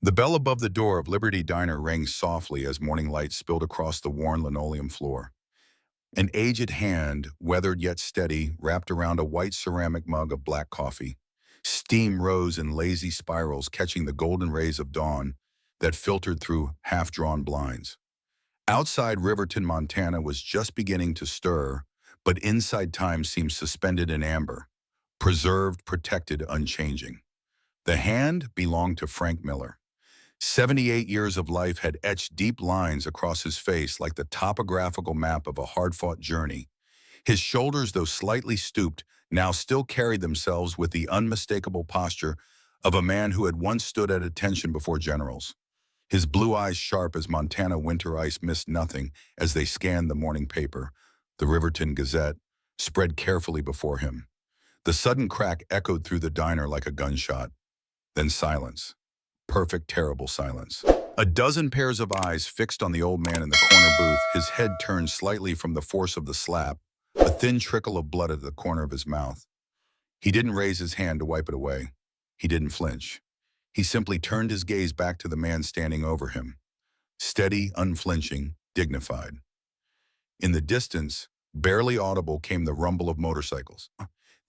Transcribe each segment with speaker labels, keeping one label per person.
Speaker 1: The bell above the door of Liberty Diner rang softly as morning light spilled across the worn linoleum floor. An aged hand, weathered yet steady, wrapped around a white ceramic mug of black coffee. Steam rose in lazy spirals, catching the golden rays of dawn that filtered through half-drawn blinds. Outside Riverton, Montana was just beginning to stir, but inside time seemed suspended in amber, preserved, protected, unchanging. The hand belonged to Frank Miller. 78 years of life had etched deep lines across his face like the topographical map of a hard-fought journey. His shoulders, though slightly stooped, now still carried themselves with the unmistakable posture of a man who had once stood at attention before generals. His blue eyes sharp as Montana winter ice missed nothing as they scanned the morning paper, the Riverton Gazette, spread carefully before him. The sudden crack echoed through the diner like a gunshot. Then silence. Perfect, terrible silence. A dozen pairs of eyes fixed on the old man in the corner booth, his head turned slightly from the force of the slap, a thin trickle of blood at the corner of his mouth. He didn't raise his hand to wipe it away. He didn't flinch. He simply turned his gaze back to the man standing over him. Steady, unflinching, dignified. In the distance, barely audible, came the rumble of motorcycles.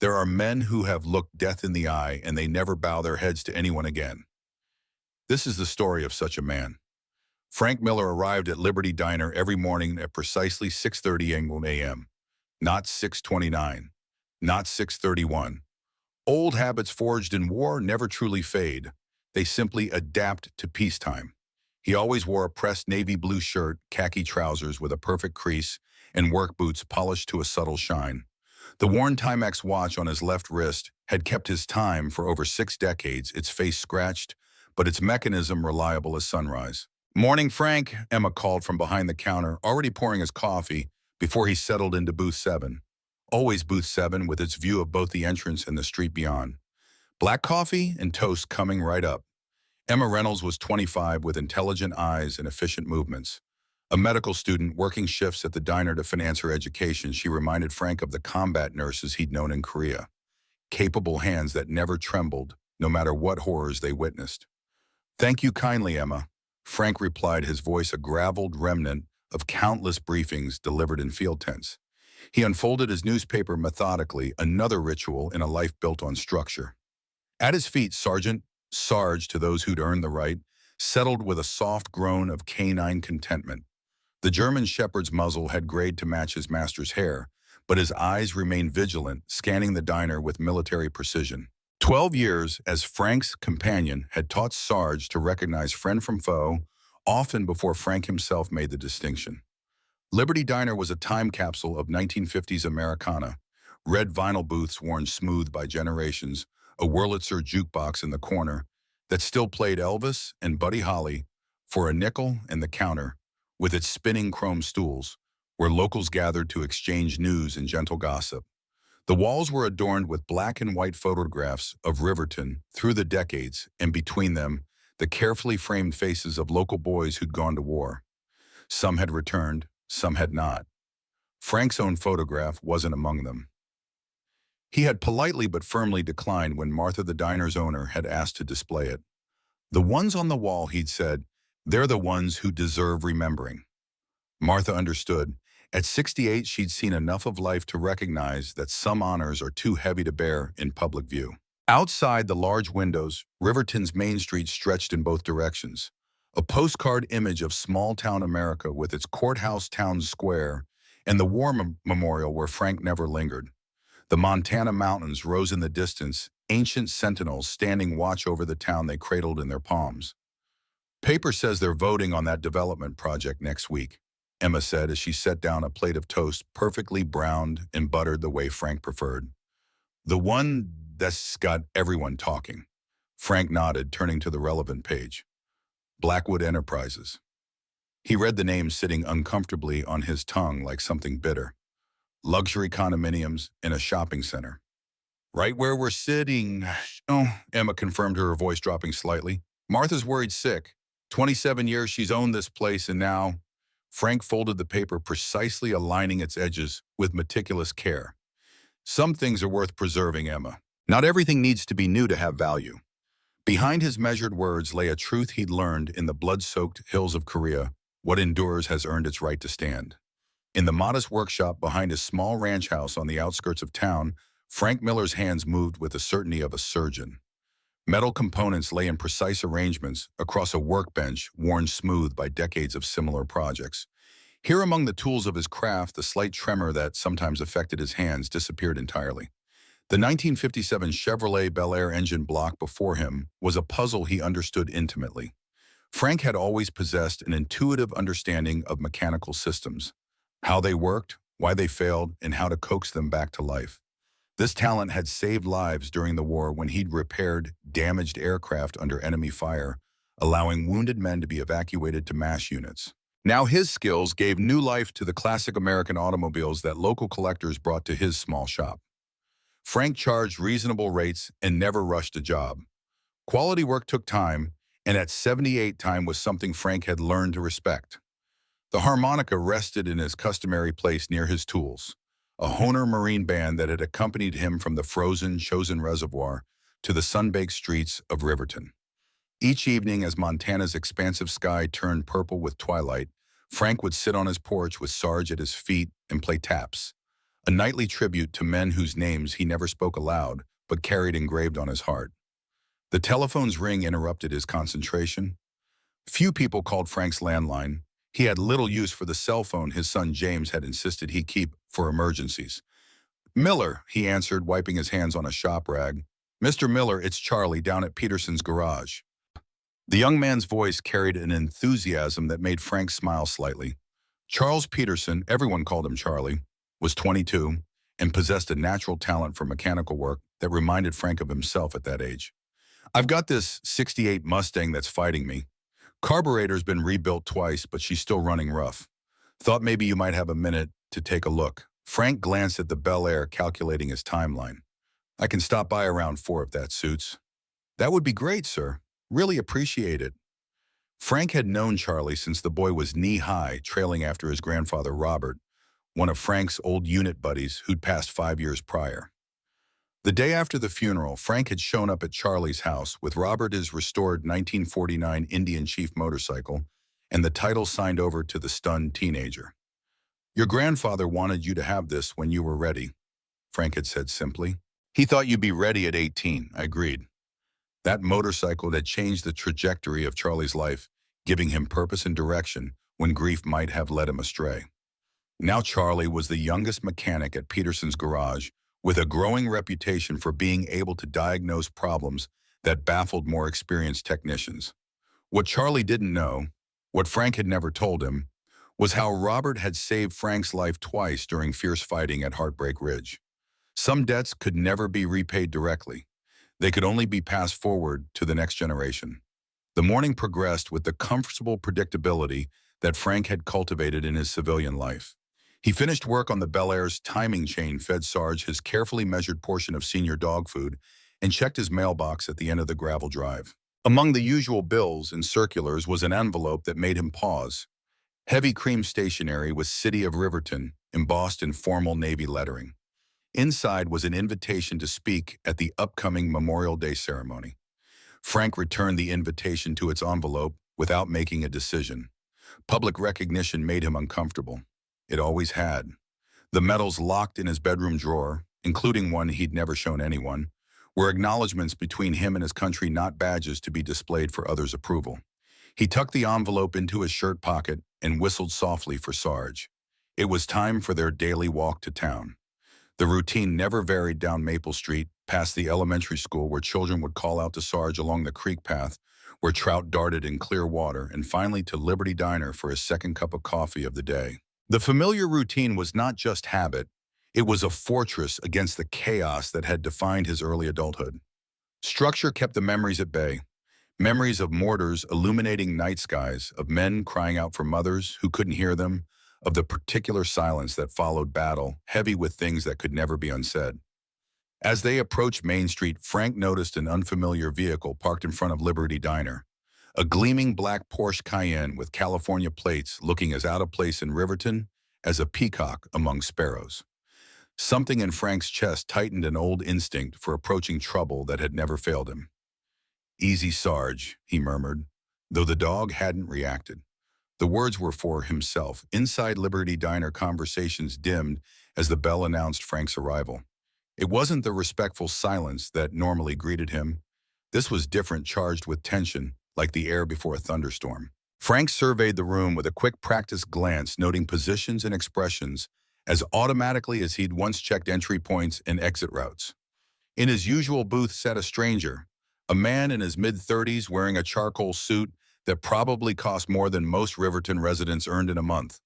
Speaker 1: There are men who have looked death in the eye and they never bow their heads to anyone again. This is the story of such a man. Frank Miller arrived at Liberty Diner every morning at precisely 6:30 a.m. Not 6:29, not 6:31. Old habits forged in war never truly fade. They simply adapt to peacetime. He always wore a pressed navy blue shirt, khaki trousers with a perfect crease, and work boots polished to a subtle shine. The worn Timex watch on his left wrist had kept his time for over 6 decades, its face scratched, but its mechanism reliable as sunrise. "Morning, Frank," Emma called from behind the counter, already pouring his coffee before he settled into booth 7. Always booth 7 with its view of both the entrance and the street beyond. Black coffee and toast coming right up. Emma Reynolds was 25 with intelligent eyes and efficient movements. A medical student working shifts at the diner to finance her education, she reminded Frank of the combat nurses he'd known in Korea. Capable hands that never trembled, no matter what horrors they witnessed. "Thank you kindly, Emma," Frank replied, his voice a graveled remnant of countless briefings delivered in field tents. He unfolded his newspaper methodically, another ritual in a life built on structure. At his feet, Sergeant, Sarge to those who'd earned the right, settled with a soft groan of canine contentment. The German shepherd's muzzle had grayed to match his master's hair, but his eyes remained vigilant, scanning the diner with military precision. 12 years as Frank's companion had taught Sarge to recognize friend from foe, often before Frank himself made the distinction. Liberty Diner was a time capsule of 1950s Americana, red vinyl booths worn smooth by generations, a Wurlitzer jukebox in the corner that still played Elvis and Buddy Holly for a nickel, and the counter, with its spinning chrome stools, where locals gathered to exchange news and gentle gossip. The walls were adorned with black and white photographs of Riverton through the decades, and between them, the carefully framed faces of local boys who'd gone to war. Some had returned, some had not. Frank's own photograph wasn't among them. He had politely but firmly declined when Martha, the diner's owner, had asked to display it. "The ones on the wall," he'd said, "they're the ones who deserve remembering." Martha understood. At 68, she'd seen enough of life to recognize that some honors are too heavy to bear in public view. Outside the large windows, Riverton's main street stretched in both directions. A postcard image of small-town America with its courthouse town square and the war memorial where Frank never lingered. The Montana mountains rose in the distance, ancient sentinels standing watch over the town they cradled in their palms. "Paper says they're voting on that development project next week," Emma said as she set down a plate of toast perfectly browned and buttered the way Frank preferred. "The one that's got everyone talking." Frank nodded, turning to the relevant page. Blackwood Enterprises. He read the name sitting uncomfortably on his tongue like something bitter. Luxury condominiums in a shopping center. "Right where we're sitting." "Oh," Emma confirmed, her voice dropping slightly. "Martha's worried sick. 27 years she's owned this place, and now—" Frank folded the paper, precisely aligning its edges with meticulous care. "Some things are worth preserving, Emma. Not everything needs to be new to have value. Behind his measured words lay a truth he'd learned in the blood-soaked hills of Korea: what endures has earned its right to stand. In the modest workshop behind his small ranch house on the outskirts of town, Frank Miller's hands moved with the certainty of a surgeon. Metal components lay in precise arrangements across a workbench worn smooth by decades of similar projects. Here among the tools of his craft, the slight tremor that sometimes affected his hands disappeared entirely. The 1957 Chevrolet Bel Air engine block before him was a puzzle he understood intimately. Frank had always possessed an intuitive understanding of mechanical systems, how they worked, why they failed, and how to coax them back to life. This talent had saved lives during the war when he'd repaired damaged aircraft under enemy fire, allowing wounded men to be evacuated to MASH units. Now his skills gave new life to the classic American automobiles that local collectors brought to his small shop. Frank charged reasonable rates and never rushed a job. Quality work took time, and at 78 time was something Frank had learned to respect. The harmonica rested in his customary place near his tools, a Hohner Marine band that had accompanied him from the frozen Chosin Reservoir to the sun-baked streets of Riverton. Each evening, as Montana's expansive sky turned purple with twilight, Frank would sit on his porch with Sarge at his feet and play taps, a nightly tribute to men whose names he never spoke aloud but carried engraved on his heart. The telephone's ring interrupted his concentration. Few people called Frank's landline. He had little use for the cell phone his son James had insisted he keep for emergencies. "Miller," he answered, wiping his hands on a shop rag. "Mr. Miller, it's Charlie down at Peterson's garage." The young man's voice carried an enthusiasm that made Frank smile slightly. Charles Peterson, everyone called him Charlie, was 22 and possessed a natural talent for mechanical work that reminded Frank of himself at that age. "I've got this '68 Mustang that's fighting me. Carburetor's been rebuilt twice, but she's still running rough. Thought maybe you might have a minute to take a look." Frank glanced at the Bel Air, calculating his timeline. "I can stop by around 4 if that suits." "That would be great, sir. Really appreciate it." Frank had known Charlie since the boy was knee-high, trailing after his grandfather Robert, one of Frank's old unit buddies who'd passed 5 years prior. The day after the funeral, Frank had shown up at Charlie's house with Robert's restored 1949 Indian Chief motorcycle and the title signed over to the stunned teenager. "Your grandfather wanted you to have this when you were ready," Frank had said simply. "He thought you'd be ready at 18, I agreed." That motorcycle had changed the trajectory of Charlie's life, giving him purpose and direction when grief might have led him astray. Now Charlie was the youngest mechanic at Peterson's garage, with a growing reputation for being able to diagnose problems that baffled more experienced technicians. What Charlie didn't know, what Frank had never told him, was how Robert had saved Frank's life twice during fierce fighting at Heartbreak Ridge. Some debts could never be repaid directly. They could only be passed forward to the next generation. The morning progressed with the comfortable predictability that Frank had cultivated in his civilian life. He finished work on the Bel Air's timing chain, fed Sarge his carefully measured portion of senior dog food, and checked his mailbox at the end of the gravel drive. Among the usual bills and circulars was an envelope that made him pause. Heavy cream stationery with City of Riverton embossed in formal Navy lettering. Inside was an invitation to speak at the upcoming Memorial Day ceremony. Frank returned the invitation to its envelope without making a decision. Public recognition made him uncomfortable. It always had. The medals locked in his bedroom drawer, including one he'd never shown anyone, were acknowledgments between him and his country, not badges to be displayed for others' approval. He tucked the envelope into his shirt pocket and whistled softly for Sarge. It was time for their daily walk to town. The routine never varied down Maple Street, past the elementary school where children would call out to Sarge, along the creek path where trout darted in clear water, and finally to Liberty Diner for his second cup of coffee of the day. The familiar routine was not just habit, it was a fortress against the chaos that had defined his early adulthood. Structure kept the memories at bay. Memories of mortars illuminating night skies, of men crying out for mothers who couldn't hear them, of the particular silence that followed battle, heavy with things that could never be unsaid. As they approached Main Street, Frank noticed an unfamiliar vehicle parked in front of Liberty Diner. A gleaming black Porsche Cayenne with California plates, looking as out of place in Riverton as a peacock among sparrows. Something in Frank's chest tightened, an old instinct for approaching trouble that had never failed him. Easy, Sarge, he murmured, though the dog hadn't reacted. The words were for himself. Inside Liberty Diner, conversations dimmed as the bell announced Frank's arrival. It wasn't the respectful silence that normally greeted him. This was different, charged with tension, like the air before a thunderstorm. Frank surveyed the room with a quick practiced glance, noting positions and expressions as automatically as he'd once checked entry points and exit routes. In his usual booth sat a stranger, a man in his mid-30s wearing a charcoal suit that probably cost more than most Riverton residents earned in a month.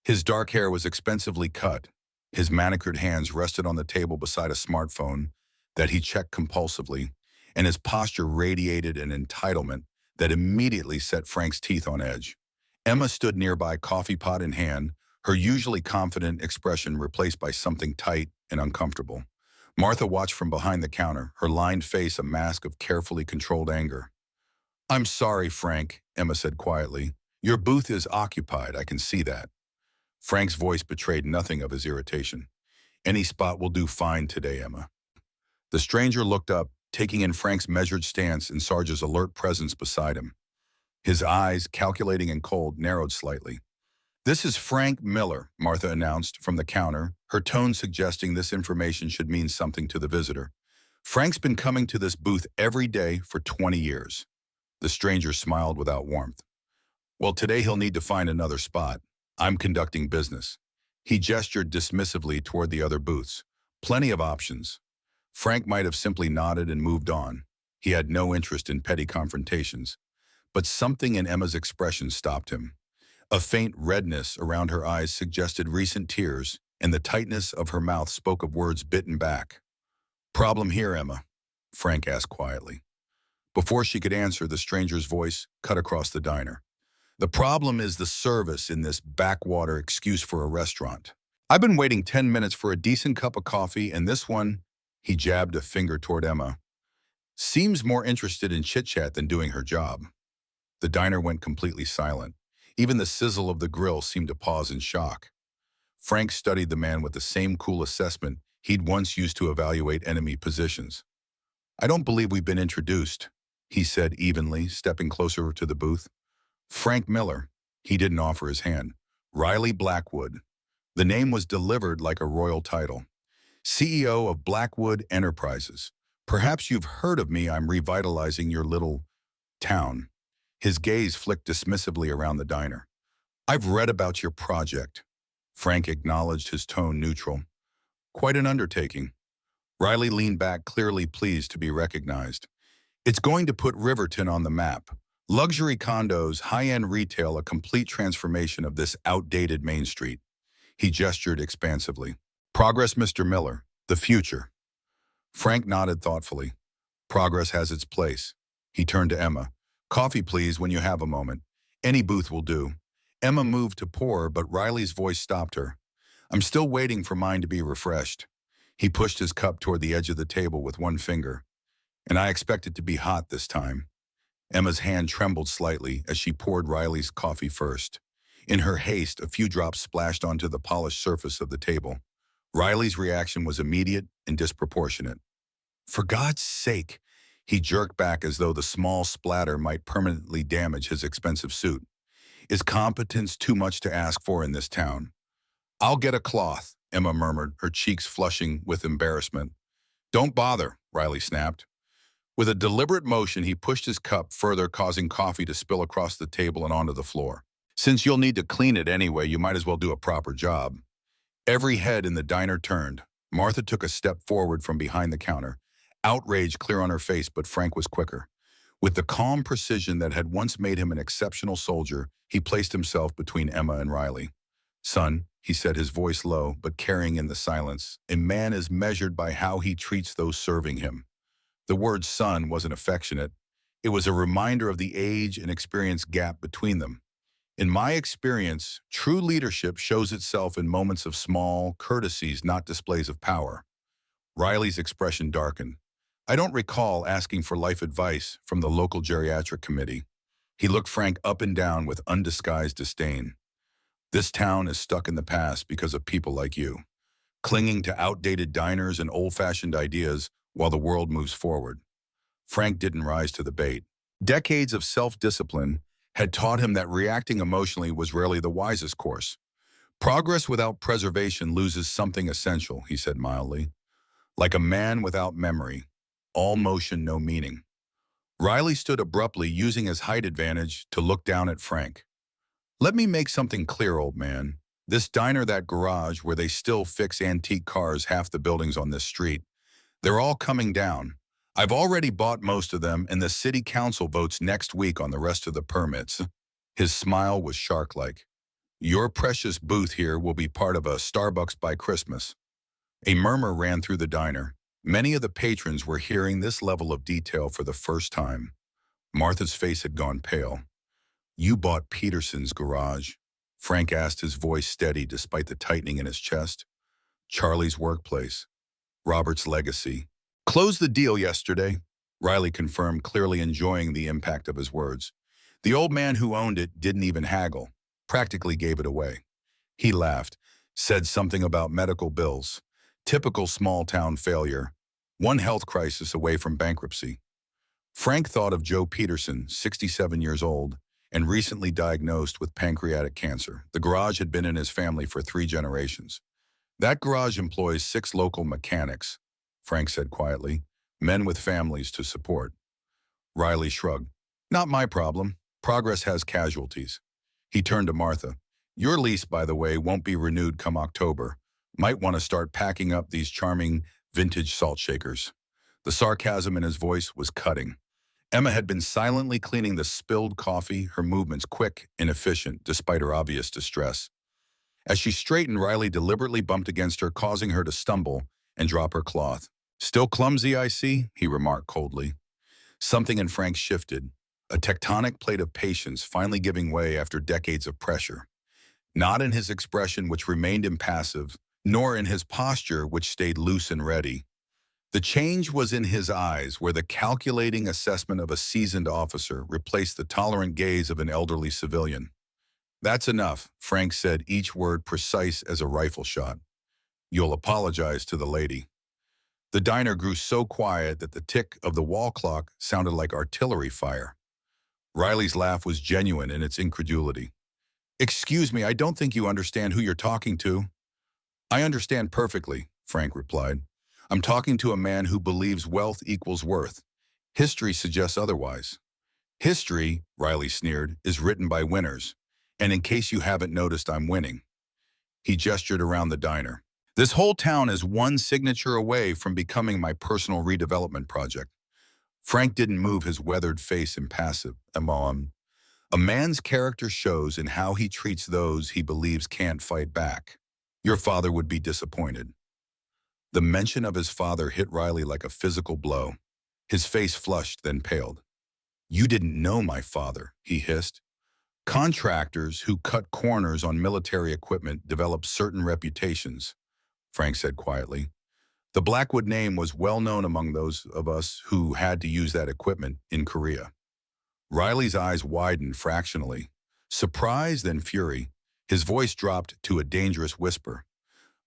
Speaker 1: His dark hair was expensively cut. His manicured hands rested on the table beside a smartphone that he checked compulsively, and his posture radiated an entitlement that immediately set Frank's teeth on edge. Emma stood nearby, coffee pot in hand, her usually confident expression replaced by something tight and uncomfortable. Martha watched from behind the counter, her lined face a mask of carefully controlled anger. "I'm sorry, Frank," Emma said quietly. "Your booth is occupied, I can see that." Frank's voice betrayed nothing of his irritation. "Any spot will do fine today, Emma." The stranger looked up, taking in Frank's measured stance and Sarge's alert presence beside him. His eyes, calculating and cold, narrowed slightly. "This is Frank Miller," Martha announced from the counter, her tone suggesting this information should mean something to the visitor. "Frank's been coming to this booth every day for 20 years. The stranger smiled without warmth. "Well, today he'll need to find another spot. I'm conducting business." He gestured dismissively toward the other booths. Plenty of options. Frank might have simply nodded and moved on. He had no interest in petty confrontations. But something in Emma's expression stopped him. A faint redness around her eyes suggested recent tears, and the tightness of her mouth spoke of words bitten back. "Problem here, Emma?" Frank asked quietly. Before she could answer, the stranger's voice cut across the diner. "The problem is the service in this backwater excuse for a restaurant. I've been waiting 10 minutes for a decent cup of coffee, and this one," he jabbed a finger toward Emma, "seems more interested in chit-chat than doing her job." The diner went completely silent. Even the sizzle of the grill seemed to pause in shock. Frank studied the man with the same cool assessment he'd once used to evaluate enemy positions. "I don't believe we've been introduced," he said evenly, stepping closer to the booth. "Frank Miller." He didn't offer his hand. "Riley Blackwood." The name was delivered like a royal title. "CEO of Blackwood Enterprises. Perhaps you've heard of me. I'm revitalizing your little town." His gaze flicked dismissively around the diner. "I've read about your project." Frank acknowledged, his tone neutral. "Quite an undertaking." Riley leaned back, clearly pleased to be recognized. "It's going to put Riverton on the map. Luxury condos, high-end retail, a complete transformation of this outdated Main Street." He gestured expansively. "Progress, Mr. Miller. The future." Frank nodded thoughtfully. "Progress has its place." He turned to Emma. "Coffee, please, when you have a moment. Any booth will do." Emma moved to pour, but Riley's voice stopped her. "I'm still waiting for mine to be refreshed." He pushed his cup toward the edge of the table with one finger. "And I expect it to be hot this time." Emma's hand trembled slightly as she poured Riley's coffee first. In her haste, a few drops splashed onto the polished surface of the table. Riley's reaction was immediate and disproportionate. "For God's sake!" He jerked back as though the small splatter might permanently damage his expensive suit. "Is competence too much to ask for in this town?" "I'll get a cloth," Emma murmured, her cheeks flushing with embarrassment. "Don't bother," Riley snapped. With a deliberate motion, he pushed his cup further, causing coffee to spill across the table and onto the floor. "Since you'll need to clean it anyway, you might as well do a proper job." Every head in the diner turned. Martha took a step forward from behind the counter, outrage clear on her face, but Frank was quicker. With the calm precision that had once made him an exceptional soldier, he placed himself between Emma and Riley. "Son," he said, his voice low, but carrying in the silence, "a man is measured by how he treats those serving him." The word son wasn't affectionate. It was a reminder of the age and experience gap between them. "In my experience, true leadership shows itself in moments of small courtesies, not displays of power." Riley's expression darkened. "I don't recall asking for life advice from the local geriatric committee." He looked Frank up and down with undisguised disdain. "This town is stuck in the past because of people like you, clinging to outdated diners and old-fashioned ideas while the world moves forward." Frank didn't rise to the bait. Decades of self-discipline had taught him that reacting emotionally was rarely the wisest course. Progress without preservation loses something essential, he said mildly. Like a man without memory, all motion no meaning. Riley stood abruptly, using his height advantage to look down at Frank. Let me make something clear, old man. This diner, that garage where they still fix antique cars, half the buildings on this street, they're all coming down. I've already bought most of them, and the city council votes next week on the rest of the permits. His smile was shark-like. Your precious booth here will be part of a Starbucks by Christmas. A murmur ran through the diner. Many of the patrons were hearing this level of detail for the first time. Martha's face had gone pale. You bought Peterson's garage? Frank asked, his voice steady despite the tightening in his chest. Charlie's workplace. Robert's legacy. Closed the deal yesterday, Riley confirmed, clearly enjoying the impact of his words. The old man who owned it didn't even haggle, practically gave it away. He laughed, said something about medical bills. Typical small-town failure. One health crisis away from bankruptcy. Frank thought of Joe Peterson, 67 years old, and recently diagnosed with pancreatic cancer. The garage had been in his family for 3 generations. That garage employs 6 local mechanics, Frank said quietly, men with families to support. Riley shrugged. Not my problem. Progress has casualties. He turned to Martha. Your lease, by the way, won't be renewed come October. Might want to start packing up these charming vintage salt shakers. The sarcasm in his voice was cutting. Emma had been silently cleaning the spilled coffee, her movements quick and efficient despite her obvious distress. As she straightened, Riley deliberately bumped against her, causing her to stumble and drop her cloth. Still clumsy, I see, he remarked coldly. Something in Frank shifted, a tectonic plate of patience finally giving way after decades of pressure. Not in his expression, which remained impassive, nor in his posture, which stayed loose and ready. The change was in his eyes, where the calculating assessment of a seasoned officer replaced the tolerant gaze of an elderly civilian. That's enough, Frank said, each word precise as a rifle shot. You'll apologize to the lady. The diner grew so quiet that the tick of the wall clock sounded like artillery fire. Riley's laugh was genuine in its incredulity. Excuse me, I don't think you understand who you're talking to. I understand perfectly, Frank replied. I'm talking to a man who believes wealth equals worth. History suggests otherwise. History, Riley sneered, is written by winners. And in case you haven't noticed, I'm winning. He gestured around the diner. This whole town is one signature away from becoming my personal redevelopment project. Frank didn't move, his weathered face impassive. A man's character shows in how he treats those he believes can't fight back. Your father would be disappointed. The mention of his father hit Riley like a physical blow. His face flushed, then paled. You didn't know my father, he hissed. Contractors who cut corners on military equipment develop certain reputations, Frank said quietly. The Blackwood name was well known among those of us who had to use that equipment in Korea. Riley's eyes widened fractionally. Surprise, then fury. His voice dropped to a dangerous whisper.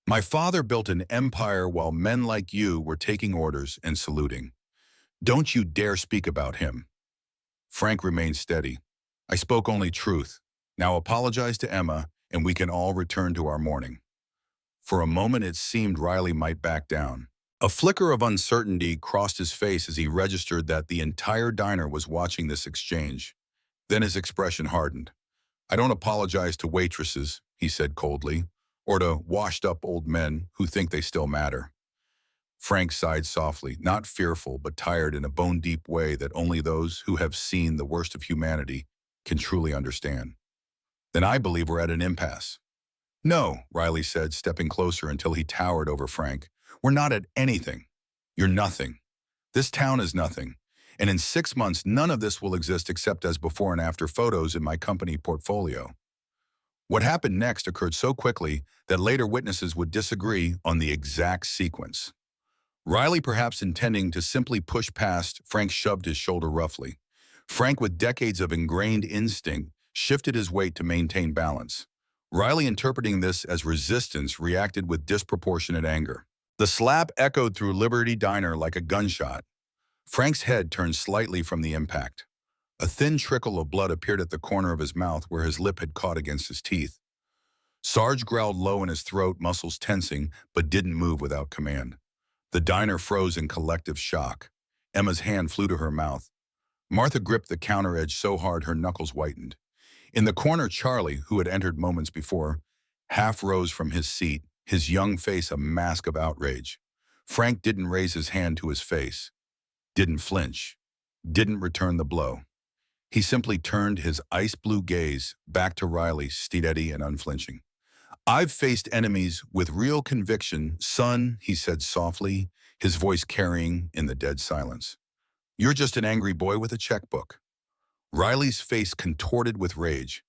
Speaker 1: My father built an empire while men like you were taking orders and saluting. Don't you dare speak about him. Frank remained steady. I spoke only truth. Now apologize to Emma, and we can all return to our mourning. For a moment it seemed Riley might back down. A flicker of uncertainty crossed his face as he registered that the entire diner was watching this exchange. Then his expression hardened. I don't apologize to waitresses, he said coldly, or to washed-up old men who think they still matter. Frank sighed softly, not fearful but tired in a bone-deep way that only those who have seen the worst of humanity can truly understand. Then I believe we're at an impasse. No, Riley said, stepping closer until he towered over Frank. We're not at anything. You're nothing. This town is nothing. And in 6 months, none of this will exist except as before and after photos in my company portfolio. What happened next occurred so quickly that later witnesses would disagree on the exact sequence. Riley, perhaps intending to simply push past, Frank shoved his shoulder roughly. Frank, with decades of ingrained instinct, shifted his weight to maintain balance. Riley, interpreting this as resistance, reacted with disproportionate anger. The slap echoed through Liberty Diner like a gunshot. Frank's head turned slightly from the impact. A thin trickle of blood appeared at the corner of his mouth where his lip had caught against his teeth. Sarge growled low in his throat, muscles tensing, but didn't move without command. The diner froze in collective shock. Emma's hand flew to her mouth. Martha gripped the counter edge so hard her knuckles whitened. In the corner, Charlie, who had entered moments before, half rose from his seat, his young face a mask of outrage. Frank didn't raise his hand to his face, didn't flinch, didn't return the blow. He simply turned his ice-blue gaze back to Riley, steady and unflinching. "I've faced enemies with real conviction, son," he said softly, his voice carrying in the dead silence. "You're just an angry boy with a checkbook." Riley's face contorted with rage.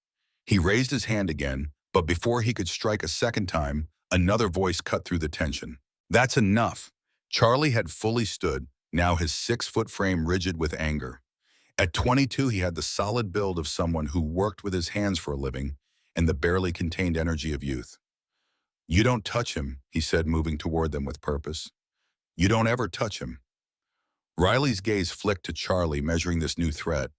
Speaker 1: He raised his hand again, but before he could strike a second time, another voice cut through the tension. "That's enough." Charlie had fully stood, now his 6-foot frame rigid with anger. At 22, he had the solid build of someone who worked with his hands for a living and the barely contained energy of youth. "You don't touch him," he said, moving toward them with purpose. "You don't ever touch him." Riley's gaze flicked to Charlie, measuring this new threat.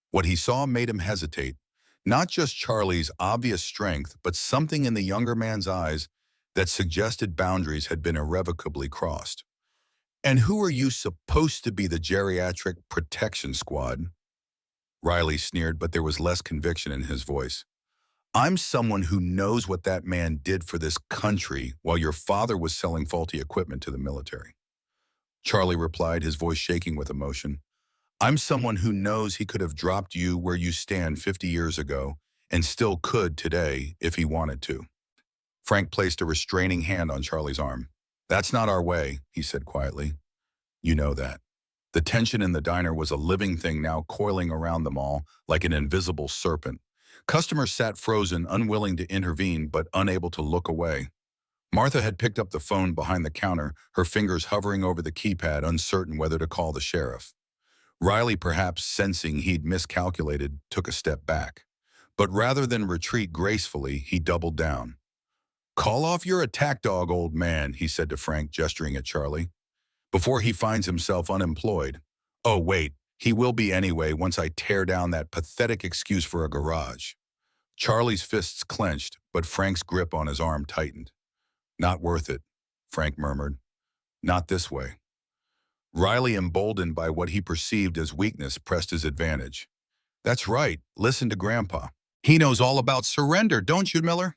Speaker 1: What he saw made him hesitate. Not just Charlie's obvious strength, but something in the younger man's eyes that suggested boundaries had been irrevocably crossed. "And who are you supposed to be, the geriatric protection squad?" Riley sneered, but there was less conviction in his voice. "I'm someone who knows what that man did for this country while your father was selling faulty equipment to the military." Charlie replied, his voice shaking with emotion. "I'm someone who knows he could have dropped you where you stand 50 years ago and still could today if he wanted to." Frank placed a restraining hand on Charlie's arm. "That's not our way," he said quietly. "You know that." The tension in the diner was a living thing now, coiling around them all like an invisible serpent. Customers sat frozen, unwilling to intervene but unable to look away. Martha had picked up the phone behind the counter, her fingers hovering over the keypad, uncertain whether to call the sheriff. Riley, perhaps sensing he'd miscalculated, took a step back. But rather than retreat gracefully, he doubled down. "Call off your attack dog, old man," he said to Frank, gesturing at Charlie, "before he finds himself unemployed. Oh, wait, he will be anyway once I tear down that pathetic excuse for a garage." Charlie's fists clenched, but Frank's grip on his arm tightened. "Not worth it," Frank murmured. "Not this way." Riley, emboldened by what he perceived as weakness, pressed his advantage. "That's right. Listen to Grandpa. He knows all about surrender, don't you, Miller?"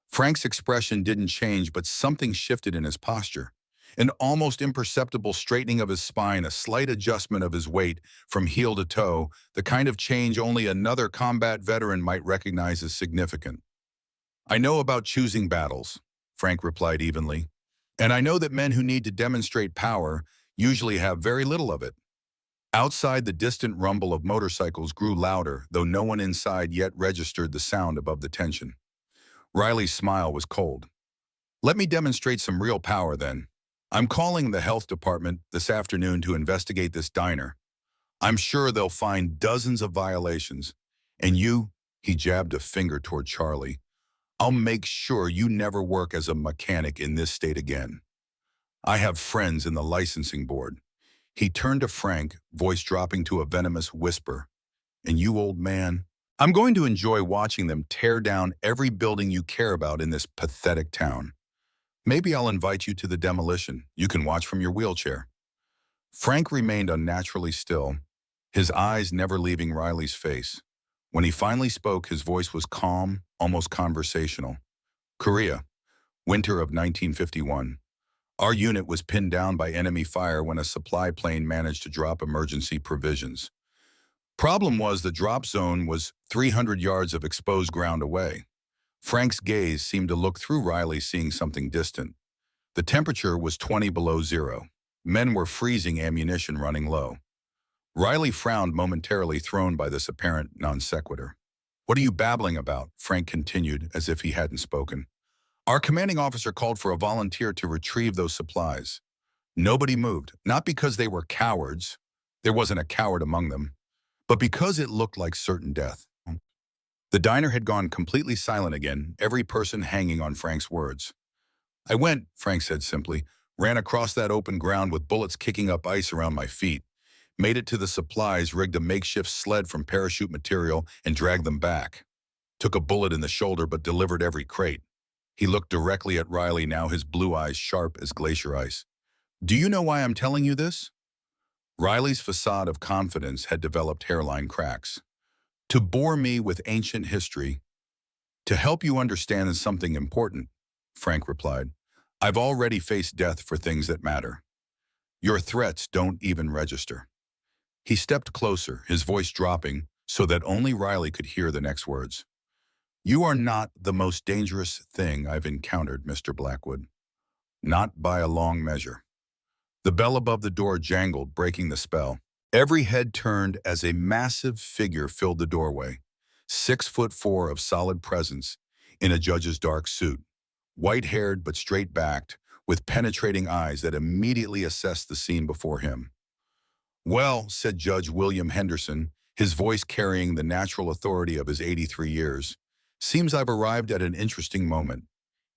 Speaker 1: Frank's expression didn't change, but something shifted in his posture. An almost imperceptible straightening of his spine, a slight adjustment of his weight from heel to toe, the kind of change only another combat veteran might recognize as significant. "I know about choosing battles," Frank replied evenly. "And I know that men who need to demonstrate power usually have very little of it." Outside, the distant rumble of motorcycles grew louder, though no one inside yet registered the sound above the tension. Riley's smile was cold. "Let me demonstrate some real power, then. I'm calling the health department this afternoon to investigate this diner. I'm sure they'll find dozens of violations. And you," he jabbed a finger toward Charlie, "I'll make sure you never work as a mechanic in this state again. I have friends in the licensing board." He turned to Frank, voice dropping to a venomous whisper. "And you, old man, I'm going to enjoy watching them tear down every building you care about in this pathetic town. Maybe I'll invite you to the demolition. You can watch from your wheelchair." Frank remained unnaturally still, his eyes never leaving Riley's face. When he finally spoke, his voice was calm, almost conversational. "Korea, winter of 1951. Our unit was pinned down by enemy fire when a supply plane managed to drop emergency provisions. Problem was the drop zone was 300 yards of exposed ground away." Frank's gaze seemed to look through Riley, seeing something distant. The temperature was 20 below zero. Men were freezing, ammunition running low. Riley frowned momentarily, thrown by this apparent non sequitur. "What are you babbling about?" Frank continued, as if he hadn't spoken. "Our commanding officer called for a volunteer to retrieve those supplies. Nobody moved, not because they were cowards. There wasn't a coward among them, but because it looked like certain death." The diner had gone completely silent again, every person hanging on Frank's words. "I went," Frank said simply, "ran across that open ground with bullets kicking up ice around my feet. made it to the supplies, rigged a makeshift sled from parachute material, and dragged them back. Took a bullet in the shoulder but delivered every crate. He looked directly at Riley, now his blue eyes sharp as glacier ice. Do you know why I'm telling you this? Riley's facade of confidence had developed hairline cracks. To bore me with ancient history, to help you understand something important, Frank replied. I've already faced death for things that matter. Your threats don't even register. He stepped closer, his voice dropping so that only Riley could hear the next words. You are not the most dangerous thing I've encountered, Mr. Blackwood. Not by a long measure. The bell above the door jangled, breaking the spell. Every head turned as a massive figure filled the doorway. 6'4" of solid presence in a judge's dark suit. White-haired but straight-backed, with penetrating eyes that immediately assessed the scene before him. Well, said Judge William Henderson, his voice carrying the natural authority of his 83 years, seems I've arrived at an interesting moment.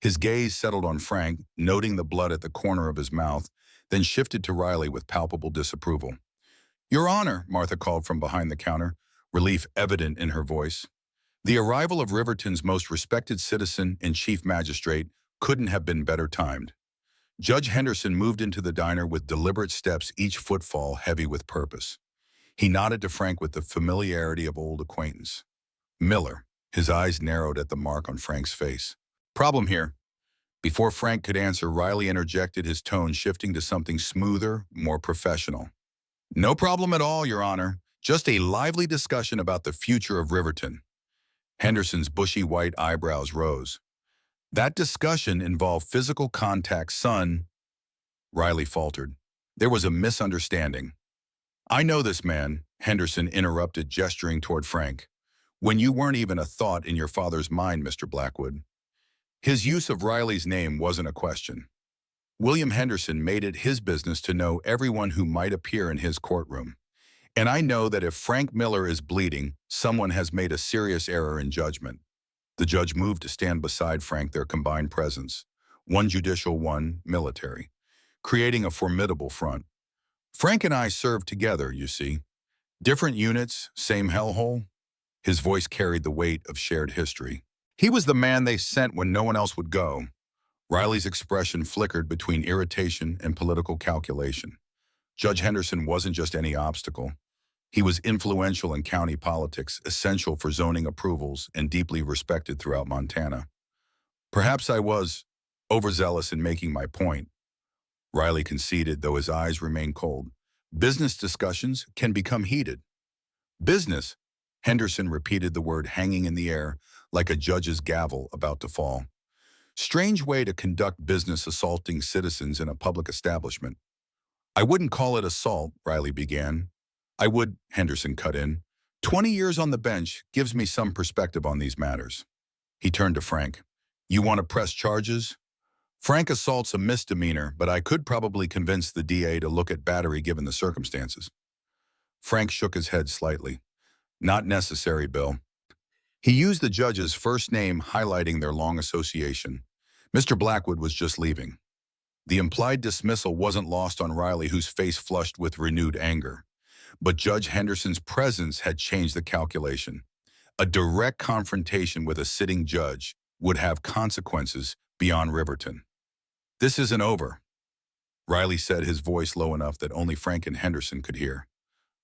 Speaker 1: His gaze settled on Frank, noting the blood at the corner of his mouth, then shifted to Riley with palpable disapproval. Your Honor, Martha called from behind the counter, relief evident in her voice. The arrival of Riverton's most respected citizen and chief magistrate couldn't have been better timed. Judge Henderson moved into the diner with deliberate steps, each footfall heavy with purpose. He nodded to Frank with the familiarity of old acquaintance. Miller, his eyes narrowed at the mark on Frank's face. Problem here. Before Frank could answer, Riley interjected, his tone shifting to something smoother, more professional. No problem at all, Your Honor. Just a lively discussion about the future of Riverton. Henderson's bushy white eyebrows rose. That discussion involved physical contact, son. Riley faltered. There was a misunderstanding. I know this man, Henderson interrupted, gesturing toward Frank. When you weren't even a thought in your father's mind, Mr. Blackwood. His use of Riley's name wasn't a question. William Henderson made it his business to know everyone who might appear in his courtroom. And I know that if Frank Miller is bleeding, someone has made a serious error in judgment. The judge moved to stand beside Frank, their combined presence, one judicial, one military, creating a formidable front. Frank and I served together, you see. Different units, same hellhole. His voice carried the weight of shared history. He was the man they sent when no one else would go. Riley's expression flickered between irritation and political calculation. Judge Henderson wasn't just any obstacle. He was influential in county politics, essential for zoning approvals, and deeply respected throughout Montana. Perhaps I was overzealous in making my point, Riley conceded, though his eyes remained cold. Business discussions can become heated. Business, Henderson repeated the word, hanging in the air like a judge's gavel about to fall. Strange way to conduct business, assaulting citizens in a public establishment. I wouldn't call it assault, Riley began. I would, Henderson cut in. 20 years on the bench gives me some perspective on these matters. He turned to Frank. You want to press charges? Frank assault's a misdemeanor, but I could probably convince the DA to look at battery given the circumstances. Frank shook his head slightly. Not necessary, Bill. He used the judge's first name, highlighting their long association. Mr. Blackwood was just leaving. The implied dismissal wasn't lost on Riley, whose face flushed with renewed anger. But Judge Henderson's presence had changed the calculation. A direct confrontation with a sitting judge would have consequences beyond Riverton. This isn't over, Riley said, his voice low enough that only Frank and Henderson could hear.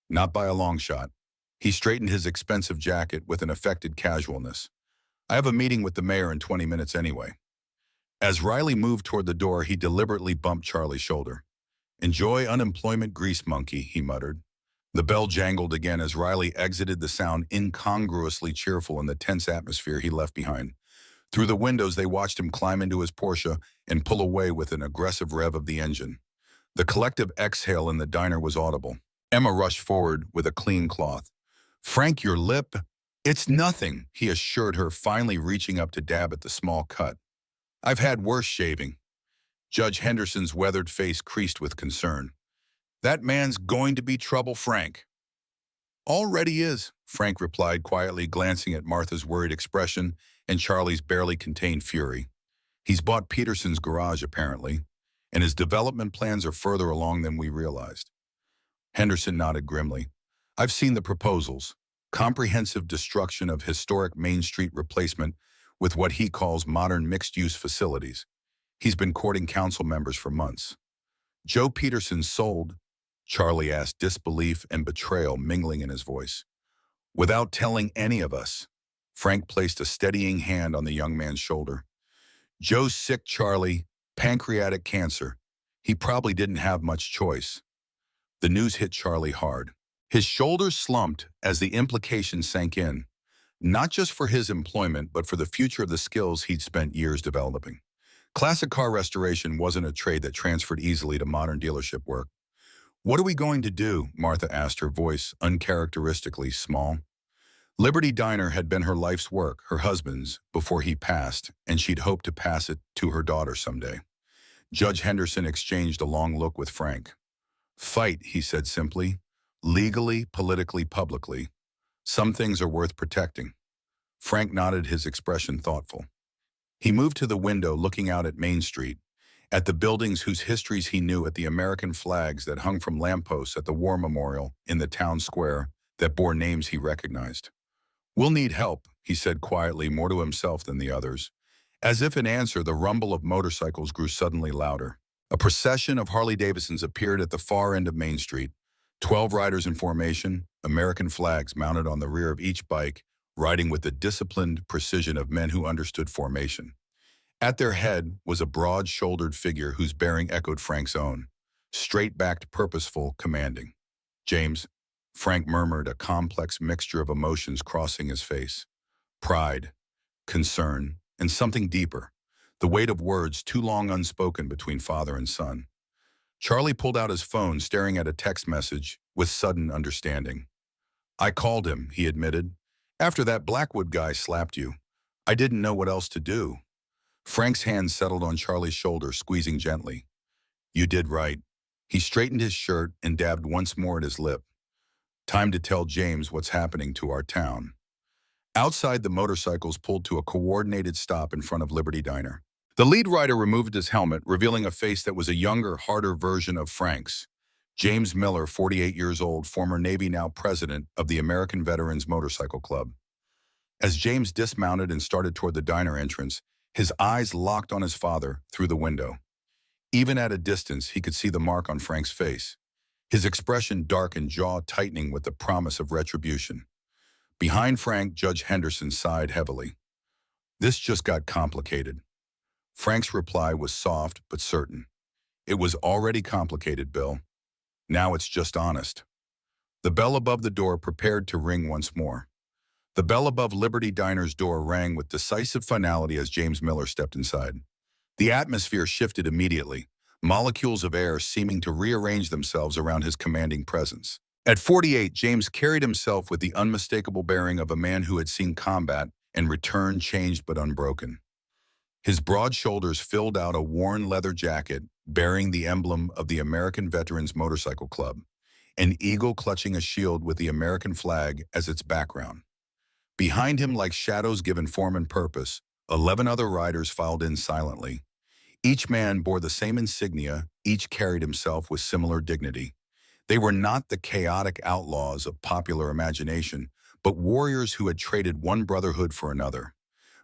Speaker 1: Not by a long shot. He straightened his expensive jacket with an affected casualness. I have a meeting with the mayor in 20 minutes anyway. As Riley moved toward the door, he deliberately bumped Charlie's shoulder. Enjoy unemployment, grease monkey, he muttered. The bell jangled again as Riley exited, the sound incongruously cheerful in the tense atmosphere he left behind. Through the windows, they watched him climb into his Porsche and pull away with an aggressive rev of the engine. The collective exhale in the diner was audible. Emma rushed forward with a clean cloth. Frank, your lip? It's nothing, he assured her, finally reaching up to dab at the small cut. I've had worse shaving. Judge Henderson's weathered face creased with concern. That man's going to be trouble, Frank. Already is, Frank replied quietly, glancing at Martha's worried expression and Charlie's barely contained fury. He's bought Peterson's garage, apparently, and his development plans are further along than we realized. Henderson nodded grimly. I've seen the proposals. Comprehensive destruction of historic Main Street replacement with what he calls modern mixed-use facilities. He's been courting council members for months. Joe Peterson sold, Charlie asked, disbelief and betrayal mingling in his voice. Without telling any of us. Frank placed a steadying hand on the young man's shoulder. Joe's sick, Charlie. Pancreatic cancer. He probably didn't have much choice. The news hit Charlie hard. His shoulders slumped as the implications sank in, not just for his employment, but for the future of the skills he'd spent years developing. Classic car restoration wasn't a trade that transferred easily to modern dealership work. What are we going to do? Martha asked, her voice uncharacteristically small. Liberty Diner had been her life's work, her husband's, before he passed, and she'd hoped to pass it to her daughter someday. Judge Henderson exchanged a long look with Frank. Fight, he said simply. Legally, politically, publicly. Some things are worth protecting. Frank nodded, his expression thoughtful. He moved to the window, looking out at Main Street, at the buildings whose histories he knew, at the American flags that hung from lampposts at the War Memorial in the town square that bore names he recognized. We'll need help, he said quietly, more to himself than the others. As if in answer, the rumble of motorcycles grew suddenly louder. A procession of Harley-Davidsons appeared at the far end of Main Street. 12 riders in formation, American flags mounted on the rear of each bike, riding with the disciplined precision of men who understood formation. At their head was a broad-shouldered figure whose bearing echoed Frank's own. Straight-backed, purposeful, commanding. James, Frank murmured, a complex mixture of emotions crossing his face. Pride, concern, and something deeper. The weight of words too long unspoken between father and son. Charlie pulled out his phone, staring at a text message with sudden understanding. I called him, he admitted. After that Blackwood guy slapped you. I didn't know what else to do. Frank's hand settled on Charlie's shoulder, squeezing gently. You did right. He straightened his shirt and dabbed once more at his lip. Time to tell James what's happening to our town. Outside, the motorcycles pulled to a coordinated stop in front of Liberty Diner. The lead rider removed his helmet, revealing a face that was a younger, harder version of Frank's. James Miller, 48 years old, former Navy, now president of the American Veterans Motorcycle Club. As James dismounted and started toward the diner entrance, his eyes locked on his father through the window. Even at a distance, he could see the mark on Frank's face. His expression dark and jaw tightening with the promise of retribution. Behind Frank, Judge Henderson sighed heavily. This just got complicated. Frank's reply was soft but certain. It was already complicated, Bill. Now it's just honest. The bell above the door prepared to ring once more. The bell above Liberty Diner's door rang with decisive finality as James Miller stepped inside. The atmosphere shifted immediately, molecules of air seeming to rearrange themselves around his commanding presence. At 48, James carried himself with the unmistakable bearing of a man who had seen combat and returned changed but unbroken. His broad shoulders filled out a worn leather jacket bearing the emblem of the American Veterans Motorcycle Club, an eagle clutching a shield with the American flag as its background. Behind him, like shadows given form and purpose, 11 other riders filed in silently. Each man bore the same insignia, each carried himself with similar dignity. They were not the chaotic outlaws of popular imagination, but warriors who had traded one brotherhood for another.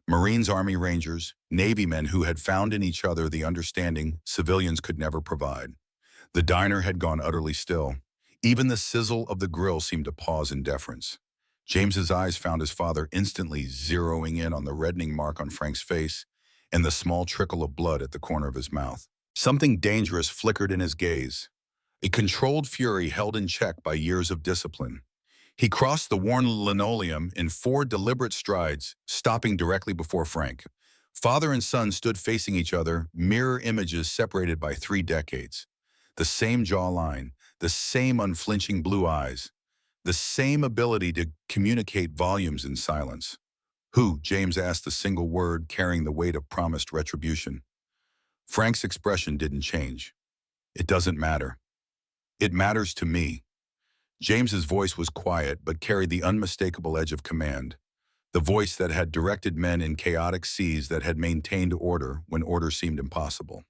Speaker 1: Marines, Army Rangers, Navy men who had found in each other the understanding civilians could never provide. The diner had gone utterly still. Even the sizzle of the grill seemed to pause in deference. James's eyes found his father instantly zeroing in on the reddening mark on Frank's face and the small trickle of blood at the corner of his mouth. Something dangerous flickered in his gaze, a controlled fury held in check by years of discipline. He crossed the worn linoleum in 4 deliberate strides, stopping directly before Frank. Father and son stood facing each other, mirror images separated by 3 decades. The same jawline, the same unflinching blue eyes, the same ability to communicate volumes in silence. Who? James asked, the single word carrying the weight of promised retribution. Frank's expression didn't change. It doesn't matter. It matters to me. James's voice was quiet but carried the unmistakable edge of command, the voice that had directed men in chaotic seas, that had maintained order when order seemed impossible.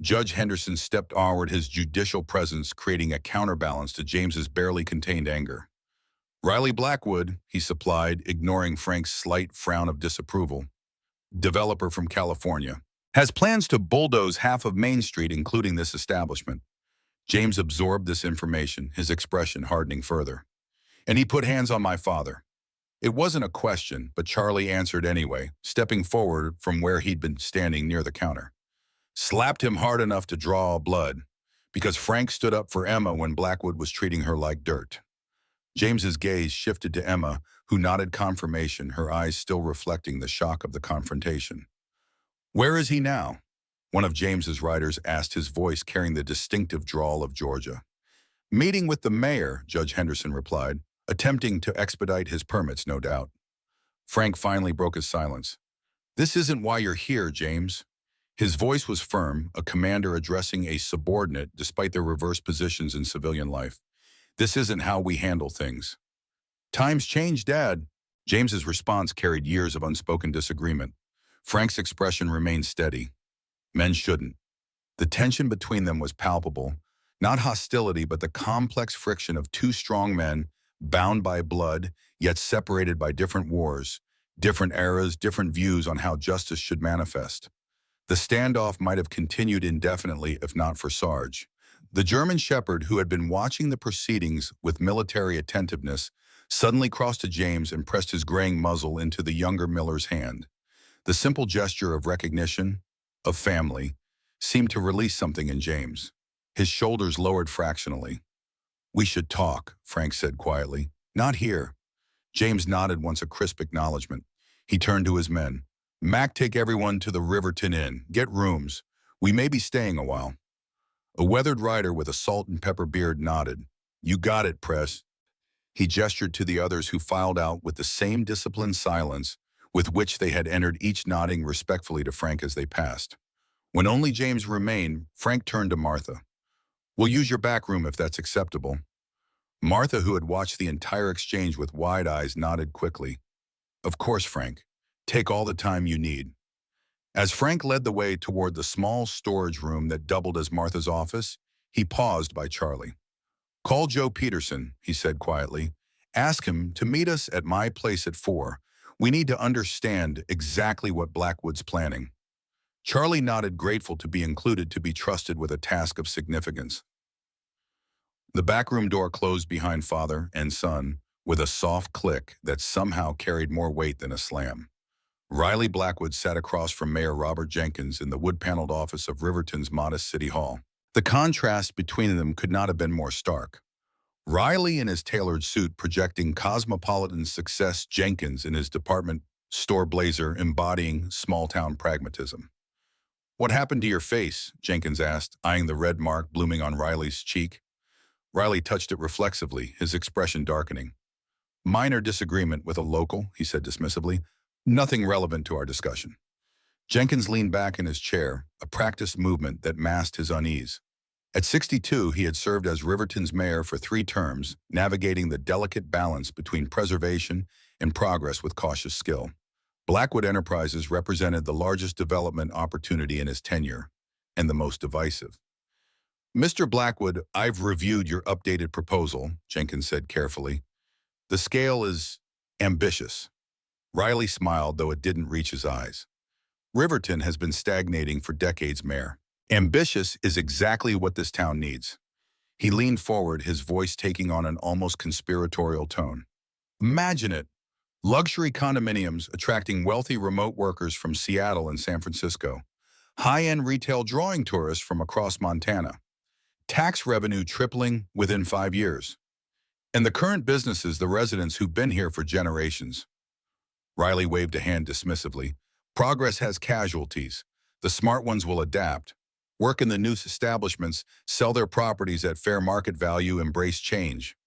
Speaker 1: Judge Henderson stepped onward, his judicial presence creating a counterbalance to James's barely contained anger. Riley Blackwood, he supplied, ignoring Frank's slight frown of disapproval, developer from California, has plans to bulldoze half of Main Street, including this establishment. James absorbed this information, his expression hardening further. And he put hands on my father. It wasn't a question, but Charlie answered anyway, stepping forward from where he'd been standing near the counter. Slapped him hard enough to draw blood, because Frank stood up for Emma when Blackwood was treating her like dirt. James's gaze shifted to Emma, who nodded confirmation, her eyes still reflecting the shock of the confrontation. "Where is he now?" one of James's riders asked, his voice carrying the distinctive drawl of Georgia. "Meeting with the mayor," Judge Henderson replied, attempting to expedite his permits, no doubt. Frank finally broke his silence. "This isn't why you're here, James." His voice was firm, a commander addressing a subordinate despite their reverse positions in civilian life. "This isn't how we handle things." "Times change, Dad." James's response carried years of unspoken disagreement. Frank's expression remained steady. Men shouldn't. The tension between them was palpable, not hostility, but the complex friction of two strong men, bound by blood, yet separated by different wars, different eras, different views on how justice should manifest. The standoff might have continued indefinitely if not for Sarge. The German shepherd, who had been watching the proceedings with military attentiveness, suddenly crossed to James and pressed his graying muzzle into the younger Miller's hand. The simple gesture of recognition, of family, seemed to release something in James. His shoulders lowered fractionally. "We should talk," Frank said quietly. "Not here." James nodded once, a crisp acknowledgement. He turned to his men. "Mac, take everyone to the Riverton Inn. Get rooms. We may be staying a while." A weathered rider with a salt and pepper beard nodded. "You got it, Press." He gestured to the others, who filed out with the same disciplined silence with which they had entered, each nodding respectfully to Frank as they passed. When only James remained, Frank turned to Martha. "We'll use your back room if that's acceptable." Martha, who had watched the entire exchange with wide eyes, nodded quickly. "Of course, Frank. Take all the time you need." As Frank led the way toward the small storage room that doubled as Martha's office, he paused by Charlie. "Call Joe Peterson," he said quietly. "Ask him to meet us at my place at 4. We need to understand exactly what Blackwood's planning." Charlie nodded, grateful to be included, to be trusted with a task of significance. The backroom door closed behind father and son with a soft click that somehow carried more weight than a slam. Riley Blackwood sat across from Mayor Robert Jenkins in the wood-paneled office of Riverton's modest city hall. The contrast between them could not have been more stark. Riley in his tailored suit projecting cosmopolitan success, Jenkins in his department store blazer embodying small-town pragmatism. "What happened to your face?" Jenkins asked, eyeing the red mark blooming on Riley's cheek. Riley touched it reflexively, his expression darkening. "Minor disagreement with a local," he said dismissively. "Nothing relevant to our discussion." Jenkins leaned back in his chair, a practiced movement that masked his unease. At 62, he had served as Riverton's mayor for 3 terms, navigating the delicate balance between preservation and progress with cautious skill. Blackwood Enterprises represented the largest development opportunity in his tenure, and the most divisive. "Mr. Blackwood, I've reviewed your updated proposal," Jenkins said carefully. "The scale is ambitious." Riley smiled, though it didn't reach his eyes. "Riverton has been stagnating for decades, Mayor. Ambitious is exactly what this town needs." He leaned forward, his voice taking on an almost conspiratorial tone. "Imagine it. Luxury condominiums attracting wealthy remote workers from Seattle and San Francisco. High-end retail drawing tourists from across Montana. Tax revenue tripling within 5 years. And the current businesses, the residents who've been here for generations." Riley waved a hand dismissively. "Progress has casualties. The smart ones will adapt, work in the new establishments, sell their properties at fair market value, embrace change."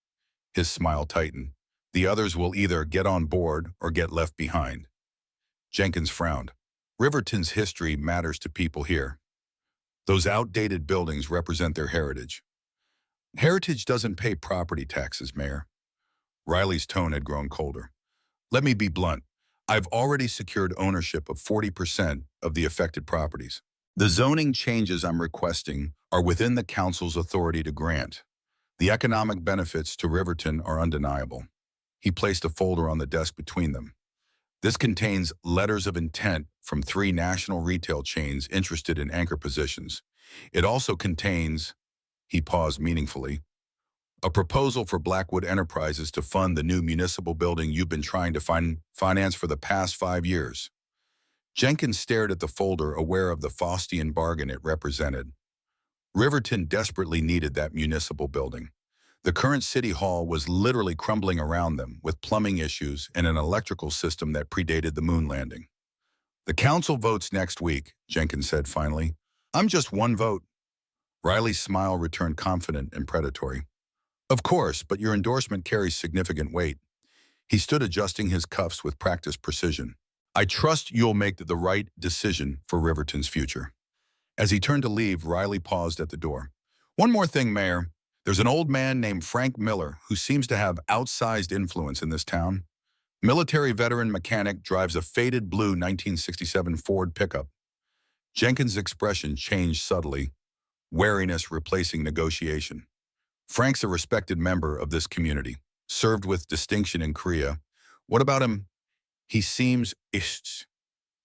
Speaker 1: His smile tightened. "The others will either get on board or get left behind." Jenkins frowned. "Riverton's history matters to people here. Those outdated buildings represent their heritage." "Heritage doesn't pay property taxes, Mayor." Riley's tone had grown colder. "Let me be blunt. I've already secured ownership of 40% of the affected properties. The zoning changes I'm requesting are within the council's authority to grant. The economic benefits to Riverton are undeniable. He placed a folder on the desk between them. This contains letters of intent from 3 national retail chains interested in anchor positions. It also contains, he paused meaningfully, a proposal for Blackwood Enterprises to fund the new municipal building you've been trying to finance for the past 5 years. Jenkins stared at the folder, aware of the Faustian bargain it represented. Riverton desperately needed that municipal building. The current city hall was literally crumbling around them, with plumbing issues and an electrical system that predated the moon landing. The council votes next week, Jenkins said finally. I'm just one vote. Riley's smile returned confident and predatory. Of course, but your endorsement carries significant weight. He stood adjusting his cuffs with practiced precision. I trust you'll make the right decision for Riverton's future. As he turned to leave, Riley paused at the door. One more thing, Mayor. There's an old man named Frank Miller who seems to have outsized influence in this town. Military veteran mechanic, drives a faded blue 1967 Ford pickup. Jenkins' expression changed subtly, wariness replacing negotiation. Frank's a respected member of this community, served with distinction in Korea. What about him? He seems ish.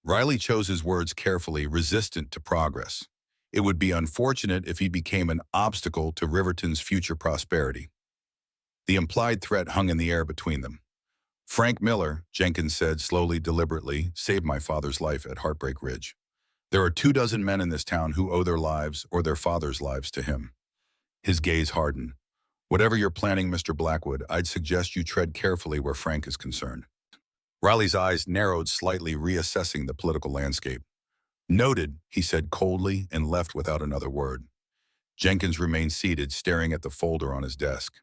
Speaker 1: Riley chose his words carefully, resistant to progress. It would be unfortunate if he became an obstacle to Riverton's future prosperity. The implied threat hung in the air between them. Frank Miller, Jenkins said slowly, deliberately, saved my father's life at Heartbreak Ridge. There are 24 men in this town who owe their lives or their fathers' lives to him. His gaze hardened. Whatever you're planning, Mr. Blackwood, I'd suggest you tread carefully where Frank is concerned. Riley's eyes narrowed slightly, reassessing the political landscape. Noted, he said coldly, and left without another word. Jenkins remained seated, staring at the folder on his desk.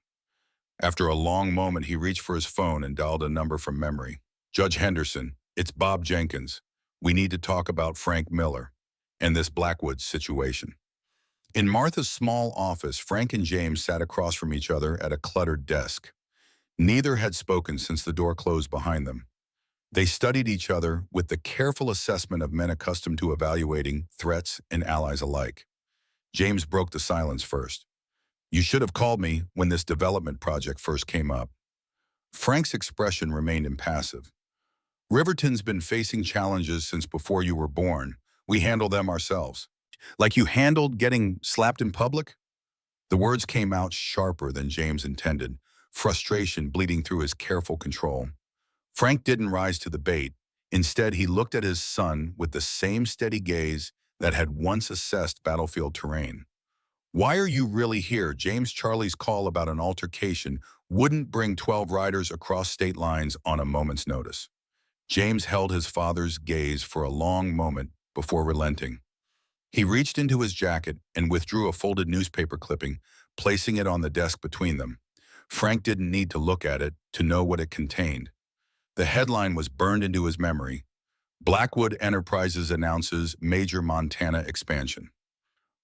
Speaker 1: After a long moment, he reached for his phone and dialed a number from memory. Judge Henderson, it's Bob Jenkins. We need to talk about Frank Miller and this Blackwood situation. In Martha's small office, Frank and James sat across from each other at a cluttered desk. Neither had spoken since the door closed behind them. They studied each other with the careful assessment of men accustomed to evaluating threats and allies alike. James broke the silence first. You should have called me when this development project first came up. Frank's expression remained impassive. Riverton's been facing challenges since before you were born. We handle them ourselves. Like you handled getting slapped in public? The words came out sharper than James intended, frustration bleeding through his careful control. Frank didn't rise to the bait. Instead, he looked at his son with the same steady gaze that had once assessed battlefield terrain. Why are you really here? James Charlie's call about an altercation wouldn't bring 12 riders across state lines on a moment's notice. James held his father's gaze for a long moment before relenting. He reached into his jacket and withdrew a folded newspaper clipping, placing it on the desk between them. Frank didn't need to look at it to know what it contained. The headline was burned into his memory. Blackwood Enterprises announces major Montana expansion.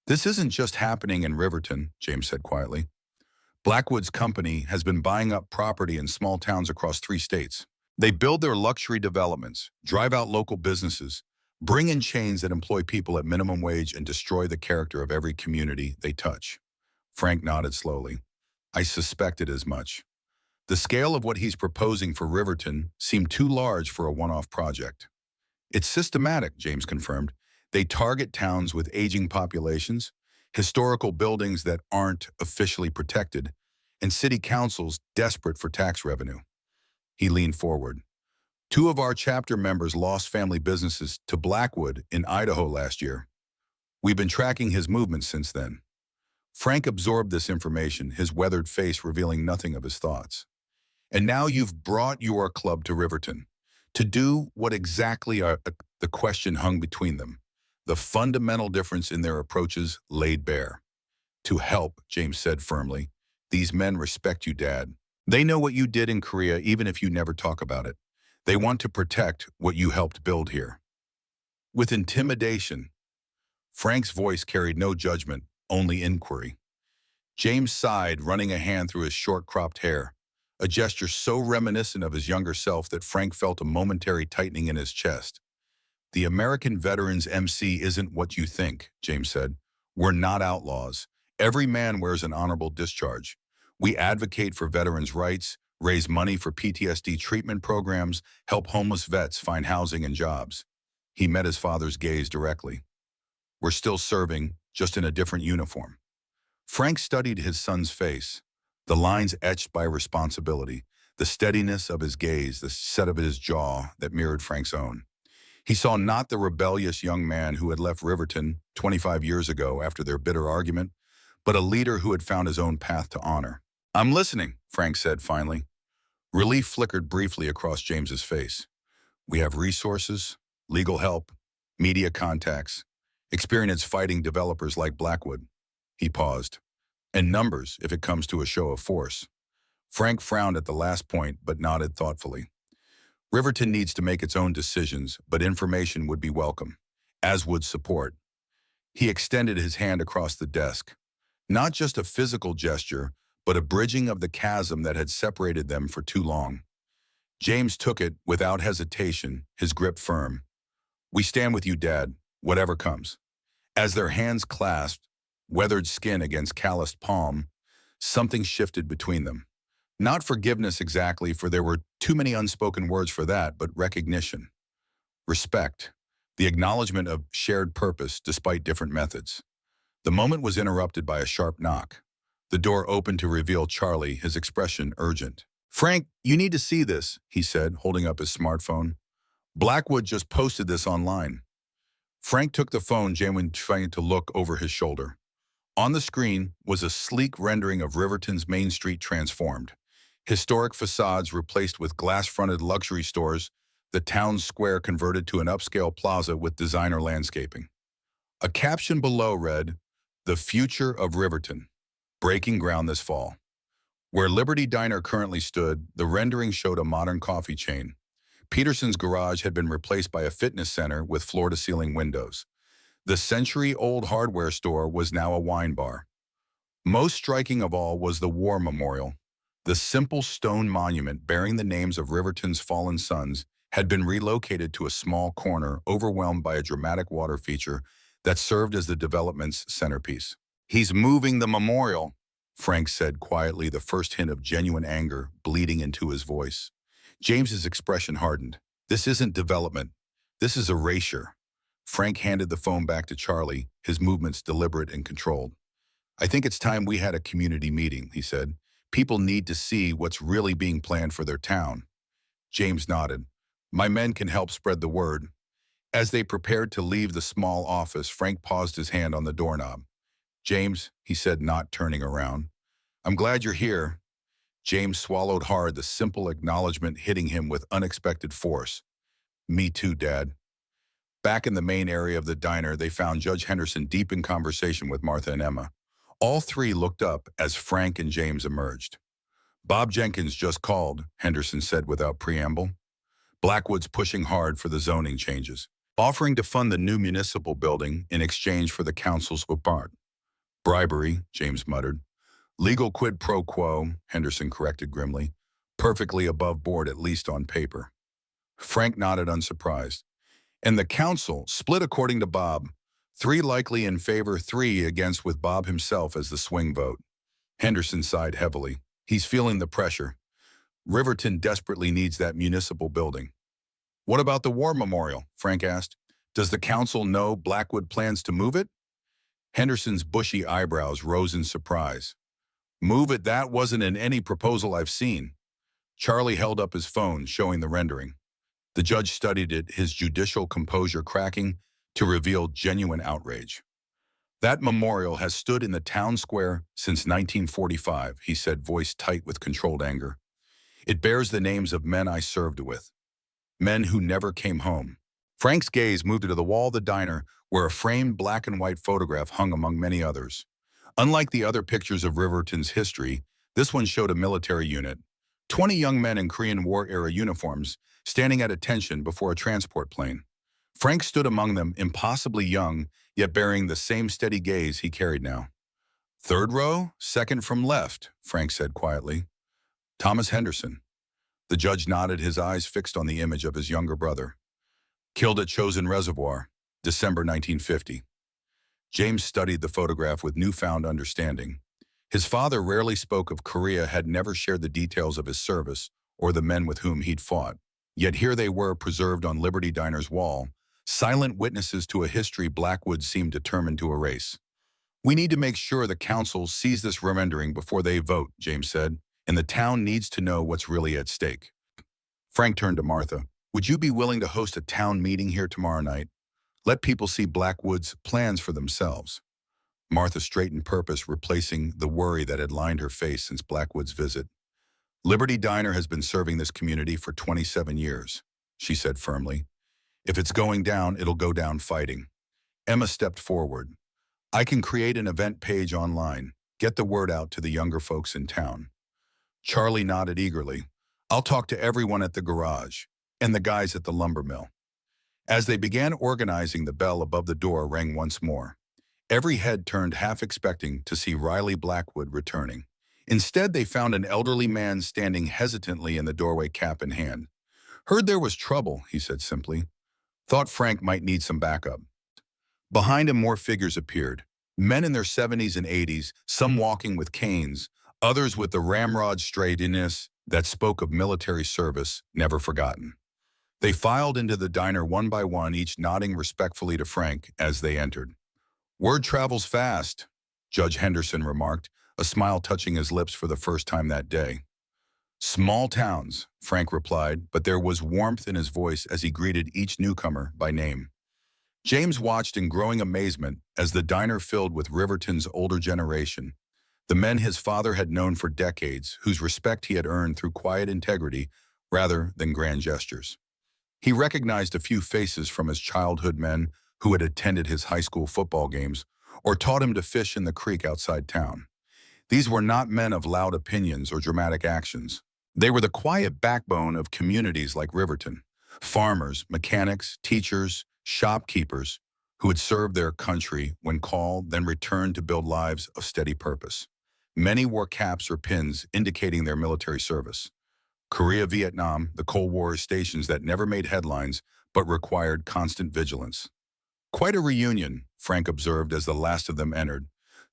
Speaker 1: This isn't just happening in Riverton, James said quietly. Blackwood's company has been buying up property in small towns across 3 states. They build their luxury developments, drive out local businesses, bring in chains that employ people at minimum wage, and destroy the character of every community they touch. Frank nodded slowly. I suspected as much. The scale of what he's proposing for Riverton seemed too large for a one-off project. It's systematic, James confirmed. They target towns with aging populations, historical buildings that aren't officially protected, and city councils desperate for tax revenue. He leaned forward. 2 of our chapter members lost family businesses to Blackwood in Idaho last year. We've been tracking his movements since then. Frank absorbed this information, his weathered face revealing nothing of his thoughts. And now you've brought your club to Riverton to do what exactly the question hung between them. The fundamental difference in their approaches laid bare. To help, James said firmly. These men respect you, Dad. They know what you did in Korea, even if you never talk about it. They want to protect what you helped build here. With intimidation, Frank's voice carried no judgment, only inquiry. James sighed, running a hand through his short-cropped hair, a gesture so reminiscent of his younger self that Frank felt a momentary tightening in his chest. The American Veterans MC isn't what you think, James said. We're not outlaws. Every man wears an honorable discharge. We advocate for veterans' rights, raise money for PTSD treatment programs, help homeless vets find housing and jobs. He met his father's gaze directly. We're still serving, just in a different uniform. Frank studied his son's face, the lines etched by responsibility, the steadiness of his gaze, the set of his jaw that mirrored Frank's own. He saw not the rebellious young man who had left Riverton 25 years ago after their bitter argument, but a leader who had found his own path to honor. "I'm listening," Frank said finally. Relief flickered briefly across James's face. "We have resources, legal help, media contacts, experience fighting developers like Blackwood." He paused. "And numbers, if it comes to a show of force." Frank frowned at the last point, but nodded thoughtfully. "Riverton needs to make its own decisions, but information would be welcome, as would support." He extended his hand across the desk. Not just a physical gesture, but a bridging of the chasm that had separated them for too long. James took it without hesitation, his grip firm. "We stand with you, Dad, whatever comes." As their hands clasped, weathered skin against calloused palm, something shifted between them. Not forgiveness exactly, for there were too many unspoken words for that, but recognition. Respect. The acknowledgement of shared purpose despite different methods. The moment was interrupted by a sharp knock. The door opened to reveal Charlie, his expression urgent. "Frank, you need to see this," he said, holding up his smartphone. "Blackwood just posted this online." Frank took the phone, genuinely trying to look over his shoulder. On the screen was a sleek rendering of Riverton's Main Street transformed. Historic facades replaced with glass-fronted luxury stores, the town square converted to an upscale plaza with designer landscaping. A caption below read, "The future of Riverton, breaking ground this fall." Where Liberty Diner currently stood, the rendering showed a modern coffee chain. Peterson's garage had been replaced by a fitness center with floor-to-ceiling windows. The century-old hardware store was now a wine bar. Most striking of all was the War Memorial. The simple stone monument bearing the names of Riverton's fallen sons had been relocated to a small corner overwhelmed by a dramatic water feature that served as the development's centerpiece. "He's moving the memorial," Frank said quietly, the first hint of genuine anger bleeding into his voice. James's expression hardened. "This isn't development. This is erasure." Frank handed the phone back to Charlie, his movements deliberate and controlled. "I think it's time we had a community meeting," he said. "People need to see what's really being planned for their town." James nodded. "My men can help spread the word." As they prepared to leave the small office, Frank paused his hand on the doorknob. "James," he said, not turning around. "I'm glad you're here." James swallowed hard, the simple acknowledgement hitting him with unexpected force. "Me too, Dad." Back in the main area of the diner, they found Judge Henderson deep in conversation with Martha and Emma. All three looked up as Frank and James emerged. "Bob Jenkins just called," Henderson said without preamble. "Blackwood's pushing hard for the zoning changes, offering to fund the new municipal building in exchange for the council's part." "Bribery," James muttered. "Legal quid pro quo," Henderson corrected grimly. "Perfectly above board, at least on paper." Frank nodded unsurprised. "And the council split according to Bob. 3 likely in favor, 3 against, with Bob himself as the swing vote." Henderson sighed heavily. "He's feeling the pressure. Riverton desperately needs that municipal building." "What about the War Memorial?" Frank asked. "Does the council know Blackwood plans to move it?" Henderson's bushy eyebrows rose in surprise. "Move it? That wasn't in any proposal I've seen." Charlie held up his phone, showing the rendering. The judge studied it, his judicial composure cracking to reveal genuine outrage. "That memorial has stood in the town square since 1945, he said, voice tight with controlled anger. "It bears the names of men I served with, men who never came home." Frank's gaze moved to the wall of the diner, where a framed black and white photograph hung among many others. Unlike the other pictures of Riverton's history, this one showed a military unit. 20 young men in Korean War-era uniforms, standing at attention before a transport plane. Frank stood among them, impossibly young, yet bearing the same steady gaze he carried now. "Third row, second from left," Frank said quietly. "Thomas Henderson." The judge nodded, his eyes fixed on the image of his younger brother. Killed at Chosin Reservoir, December 1950. James studied the photograph with newfound understanding. His father rarely spoke of Korea, had never shared the details of his service or the men with whom he'd fought. Yet here they were, preserved on Liberty Diner's wall, silent witnesses to a history Blackwood seemed determined to erase. "We need to make sure the council sees this rendering before they vote," James said, "and the town needs to know what's really at stake." Frank turned to Martha. "Would you be willing to host a town meeting here tomorrow night? Let people see Blackwood's plans for themselves." Martha straightened purpose, replacing the worry that had lined her face since Blackwood's visit. "Liberty Diner has been serving this community for 27 years, she said firmly. "If it's going down, it'll go down fighting." Emma stepped forward. "I can create an event page online, get the word out to the younger folks in town." Charlie nodded eagerly. "I'll talk to everyone at the garage and the guys at the lumber mill." As they began organizing, the bell above the door rang once more. Every head turned, half expecting to see Riley Blackwood returning. Instead, they found an elderly man standing hesitantly in the doorway, cap in hand. "Heard there was trouble," he said simply. "Thought Frank might need some backup." Behind him, more figures appeared. Men in their 70s and 80s, some walking with canes, others with the ramrod straightness that spoke of military service never forgotten. They filed into the diner one by one, each nodding respectfully to Frank as they entered. "Word travels fast," Judge Henderson remarked, a smile touching his lips for the first time that day. "Small towns," Frank replied, but there was warmth in his voice as he greeted each newcomer by name. James watched in growing amazement as the diner filled with Riverton's older generation, the men his father had known for decades, whose respect he had earned through quiet integrity rather than grand gestures. He recognized a few faces from his childhood, men who had attended his high school football games or taught him to fish in the creek outside town. These were not men of loud opinions or dramatic actions. They were the quiet backbone of communities like Riverton, farmers, mechanics, teachers, shopkeepers who had served their country when called, then returned to build lives of steady purpose. Many wore caps or pins indicating their military service. Korea, Vietnam, the Cold War stations that never made headlines but required constant vigilance. "Quite a reunion," Frank observed as the last of them entered.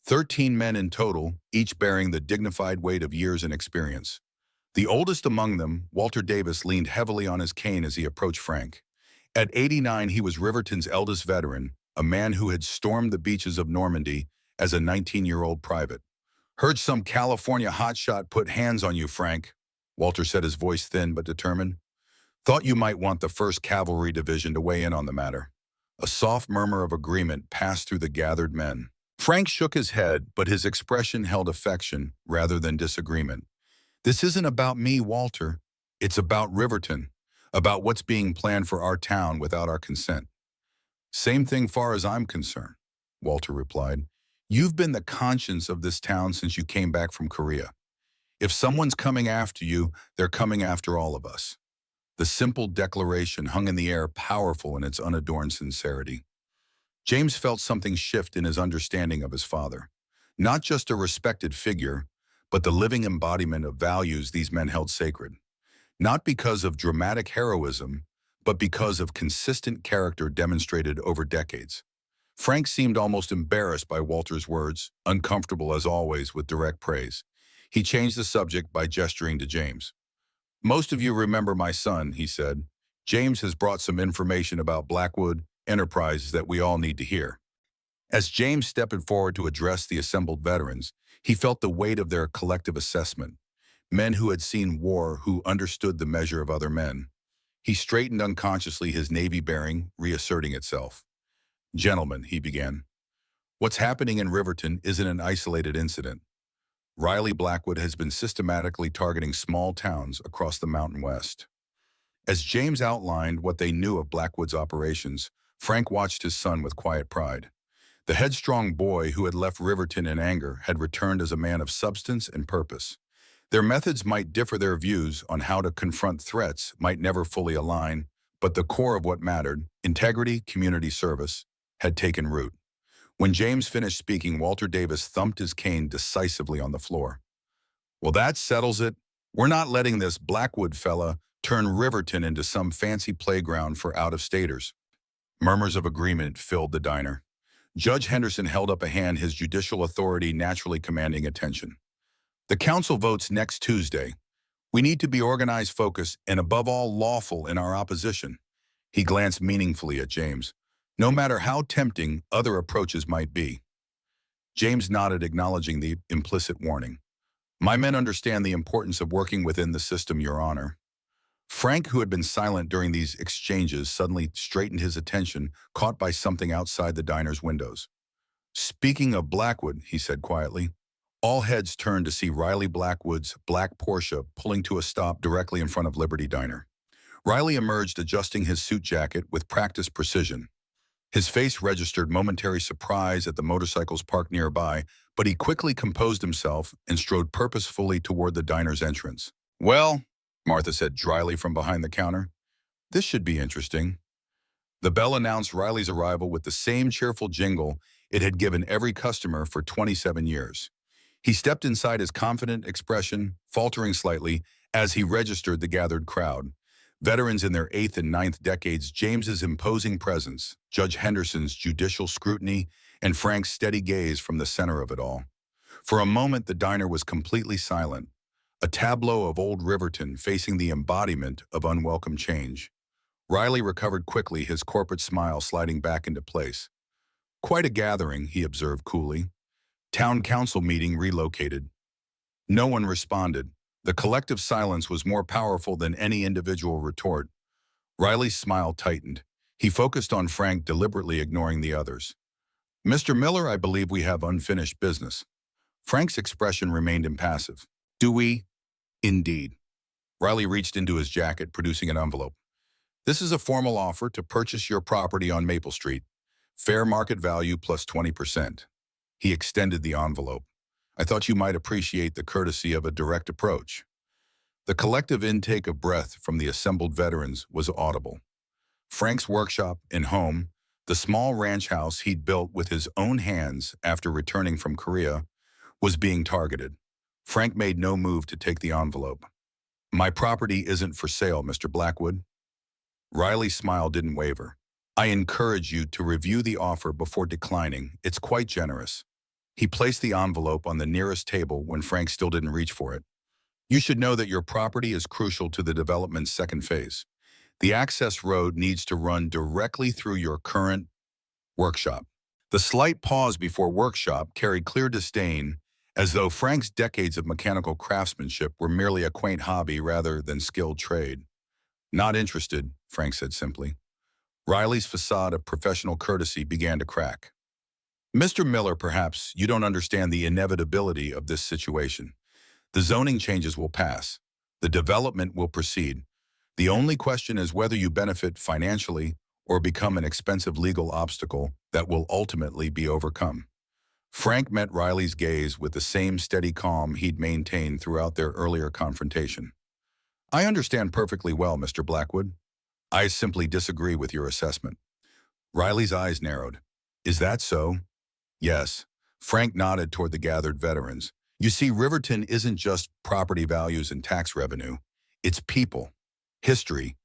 Speaker 1: 13 men in total, each bearing the dignified weight of years and experience. The oldest among them, Walter Davis, leaned heavily on his cane as he approached Frank. At 89, he was Riverton's eldest veteran, a man who had stormed the beaches of Normandy as a 19-year-old private. "Heard some California hotshot put hands on you, Frank," Walter said, his voice thin but determined. "Thought you might want the 1st Cavalry Division to weigh in on the matter." A soft murmur of agreement passed through the gathered men. Frank shook his head, but his expression held affection rather than disagreement. "This isn't about me, Walter. It's about Riverton, about what's being planned for our town without our consent." "Same thing far as I'm concerned," Walter replied. "You've been the conscience of this town since you came back from Korea. If someone's coming after you, they're coming after all of us." The simple declaration hung in the air, powerful in its unadorned sincerity. James felt something shift in his understanding of his father. Not just a respected figure, but the living embodiment of values these men held sacred. Not because of dramatic heroism, but because of consistent character demonstrated over decades. Frank seemed almost embarrassed by Walter's words, uncomfortable as always with direct praise. He changed the subject by gesturing to James. "Most of you remember my son," he said. "James has brought some information about Blackwood Enterprises that we all need to hear." As James stepped forward to address the assembled veterans, he felt the weight of their collective assessment. Men who had seen war, who understood the measure of other men. He straightened unconsciously, his Navy bearing reasserting itself. "Gentlemen," he began, "what's happening in Riverton isn't an isolated incident. Riley Blackwood has been systematically targeting small towns across the Mountain West." As James outlined what they knew of Blackwood's operations, Frank watched his son with quiet pride. The headstrong boy who had left Riverton in anger had returned as a man of substance and purpose. Their methods might differ, their views on how to confront threats might never fully align, but the core of what mattered, integrity, community service, had taken root. When James finished speaking, Walter Davis thumped his cane decisively on the floor. "Well, that settles it. We're not letting this Blackwood fella turn Riverton into some fancy playground for out-of-staters. Murmurs of agreement filled the diner. Judge Henderson held up a hand, his judicial authority naturally commanding attention. The council votes next Tuesday. We need to be organized, focused, and above all lawful in our opposition. He glanced meaningfully at James. No matter how tempting other approaches might be. James nodded, acknowledging the implicit warning. My men understand the importance of working within the system, Your Honor. Frank, who had been silent during these exchanges, suddenly straightened his attention, caught by something outside the diner's windows. Speaking of Blackwood, he said quietly. All heads turned to see Riley Blackwood's black Porsche pulling to a stop directly in front of Liberty Diner. Riley emerged, adjusting his suit jacket with practiced precision. His face registered momentary surprise at the motorcycles parked nearby, but he quickly composed himself and strode purposefully toward the diner's entrance. Well, Martha said dryly from behind the counter, this should be interesting. The bell announced Riley's arrival with the same cheerful jingle it had given every customer for 27 years. He stepped inside, his confident expression faltering slightly as he registered the gathered crowd. Veterans in their 8th and 9th decades, James's imposing presence, Judge Henderson's judicial scrutiny, and Frank's steady gaze from the center of it all. For a moment, the diner was completely silent, a tableau of old Riverton facing the embodiment of unwelcome change. Riley recovered quickly, his corporate smile sliding back into place. Quite a gathering, he observed coolly. Town council meeting relocated. No one responded. The collective silence was more powerful than any individual retort. Riley's smile tightened. He focused on Frank, deliberately ignoring the others. Mr. Miller, I believe we have unfinished business. Frank's expression remained impassive. Do we? Indeed. Riley reached into his jacket, producing an envelope. This is a formal offer to purchase your property on Maple Street. Fair market value plus 20%. He extended the envelope. I thought you might appreciate the courtesy of a direct approach. The collective intake of breath from the assembled veterans was audible. Frank's workshop and home, the small ranch house he'd built with his own hands after returning from Korea, was being targeted. Frank made no move to take the envelope. My property isn't for sale, Mr. Blackwood. Riley's smile didn't waver. I encourage you to review the offer before declining. It's quite generous. He placed the envelope on the nearest table when Frank still didn't reach for it. You should know that your property is crucial to the development's second phase. The access road needs to run directly through your current workshop. The slight pause before workshop carried clear disdain, as though Frank's decades of mechanical craftsmanship were merely a quaint hobby rather than skilled trade. Not interested, Frank said simply. Riley's facade of professional courtesy began to crack. Mr. Miller, perhaps you don't understand the inevitability of this situation. The zoning changes will pass. The development will proceed. The only question is whether you benefit financially or become an expensive legal obstacle that will ultimately be overcome. Frank met Riley's gaze with the same steady calm he'd maintained throughout their earlier confrontation. I understand perfectly well, Mr. Blackwood. I simply disagree with your assessment. Riley's eyes narrowed. Is that so? Yes. Frank nodded toward the gathered veterans. You see, Riverton isn't just property values and tax revenue. It's people, history,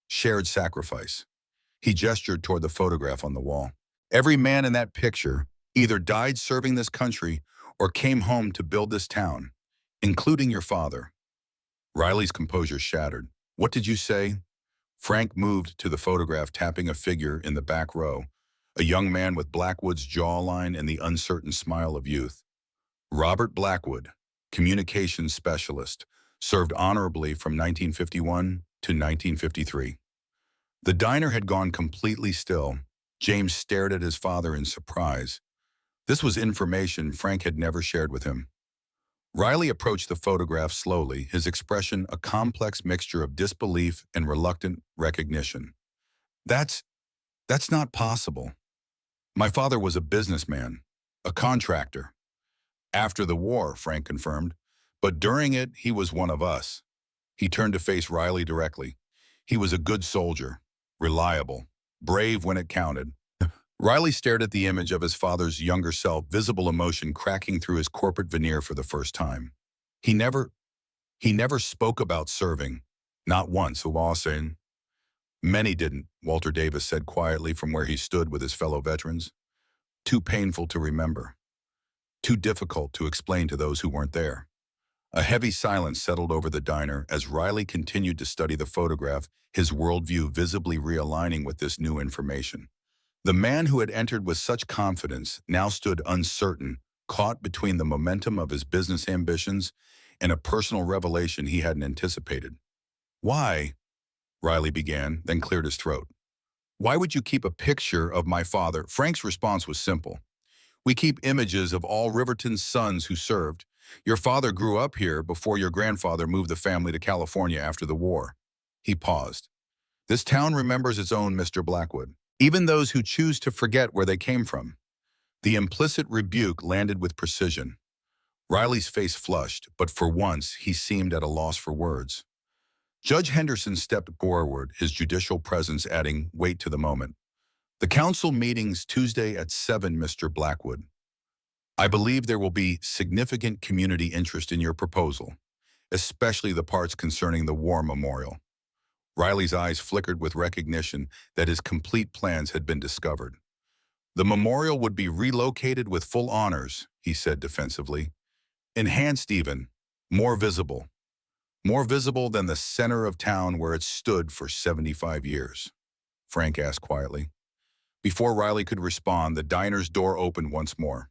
Speaker 1: shared sacrifice. He gestured toward the photograph on the wall. Every man in that picture either died serving this country or came home to build this town, including your father. Riley's composure shattered. What did you say? Frank moved to the photograph, tapping a figure in the back row, a young man with Blackwood's jawline and the uncertain smile of youth. Robert Blackwood, communications specialist, served honorably from 1951 to 1953. The diner had gone completely still. James stared at his father in surprise. This was information Frank had never shared with him. Riley approached the photograph slowly, his expression a complex mixture of disbelief and reluctant recognition. That's not possible. My father was a businessman, a contractor. After the war, Frank confirmed, but during it, he was one of us. He turned to face Riley directly. He was a good soldier, reliable, brave when it counted. Riley stared at the image of his father's younger self, visible emotion cracking through his corporate veneer for the first time. He never spoke about serving, Not once, Owasin. Many didn't, Walter Davis said quietly from where he stood with his fellow veterans. Too painful to remember. Too difficult to explain to those who weren't there. A heavy silence settled over the diner as Riley continued to study the photograph, his worldview visibly realigning with this new information. The man who had entered with such confidence now stood uncertain, caught between the momentum of his business ambitions and a personal revelation he hadn't anticipated. Why? Riley began, then cleared his throat. Why would you keep a picture of my father? Frank's response was simple. We keep images of all Riverton's sons who served. Your father grew up here before your grandfather moved the family to California after the war. He paused. This town remembers its own Mr. Blackwood, even those who choose to forget where they came from. The implicit rebuke landed with precision. Riley's face flushed, but for once he seemed at a loss for words. Judge Henderson stepped forward, his judicial presence adding weight to the moment. The council meetings Tuesday at 7, Mr. Blackwood. I believe there will be significant community interest in your proposal, especially the parts concerning the war memorial. Riley's eyes flickered with recognition that his complete plans had been discovered. The memorial would be relocated with full honors, he said defensively. Enhanced even, more visible. More visible than the center of town where it stood for 75 years, Frank asked quietly. Before Riley could respond, the diner's door opened once more.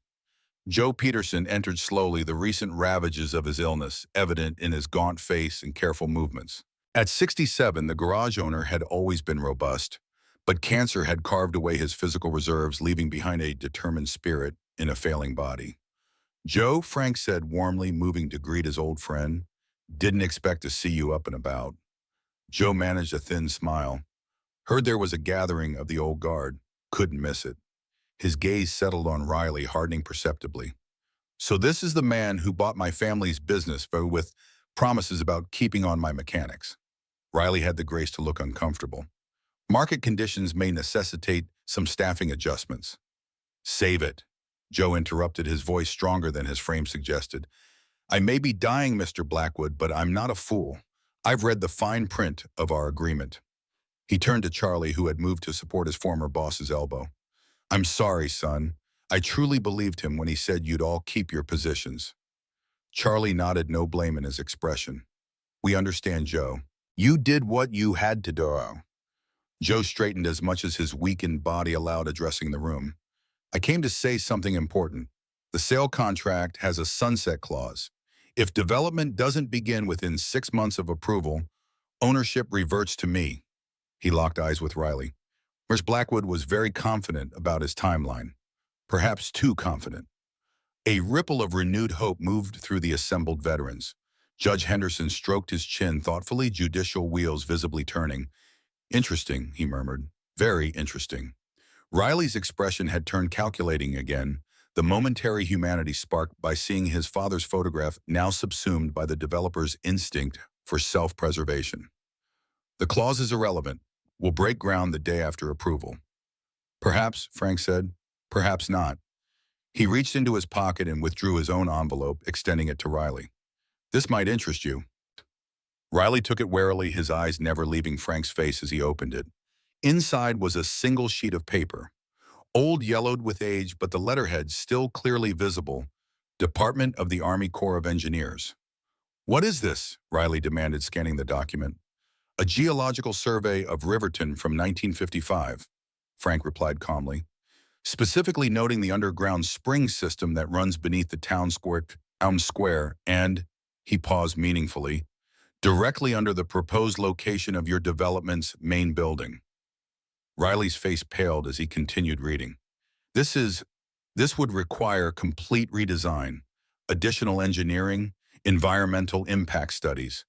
Speaker 1: Joe Peterson entered slowly, the recent ravages of his illness evident in his gaunt face and careful movements. At 67, the garage owner had always been robust, but cancer had carved away his physical reserves, leaving behind a determined spirit in a failing body. Joe, Frank said warmly, moving to greet his old friend. Didn't expect to see you up and about. Joe managed a thin smile. Heard there was a gathering of the old guard. Couldn't miss it. His gaze settled on Riley, hardening perceptibly. So this is the man who bought my family's business with promises about keeping on my mechanics. Riley had the grace to look uncomfortable. Market conditions may necessitate some staffing adjustments. Save it. Joe interrupted, his voice stronger than his frame suggested. I may be dying, Mr. Blackwood, but I'm not a fool. I've read the fine print of our agreement. He turned to Charlie, who had moved to support his former boss's elbow. I'm sorry, son. I truly believed him when he said you'd all keep your positions. Charlie nodded, no blame in his expression. We understand, Joe. You did what you had to do. Joe straightened as much as his weakened body allowed, addressing the room. I came to say something important. The sale contract has a sunset clause. If development doesn't begin within 6 months of approval, ownership reverts to me. He locked eyes with Riley. Mr. Blackwood was very confident about his timeline, perhaps too confident. A ripple of renewed hope moved through the assembled veterans. Judge Henderson stroked his chin thoughtfully, judicial wheels visibly turning. Interesting, he murmured. Very interesting. Riley's expression had turned calculating again, the momentary humanity sparked by seeing his father's photograph now subsumed by the developer's instinct for self-preservation. The clause is irrelevant. We'll break ground the day after approval. Perhaps, Frank said. Perhaps not. He reached into his pocket and withdrew his own envelope, extending it to Riley. This might interest you. Riley took it warily, his eyes never leaving Frank's face as he opened it. Inside was a single sheet of paper. Old, yellowed with age, but the letterhead still clearly visible. Department of the Army Corps of Engineers. What is this? Riley demanded, scanning the document. A geological survey of Riverton from 1955, Frank replied calmly, specifically noting the underground spring system that runs beneath the town square and, he paused meaningfully, directly under the proposed location of your development's main building. Riley's face paled as he continued reading. This would require complete redesign, additional engineering, environmental impact studies.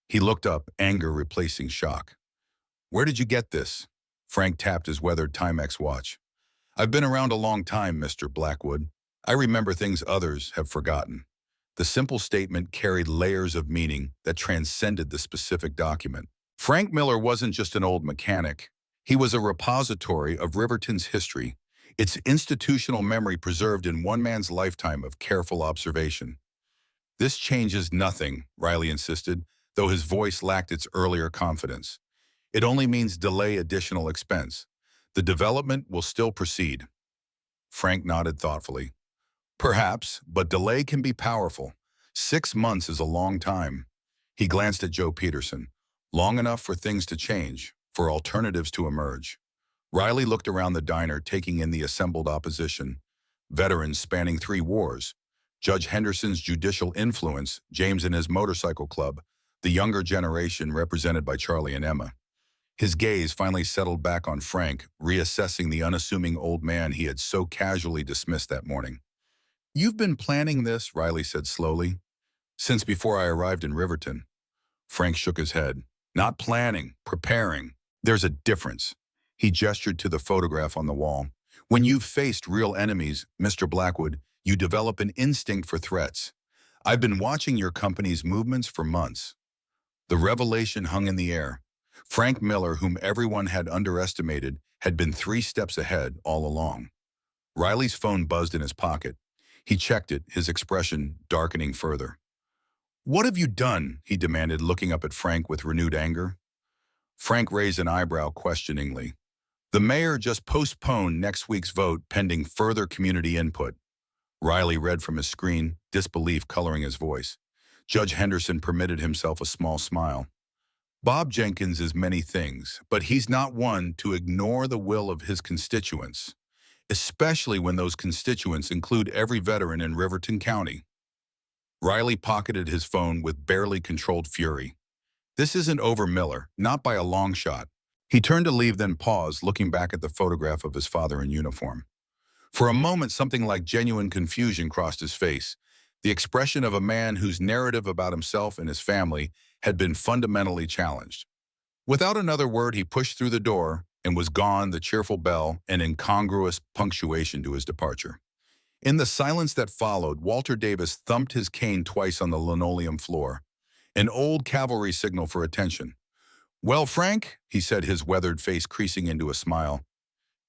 Speaker 1: He looked up, anger replacing shock. Where did you get this? Frank tapped his weathered Timex watch. I've been around a long time, Mr. Blackwood. I remember things others have forgotten. The simple statement carried layers of meaning that transcended the specific document. Frank Miller wasn't just an old mechanic. He was a repository of Riverton's history, its institutional memory preserved in one man's lifetime of careful observation. This changes nothing, Riley insisted. though his voice lacked its earlier confidence. "It only means delay additional expense. The development will still proceed." Frank nodded thoughtfully. "Perhaps, but delay can be powerful. 6 months is a long time." He glanced at Joe Peterson. Long enough for things to change, for alternatives to emerge. Riley looked around the diner, taking in the assembled opposition. Veterans spanning 3 wars. Judge Henderson's judicial influence, James and his motorcycle club, the younger generation represented by Charlie and Emma. His gaze finally settled back on Frank, reassessing the unassuming old man he had so casually dismissed that morning. "You've been planning this," Riley said slowly, "since before I arrived in Riverton." Frank shook his head. "Not planning, preparing. There's a difference." He gestured to the photograph on the wall. "When you've faced real enemies, Mr. Blackwood, you develop an instinct for threats. I've been watching your company's movements for months." The revelation hung in the air. Frank Miller, whom everyone had underestimated, had been 3 steps ahead all along. Riley's phone buzzed in his pocket. He checked it, his expression darkening further. "What have you done?" he demanded, looking up at Frank with renewed anger. Frank raised an eyebrow questioningly. "The mayor just postponed next week's vote pending further community input." Riley read from his screen, disbelief coloring his voice. Judge Henderson permitted himself a small smile. "Bob Jenkins is many things, but he's not one to ignore the will of his constituents, especially when those constituents include every veteran in Riverton County." Riley pocketed his phone with barely controlled fury. "This isn't over Miller, not by a long shot." He turned to leave, then paused, looking back at the photograph of his father in uniform. For a moment, something like genuine confusion crossed his face, the expression of a man whose narrative about himself and his family had been fundamentally challenged. Without another word, he pushed through the door and was gone, the cheerful bell an incongruous punctuation to his departure. In the silence that followed, Walter Davis thumped his cane twice on the linoleum floor, an old cavalry signal for attention. "Well, Frank," he said, his weathered face creasing into a smile,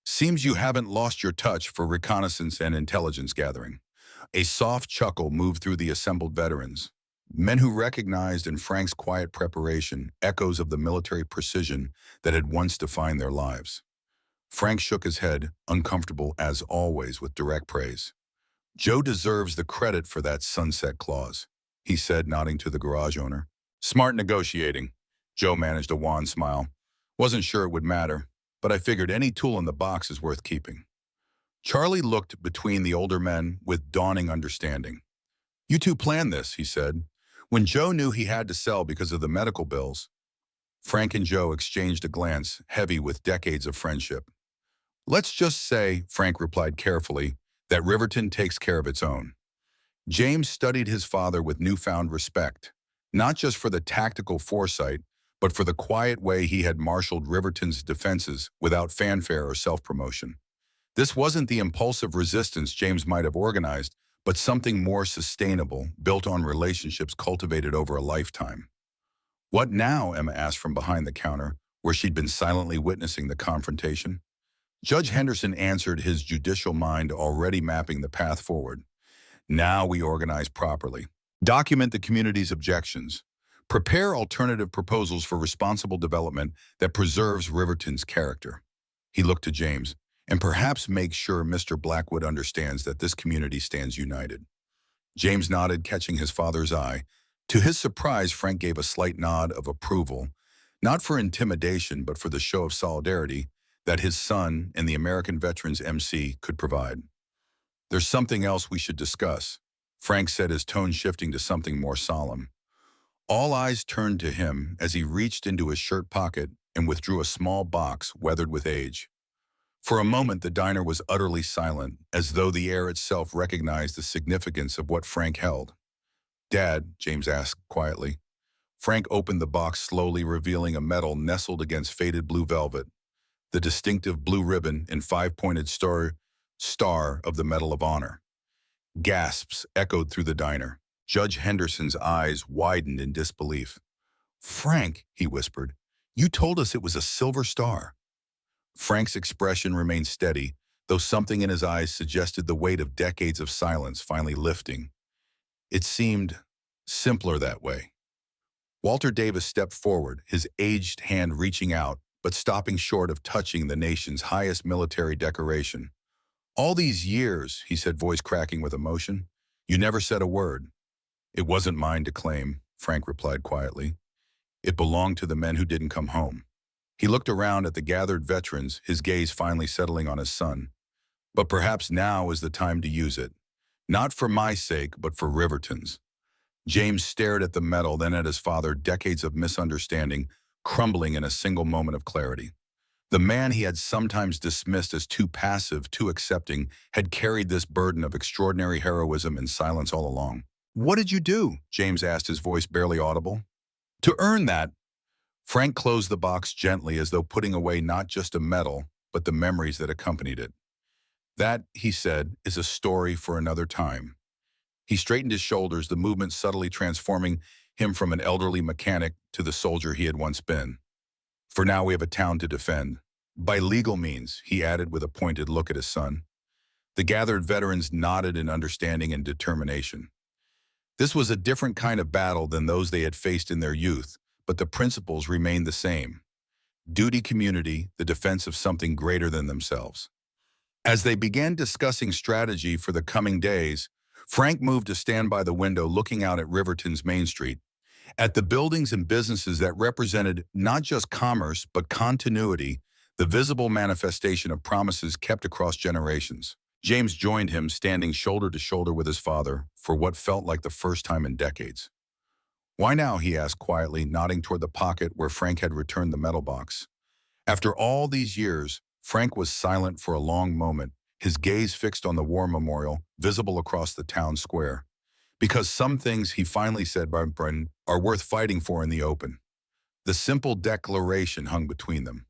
Speaker 1: "seems you haven't lost your touch for reconnaissance and intelligence gathering." A soft chuckle moved through the assembled veterans, men who recognized in Frank's quiet preparation echoes of the military precision that had once defined their lives. Frank shook his head, uncomfortable as always with direct praise. "Joe deserves the credit for that sunset clause," he said, nodding to the garage owner. "Smart negotiating." Joe managed a wan smile. "Wasn't sure it would matter, but I figured any tool in the box is worth keeping." Charlie looked between the older men with dawning understanding. "You two planned this," he said. "When Joe knew he had to sell because of the medical bills." Frank and Joe exchanged a glance heavy with decades of friendship. "Let's just say," Frank replied carefully, "that Riverton takes care of its own." James studied his father with newfound respect, not just for the tactical foresight, but for the quiet way he had marshaled Riverton's defenses without fanfare or self-promotion. This wasn't the impulsive resistance James might have organized, but something more sustainable, built on relationships cultivated over a lifetime. "What now?" Emma asked from behind the counter, where she'd been silently witnessing the confrontation. Judge Henderson answered, his judicial mind already mapping the path forward. "Now we organize properly. Document the community's objections. Prepare alternative proposals for responsible development that preserves Riverton's character." He looked to James. "And perhaps make sure Mr. Blackwood understands that this community stands united." James nodded, catching his father's eye. To his surprise, Frank gave a slight nod of approval, not for intimidation, but for the show of solidarity that his son and the American Veterans MC could provide. "There's something else we should discuss," Frank said, his tone shifting to something more solemn. All eyes turned to him as he reached into his shirt pocket and withdrew a small box weathered with age. For a moment, the diner was utterly silent, as though the air itself recognized the significance of what Frank held. "Dad," James asked quietly. Frank opened the box slowly, revealing a medal nestled against faded blue velvet, the distinctive blue ribbon and 5-pointed star of the Medal of Honor. Gasps echoed through the diner. Judge Henderson's eyes widened in disbelief. "Frank," he whispered, "you told us it was a silver star." Frank's expression remained steady, though something in his eyes suggested the weight of decades of silence finally lifting. "It seemed simpler that way." Walter Davis stepped forward, his aged hand reaching out, but stopping short of touching the nation's highest military decoration. "All these years," he said, voice cracking with emotion, "you never said a word." "It wasn't mine to claim," Frank replied quietly. "It belonged to the men who didn't come home." He looked around at the gathered veterans, his gaze finally settling on his son. "But perhaps now is the time to use it. Not for my sake, but for Riverton's." James stared at the medal, then at his father, decades of misunderstanding crumbling in a single moment of clarity. The man he had sometimes dismissed as too passive, too accepting, had carried this burden of extraordinary heroism in silence all along. "What did you do?" James asked, his voice barely audible. "To earn that." Frank closed the box gently, as though putting away not just a medal, but the memories that accompanied it. "That," he said, "is a story for another time." He straightened his shoulders, the movement subtly transforming him from an elderly mechanic to the soldier he had once been. "For now we have a town to defend. By legal means," he added with a pointed look at his son. The gathered veterans nodded in understanding and determination. This was a different kind of battle than those they had faced in their youth, but the principles remained the same. Duty, community, the defense of something greater than themselves. As they began discussing strategy for the coming days, Frank moved to stand by the window looking out at Riverton's Main Street, at the buildings and businesses that represented not just commerce but continuity, the visible manifestation of promises kept across generations. James joined him, standing shoulder to shoulder with his father, for what felt like the first time in decades. "Why now?" he asked quietly, nodding toward the pocket where Frank had returned the metal box. After all these years, Frank was silent for a long moment, his gaze fixed on the war memorial, visible across the town square. "Because some things," he finally said, "are worth fighting for in the open." The simple declaration hung between them.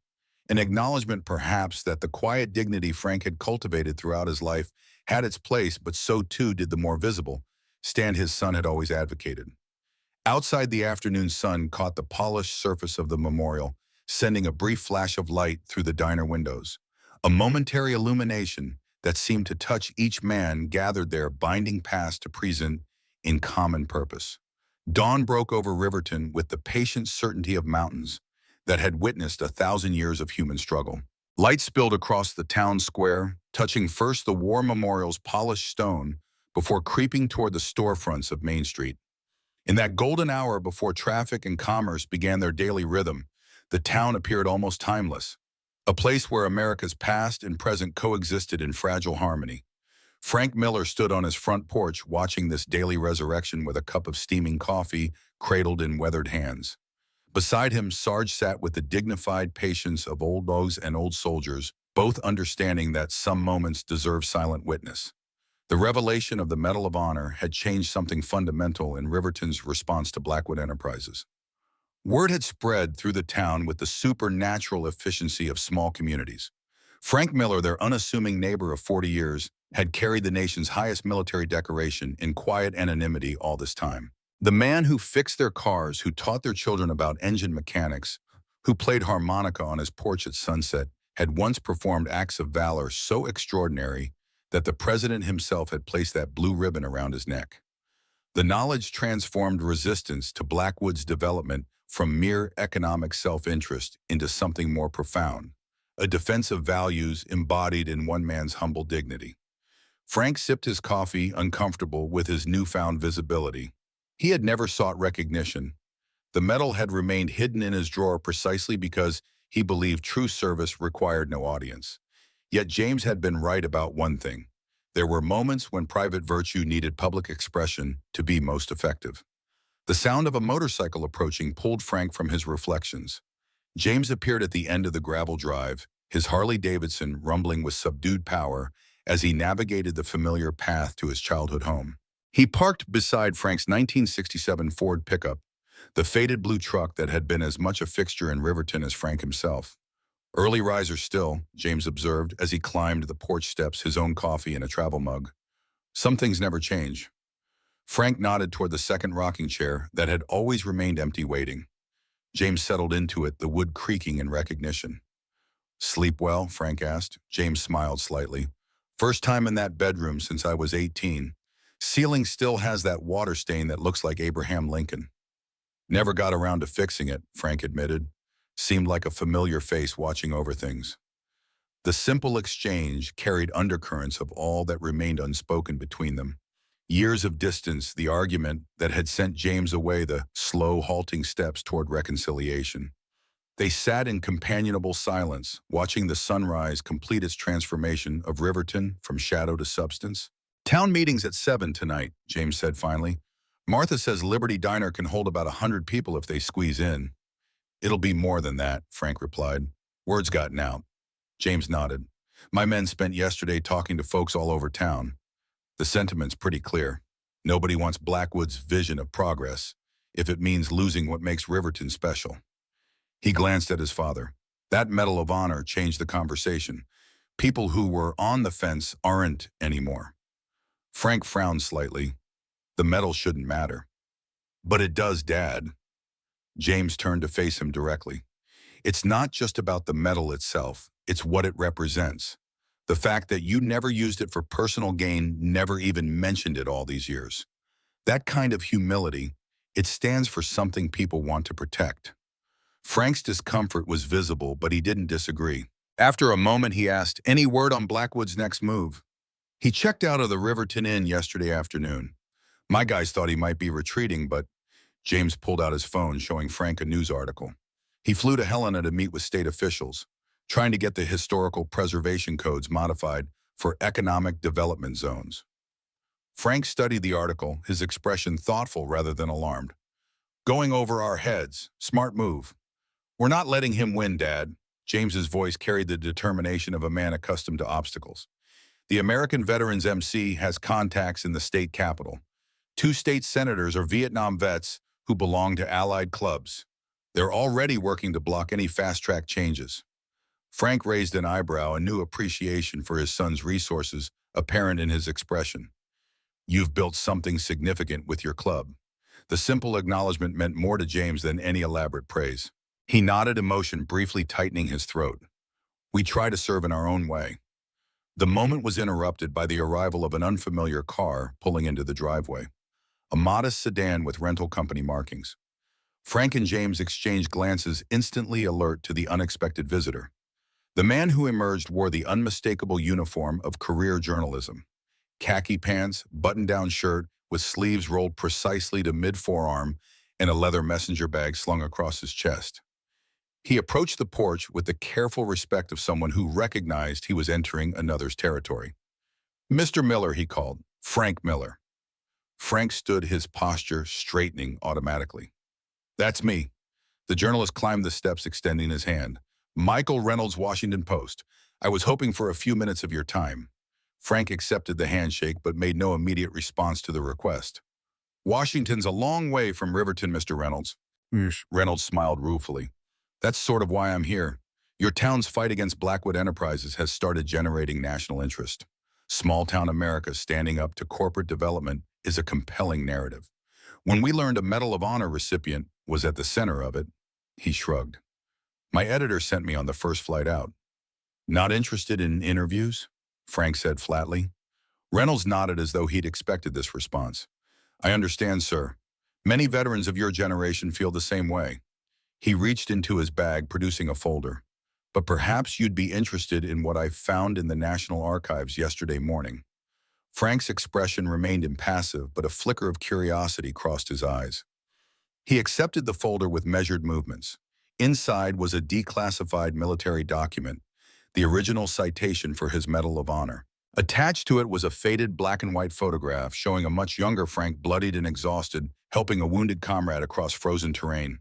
Speaker 1: An acknowledgement, perhaps, that the quiet dignity Frank had cultivated throughout his life had its place, but so too did the more visible stand his son had always advocated. Outside, the afternoon sun caught the polished surface of the memorial, sending a brief flash of light through the diner windows. A momentary illumination that seemed to touch each man gathered there, binding past to present in common purpose. Dawn broke over Riverton with the patient certainty of mountains that had witnessed 1,000 years of human struggle. Light spilled across the town square, touching first the war memorial's polished stone before creeping toward the storefronts of Main Street. In that golden hour before traffic and commerce began their daily rhythm, the town appeared almost timeless, a place where America's past and present coexisted in fragile harmony. Frank Miller stood on his front porch watching this daily resurrection with a cup of steaming coffee cradled in weathered hands. Beside him, Sarge sat with the dignified patience of old dogs and old soldiers, both understanding that some moments deserve silent witness. The revelation of the Medal of Honor had changed something fundamental in Riverton's response to Blackwood Enterprises. Word had spread through the town with the supernatural efficiency of small communities. Frank Miller, their unassuming neighbor of 40 years, had carried the nation's highest military decoration in quiet anonymity all this time. The man who fixed their cars, who taught their children about engine mechanics, who played harmonica on his porch at sunset, had once performed acts of valor so extraordinary that the president himself had placed that blue ribbon around his neck. The knowledge transformed resistance to Blackwood's development from mere economic self-interest into something more profound, a defense of values embodied in one man's humble dignity. Frank sipped his coffee, uncomfortable with his newfound visibility. He had never sought recognition. The medal had remained hidden in his drawer precisely because he believed true service required no audience. Yet James had been right about one thing. There were moments when private virtue needed public expression to be most effective. The sound of a motorcycle approaching pulled Frank from his reflections. James appeared at the end of the gravel drive, his Harley-Davidson rumbling with subdued power as he navigated the familiar path to his childhood home. He parked beside Frank's 1967 Ford pickup, the faded blue truck that had been as much a fixture in Riverton as Frank himself. "Early riser still," James observed as he climbed the porch steps, his own coffee in a travel mug. "Some things never change." Frank nodded toward the second rocking chair that had always remained empty, waiting. James settled into it, the wood creaking in recognition. "Sleep well?" Frank asked. James smiled slightly. "First time in that bedroom since I was 18. Ceiling still has that water stain that looks like Abraham Lincoln." Never got around to fixing it, Frank admitted. Seemed like a familiar face watching over things. The simple exchange carried undercurrents of all that remained unspoken between them. Years of distance, the argument that had sent James away, the slow, halting steps toward reconciliation. They sat in companionable silence, watching the sunrise complete its transformation of Riverton from shadow to substance. "Town meeting's at 7 tonight," James said finally. "Martha says Liberty Diner can hold about 100 people if they squeeze in." "It'll be more than that," Frank replied. "Word's gotten out." James nodded. "My men spent yesterday talking to folks all over town. The sentiment's pretty clear. Nobody wants Blackwood's vision of progress, if it means losing what makes Riverton special." He glanced at his father. That Medal of Honor changed the conversation. People who were on the fence aren't anymore. Frank frowned slightly. The medal shouldn't matter. "But it does, Dad." James turned to face him directly. "It's not just about the medal itself. It's what it represents. The fact that you never used it for personal gain, never even mentioned it all these years. That kind of humility, it stands for something people want to protect." Frank's discomfort was visible, but he didn't disagree. After a moment, he asked, "Any word on Blackwood's next move?" "He checked out of the Riverton Inn yesterday afternoon. My guys thought he might be retreating, but..." James pulled out his phone, showing Frank a news article. "He flew to Helena to meet with state officials, trying to get the historical preservation codes modified for economic development zones." Frank studied the article, his expression thoughtful rather than alarmed. "Going over our heads. Smart move." "We're not letting him win, Dad." James's voice carried the determination of a man accustomed to obstacles. "The American Veterans MC has contacts in the state capitol. 2 state senators are Vietnam vets who belong to allied clubs. They're already working to block any fast-track changes." Frank raised an eyebrow, a new appreciation for his son's resources apparent in his expression. "You've built something significant with your club." The simple acknowledgement meant more to James than any elaborate praise. He nodded, emotion briefly tightening his throat. "We try to serve in our own way." The moment was interrupted by the arrival of an unfamiliar car pulling into the driveway. A modest sedan with rental company markings. Frank and James exchanged glances, instantly alert to the unexpected visitor. The man who emerged wore the unmistakable uniform of career journalism. Khaki pants, button-down shirt with sleeves rolled precisely to mid-forearm, and a leather messenger bag slung across his chest. He approached the porch with the careful respect of someone who recognized he was entering another's territory. "Mr. Miller," he called. "Frank Miller." Frank stood, his posture straightening automatically. "That's me." The journalist climbed the steps, extending his hand. "Michael Reynolds, Washington Post. I was hoping for a few minutes of your time." Frank accepted the handshake but made no immediate response to the request. "Washington's a long way from Riverton, Mr. Reynolds." Reynolds smiled ruefully. "That's sort of why I'm here. Your town's fight against Blackwood Enterprises has started generating national interest. Small-town America standing up to corporate development is a compelling narrative. When we learned a Medal of Honor recipient was at the center of it," he shrugged. "My editor sent me on the first flight out." "Not interested in interviews?" Frank said flatly. Reynolds nodded as though he'd expected this response. "I understand, sir. Many veterans of your generation feel the same way." He reached into his bag, producing a folder. "But perhaps you'd be interested in what I found in the National Archives yesterday morning." Frank's expression remained impassive, but a flicker of curiosity crossed his eyes. He accepted the folder with measured movements. Inside was a declassified military document, the original citation for his Medal of Honor. Attached to it was a faded black-and-white photograph showing a much younger Frank, bloodied and exhausted, helping a wounded comrade across frozen terrain.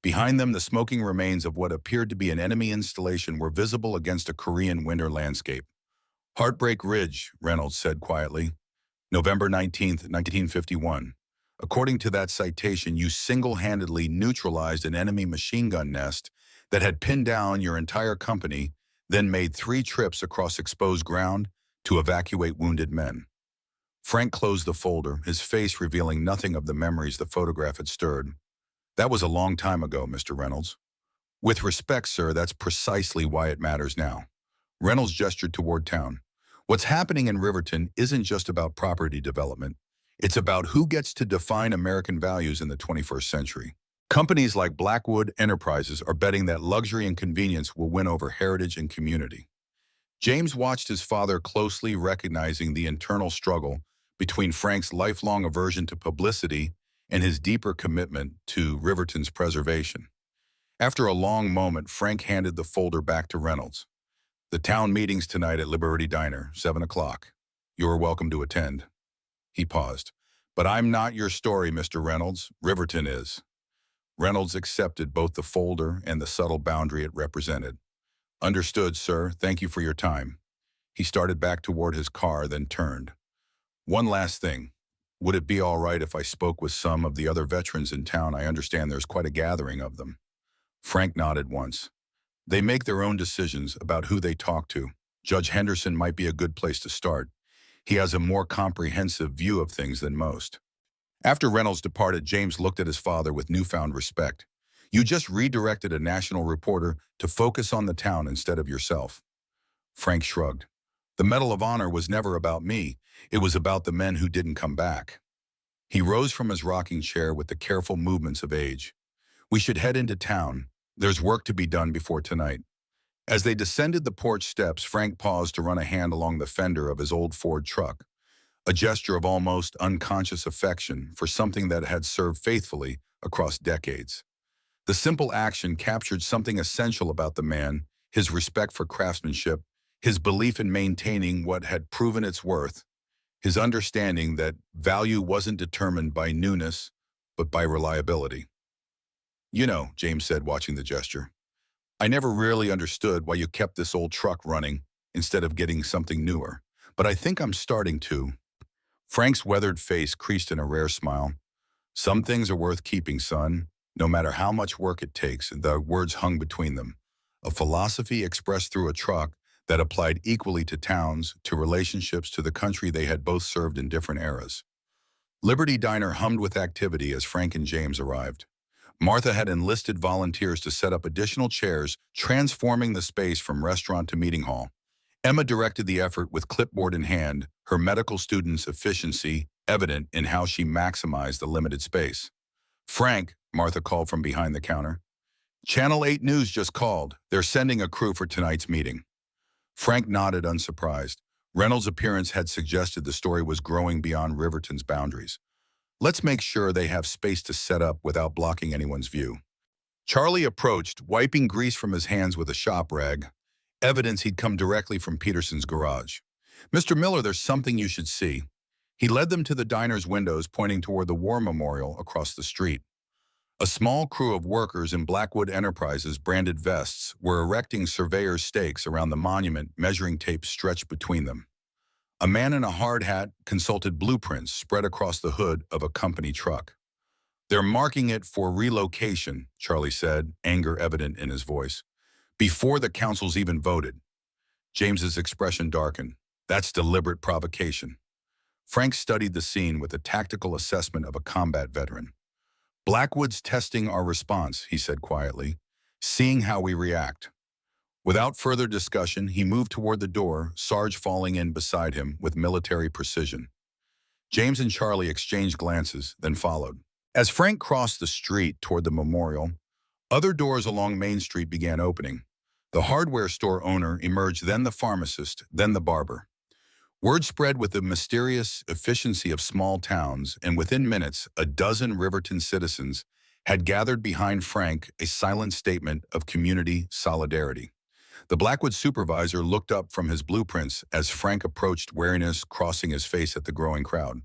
Speaker 1: Behind them, the smoking remains of what appeared to be an enemy installation were visible against a Korean winter landscape. "Heartbreak Ridge," Reynolds said quietly. "November 19th, 1951. According to that citation, you single-handedly neutralized an enemy machine gun nest that had pinned down your entire company, then made 3 trips across exposed ground to evacuate wounded men." Frank closed the folder, his face revealing nothing of the memories the photograph had stirred. "That was a long time ago, Mr. Reynolds." "With respect, sir, that's precisely why it matters now." Reynolds gestured toward town. "What's happening in Riverton isn't just about property development. It's about who gets to define American values in the 21st century. Companies like Blackwood Enterprises are betting that luxury and convenience will win over heritage and community. James watched his father closely, recognizing the internal struggle between Frank's lifelong aversion to publicity and his deeper commitment to Riverton's preservation. After a long moment, Frank handed the folder back to Reynolds. "The town meeting's tonight at Liberty Diner, 7 o'clock. You are welcome to attend." He paused. "But I'm not your story, Mr. Reynolds. Riverton is." Reynolds accepted both the folder and the subtle boundary it represented. "Understood, sir. Thank you for your time." He started back toward his car, then turned. "One last thing. Would it be all right if I spoke with some of the other veterans in town? I understand there's quite a gathering of them." Frank nodded once. "They make their own decisions about who they talk to. Judge Henderson might be a good place to start. He has a more comprehensive view of things than most." After Reynolds departed, James looked at his father with newfound respect. "You just redirected a national reporter to focus on the town instead of yourself." Frank shrugged. "The Medal of Honor was never about me. It was about the men who didn't come back." He rose from his rocking chair with the careful movements of age. "We should head into town. There's work to be done before tonight." As they descended the porch steps, Frank paused to run a hand along the fender of his old Ford truck, a gesture of almost unconscious affection for something that had served faithfully across decades. The simple action captured something essential about the man: his respect for craftsmanship, his belief in maintaining what had proven its worth, his understanding that value wasn't determined by newness, but by reliability. "You know," James said, watching the gesture, "I never really understood why you kept this old truck running instead of getting something newer, but I think I'm starting to." Frank's weathered face creased in a rare smile. "Some things are worth keeping, son, no matter how much work it takes." The words hung between them, a philosophy expressed through a truck that applied equally to towns, to relationships, to the country they had both served in different eras. Liberty Diner hummed with activity as Frank and James arrived. Martha had enlisted volunteers to set up additional chairs, transforming the space from restaurant to meeting hall. Emma directed the effort with clipboard in hand, her medical student's efficiency evident in how she maximized the limited space. "Frank," Martha called from behind the counter. "Channel 8 News just called. They're sending a crew for tonight's meeting." Frank nodded, unsurprised. Reynolds' appearance had suggested the story was growing beyond Riverton's boundaries. "Let's make sure they have space to set up without blocking anyone's view." Charlie approached, wiping grease from his hands with a shop rag, evidence he'd come directly from Peterson's garage. "Mr. Miller, there's something you should see." He led them to the diner's windows, pointing toward the war memorial across the street. A small crew of workers in Blackwood Enterprises branded vests were erecting surveyor's stakes around the monument, measuring tape stretched between them. A man in a hard hat consulted blueprints spread across the hood of a company truck. "They're marking it for relocation," Charlie said, anger evident in his voice, "before the council's even voted." James's expression darkened. "That's deliberate provocation." Frank studied the scene with the tactical assessment of a combat veteran. "Blackwood's testing our response," he said quietly, "seeing how we react." Without further discussion, he moved toward the door, Sarge falling in beside him with military precision. James and Charlie exchanged glances, then followed. As Frank crossed the street toward the memorial, other doors along Main Street began opening. The hardware store owner emerged, then the pharmacist, then the barber. Word spread with the mysterious efficiency of small towns, and within minutes, a dozen Riverton citizens had gathered behind Frank, a silent statement of community solidarity. The Blackwood supervisor looked up from his blueprints as Frank approached, wariness crossing his face at the growing crowd.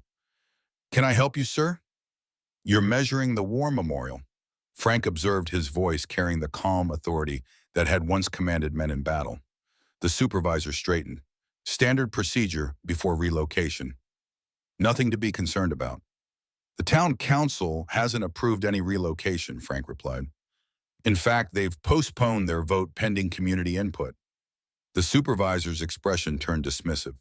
Speaker 1: "Can I help you, sir?" "You're measuring the war memorial." Frank observed, his voice carrying the calm authority that had once commanded men in battle. The supervisor straightened. "Standard procedure before relocation. Nothing to be concerned about." "The town council hasn't approved any relocation," Frank replied. "In fact, they've postponed their vote pending community input." The supervisor's expression turned dismissive.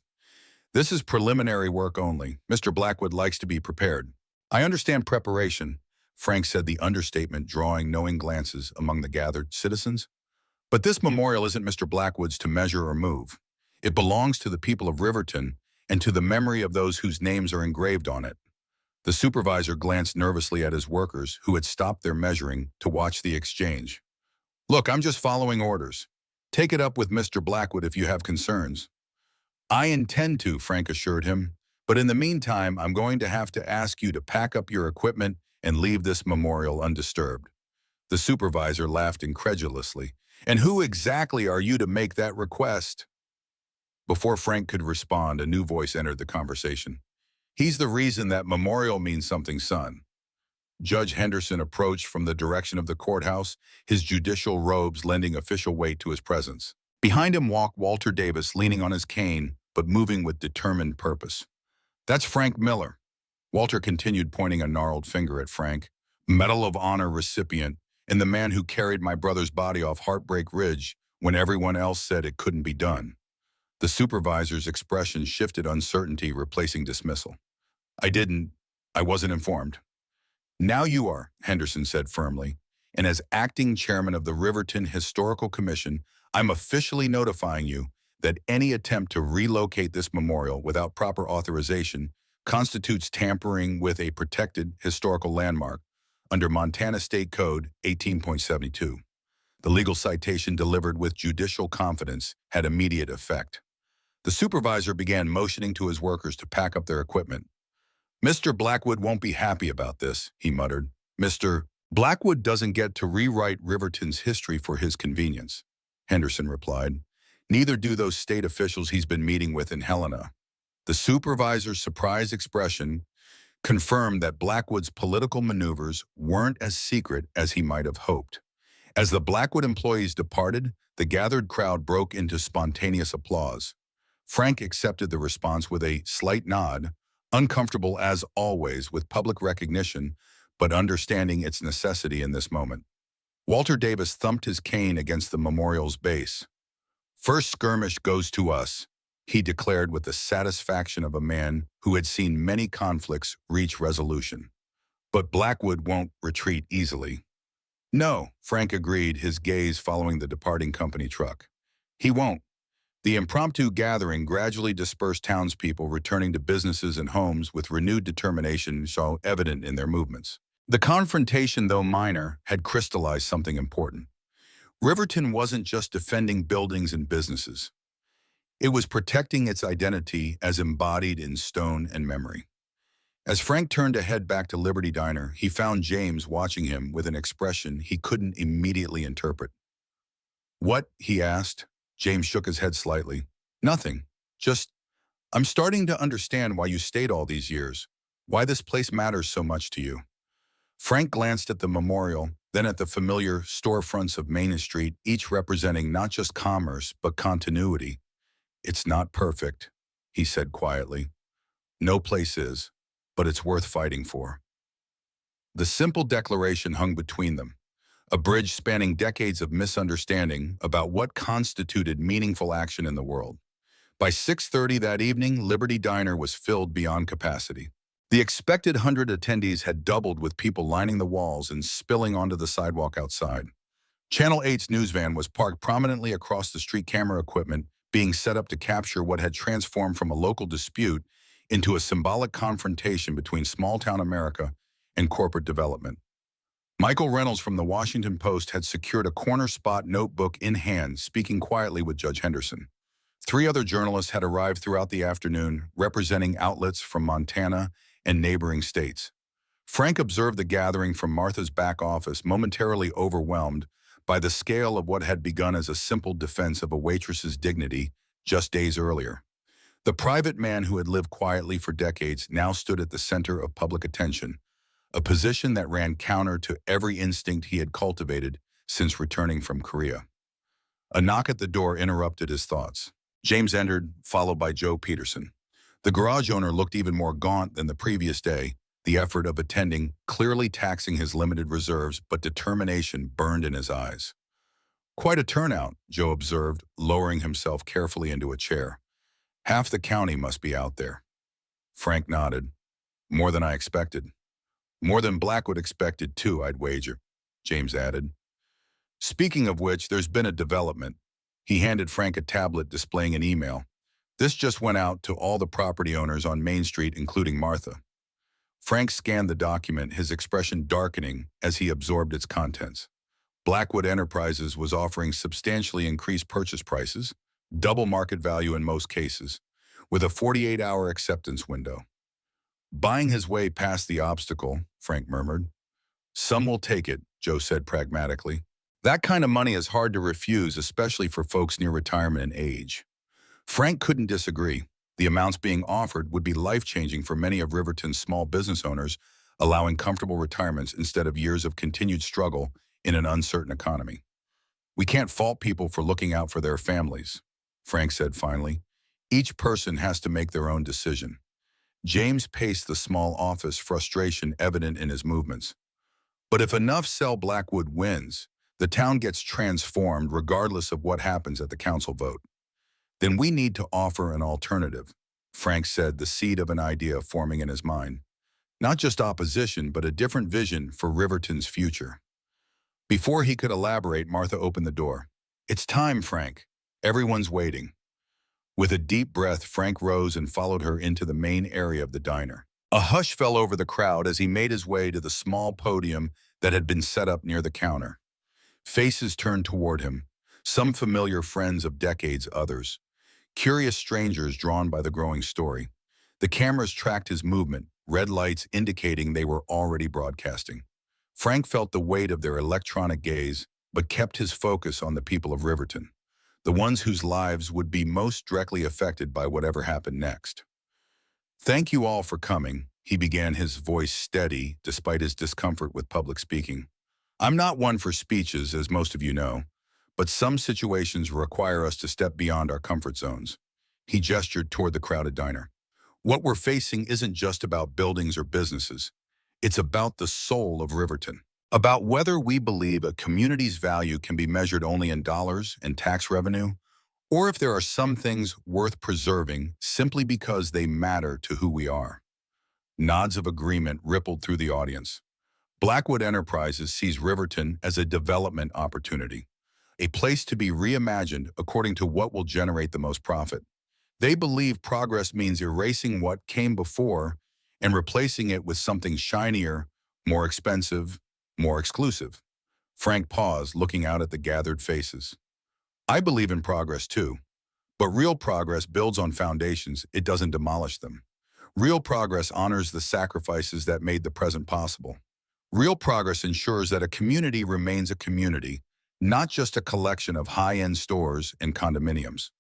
Speaker 1: "This is preliminary work only. Mr. Blackwood likes to be prepared." "I understand preparation," Frank said, the understatement drawing knowing glances among the gathered citizens. "But this memorial isn't Mr. Blackwood's to measure or move. It belongs to the people of Riverton and to the memory of those whose names are engraved on it." The supervisor glanced nervously at his workers, who had stopped their measuring to watch the exchange. Look, I'm just following orders. Take it up with Mr. Blackwood if you have concerns. I intend to, Frank assured him. But in the meantime, I'm going to have to ask you to pack up your equipment and leave this memorial undisturbed. The supervisor laughed incredulously. And who exactly are you to make that request? Before Frank could respond, a new voice entered the conversation. He's the reason that memorial means something, son. Judge Henderson approached from the direction of the courthouse, his judicial robes lending official weight to his presence. Behind him walked Walter Davis, leaning on his cane, but moving with determined purpose. That's Frank Miller. Walter continued, pointing a gnarled finger at Frank, Medal of Honor recipient, and the man who carried my brother's body off Heartbreak Ridge when everyone else said it couldn't be done. The supervisor's expression shifted, uncertainty replacing dismissal. I wasn't informed. Now you are, Henderson said firmly, and as acting chairman of the Riverton Historical Commission, I'm officially notifying you that any attempt to relocate this memorial without proper authorization constitutes tampering with a protected historical landmark under Montana State Code 18.72. The legal citation delivered with judicial confidence had immediate effect. The supervisor began motioning to his workers to pack up their equipment. Mr. Blackwood won't be happy about this, he muttered. Mr. Blackwood doesn't get to rewrite Riverton's history for his convenience, Henderson replied. Neither do those state officials he's been meeting with in Helena. The supervisor's surprised expression confirmed that Blackwood's political maneuvers weren't as secret as he might have hoped. As the Blackwood employees departed, the gathered crowd broke into spontaneous applause. Frank accepted the response with a slight nod, uncomfortable as always with public recognition, but understanding its necessity in this moment. Walter Davis thumped his cane against the memorial's base. First skirmish goes to us, he declared with the satisfaction of a man who had seen many conflicts reach resolution. But Blackwood won't retreat easily. No, Frank agreed, his gaze following the departing company truck. He won't. The impromptu gathering gradually dispersed townspeople returning to businesses and homes with renewed determination so evident in their movements. The confrontation, though minor, had crystallized something important. Riverton wasn't just defending buildings and businesses. It was protecting its identity as embodied in stone and memory. As Frank turned to head back to Liberty Diner, he found James watching him with an expression he couldn't immediately interpret. What? He asked. James shook his head slightly. Nothing. Just, I'm starting to understand why you stayed all these years, why this place matters so much to you. Frank glanced at the memorial, then at the familiar storefronts of Main Street, each representing not just commerce, but continuity. It's not perfect, he said quietly. No place is, but it's worth fighting for. The simple declaration hung between them, a bridge spanning decades of misunderstanding about what constituted meaningful action in the world. By 6:30 that evening, Liberty Diner was filled beyond capacity. The expected 100 attendees had doubled, with people lining the walls and spilling onto the sidewalk outside. Channel 8's news van was parked prominently across the street, camera equipment being set up to capture what had transformed from a local dispute into a symbolic confrontation between small-town America and corporate development. Michael Reynolds from the Washington Post had secured a corner spot, notebook in hand, speaking quietly with Judge Henderson. 3 other journalists had arrived throughout the afternoon, representing outlets from Montana and neighboring states. Frank observed the gathering from Martha's back office, momentarily overwhelmed by the scale of what had begun as a simple defense of a waitress's dignity just days earlier. The private man who had lived quietly for decades now stood at the center of public attention, a position that ran counter to every instinct he had cultivated since returning from Korea. A knock at the door interrupted his thoughts. James entered, followed by Joe Peterson. The garage owner looked even more gaunt than the previous day, the effort of attending clearly taxing his limited reserves, but determination burned in his eyes. Quite a turnout, Joe observed, lowering himself carefully into a chair. Half the county must be out there. Frank nodded. More than I expected. More than Blackwood expected too, I'd wager, James added. Speaking of which, there's been a development. He handed Frank a tablet displaying an email. This just went out to all the property owners on Main Street, including Martha. Frank scanned the document, his expression darkening as he absorbed its contents. Blackwood Enterprises was offering substantially increased purchase prices, double market value in most cases, with a 48-hour acceptance window. Buying his way past the obstacle, Frank murmured. Some will take it, Joe said pragmatically. That kind of money is hard to refuse, especially for folks near retirement and age. Frank couldn't disagree. The amounts being offered would be life-changing for many of Riverton's small business owners, allowing comfortable retirements instead of years of continued struggle in an uncertain economy. We can't fault people for looking out for their families, Frank said finally. Each person has to make their own decision. James paced the small office, frustration evident in his movements. But if enough sell Blackwood wins, the town gets transformed regardless of what happens at the council vote. Then we need to offer an alternative, Frank said, the seed of an idea forming in his mind. Not just opposition, but a different vision for Riverton's future. Before he could elaborate, Martha opened the door. It's time, Frank. Everyone's waiting. With a deep breath, Frank rose and followed her into the main area of the diner. A hush fell over the crowd as he made his way to the small podium that had been set up near the counter. Faces turned toward him, some familiar friends of decades, others. Curious strangers drawn by the growing story. The cameras tracked his movement, red lights indicating they were already broadcasting. Frank felt the weight of their electronic gaze, but kept his focus on the people of Riverton, the ones whose lives would be most directly affected by whatever happened next. Thank you all for coming, he began, his voice steady despite his discomfort with public speaking. I'm not one for speeches, as most of you know, but some situations require us to step beyond our comfort zones. He gestured toward the crowded diner. What we're facing isn't just about buildings or businesses. It's about the soul of Riverton, about whether we believe a community's value can be measured only in dollars and tax revenue, or if there are some things worth preserving simply because they matter to who we are. Nods of agreement rippled through the audience. Blackwood Enterprises sees Riverton as a development opportunity, a place to be reimagined according to what will generate the most profit. They believe progress means erasing what came before and replacing it with something shinier, more expensive, more exclusive. Frank paused, looking out at the gathered faces. I believe in progress too, but real progress builds on foundations, it doesn't demolish them. Real progress honors the sacrifices that made the present possible. Real progress ensures that a community remains a community, not just a collection of high-end stores and condominiums.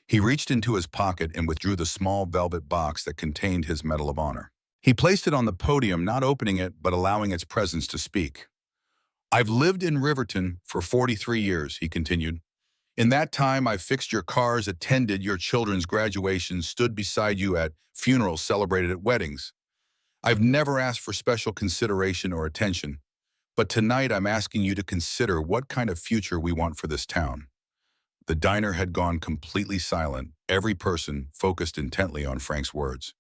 Speaker 1: He reached into his pocket and withdrew the small velvet box that contained his Medal of Honor. He placed it on the podium, not opening it, but allowing its presence to speak. I've lived in Riverton for 43 years, he continued. In that time, I've fixed your cars, attended your children's graduations, stood beside you at funerals, celebrated at weddings. I've never asked for special consideration or attention, but tonight I'm asking you to consider what kind of future we want for this town. The diner had gone completely silent, every person focused intently on Frank's words.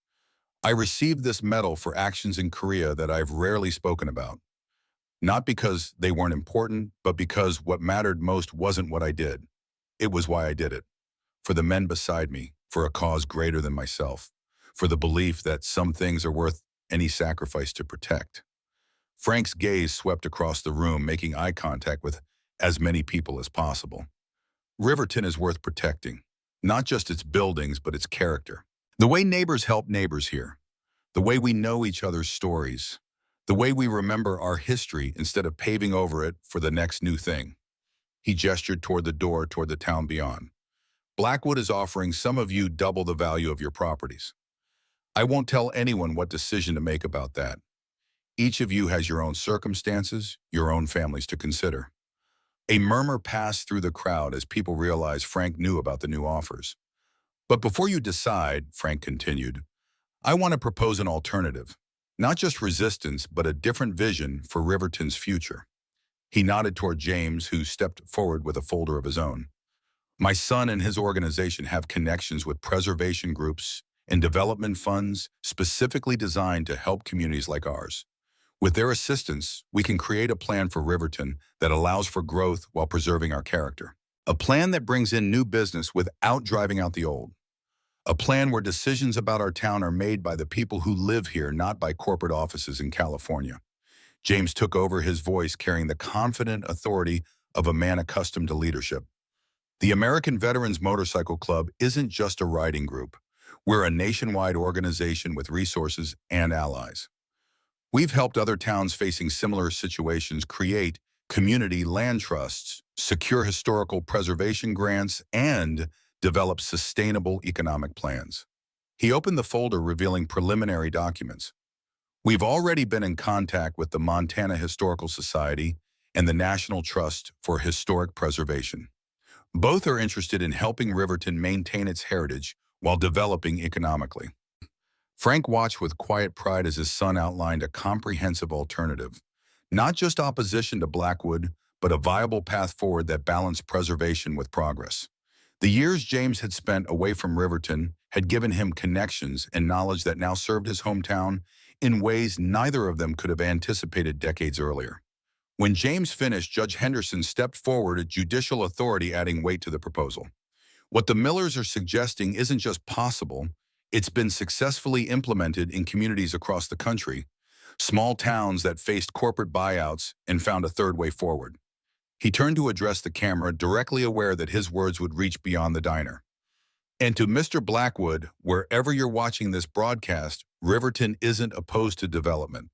Speaker 1: I received this medal for actions in Korea that I've rarely spoken about. Not because they weren't important, but because what mattered most wasn't what I did. It was why I did it. For the men beside me, for a cause greater than myself, for the belief that some things are worth any sacrifice to protect. Frank's gaze swept across the room, making eye contact with as many people as possible. Riverton is worth protecting, not just its buildings, but its character. The way neighbors help neighbors here, the way we know each other's stories, the way we remember our history instead of paving over it for the next new thing. He gestured toward the door toward the town beyond. Blackwood is offering some of you double the value of your properties. I won't tell anyone what decision to make about that. Each of you has your own circumstances, your own families to consider. A murmur passed through the crowd as people realized Frank knew about the new offers. But before you decide, Frank continued, I want to propose an alternative. Not just resistance, but a different vision for Riverton's future. He nodded toward James, who stepped forward with a folder of his own. My son and his organization have connections with preservation groups and development funds specifically designed to help communities like ours. With their assistance, we can create a plan for Riverton that allows for growth while preserving our character. A plan that brings in new business without driving out the old. A plan where decisions about our town are made by the people who live here, not by corporate offices in California. James took over, his voice carrying the confident authority of a man accustomed to leadership. The American Veterans Motorcycle Club isn't just a riding group. We're a nationwide organization with resources and allies. We've helped other towns facing similar situations create community land trusts, secure historical preservation grants, and develop sustainable economic plans. He opened the folder revealing preliminary documents. We've already been in contact with the Montana Historical Society and the National Trust for Historic Preservation. Both are interested in helping Riverton maintain its heritage while developing economically. Frank watched with quiet pride as his son outlined a comprehensive alternative. Not just opposition to Blackwood, but a viable path forward that balanced preservation with progress. The years James had spent away from Riverton had given him connections and knowledge that now served his hometown in ways neither of them could have anticipated decades earlier. When James finished, Judge Henderson stepped forward, a judicial authority adding weight to the proposal. What the Millers are suggesting isn't just possible, it's been successfully implemented in communities across the country, small towns that faced corporate buyouts and found a third way forward. He turned to address the camera, directly aware that his words would reach beyond the diner. And to Mr. Blackwood, wherever you're watching this broadcast, Riverton isn't opposed to development.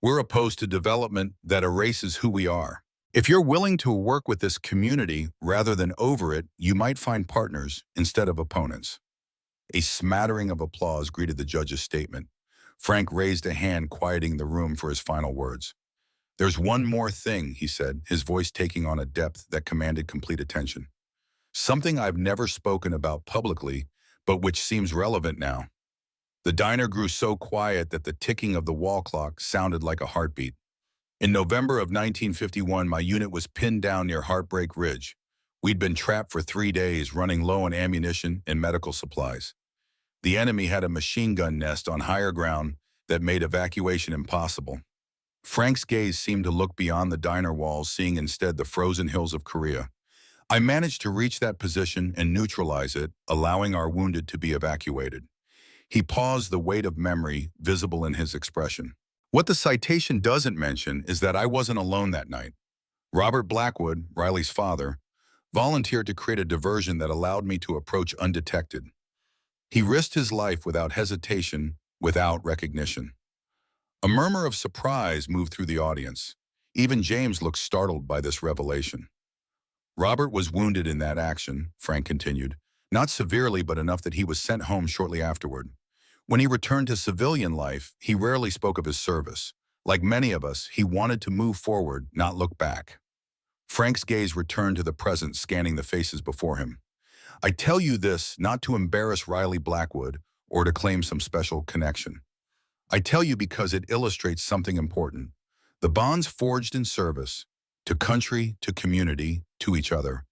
Speaker 1: We're opposed to development that erases who we are. If you're willing to work with this community rather than over it, you might find partners instead of opponents. A smattering of applause greeted the judge's statement. Frank raised a hand, quieting the room for his final words. "There's one more thing," he said, his voice taking on a depth that commanded complete attention. "Something I've never spoken about publicly, but which seems relevant now." The diner grew so quiet that the ticking of the wall clock sounded like a heartbeat. In November of 1951, my unit was pinned down near Heartbreak Ridge. We'd been trapped for 3 days, running low on ammunition and medical supplies. The enemy had a machine gun nest on higher ground that made evacuation impossible. Frank's gaze seemed to look beyond the diner walls, seeing instead the frozen hills of Korea. "I managed to reach that position and neutralize it, allowing our wounded to be evacuated." He paused, the weight of memory visible in his expression. What the citation doesn't mention is that I wasn't alone that night. Robert Blackwood, Riley's father, volunteered to create a diversion that allowed me to approach undetected. He risked his life without hesitation, without recognition. A murmur of surprise moved through the audience. Even James looked startled by this revelation. "Robert was wounded in that action," Frank continued. "Not severely, but enough that he was sent home shortly afterward. When he returned to civilian life, he rarely spoke of his service. Like many of us, he wanted to move forward, not look back." Frank's gaze returned to the present, scanning the faces before him. "I tell you this not to embarrass Riley Blackwood or to claim some special connection. I tell you because it illustrates something important. The bonds forged in service, to country, to community, to each other,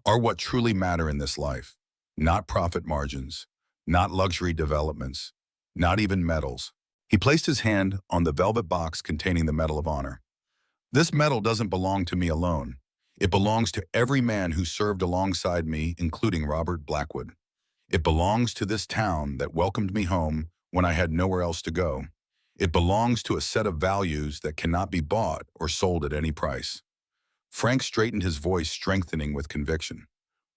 Speaker 1: are what truly matter in this life. Not profit margins, not luxury developments, not even medals." He placed his hand on the velvet box containing the Medal of Honor. "This medal doesn't belong to me alone. It belongs to every man who served alongside me, including Robert Blackwood. It belongs to this town that welcomed me home when I had nowhere else to go. It belongs to a set of values that cannot be bought or sold at any price." Frank straightened, his voice strengthening with conviction.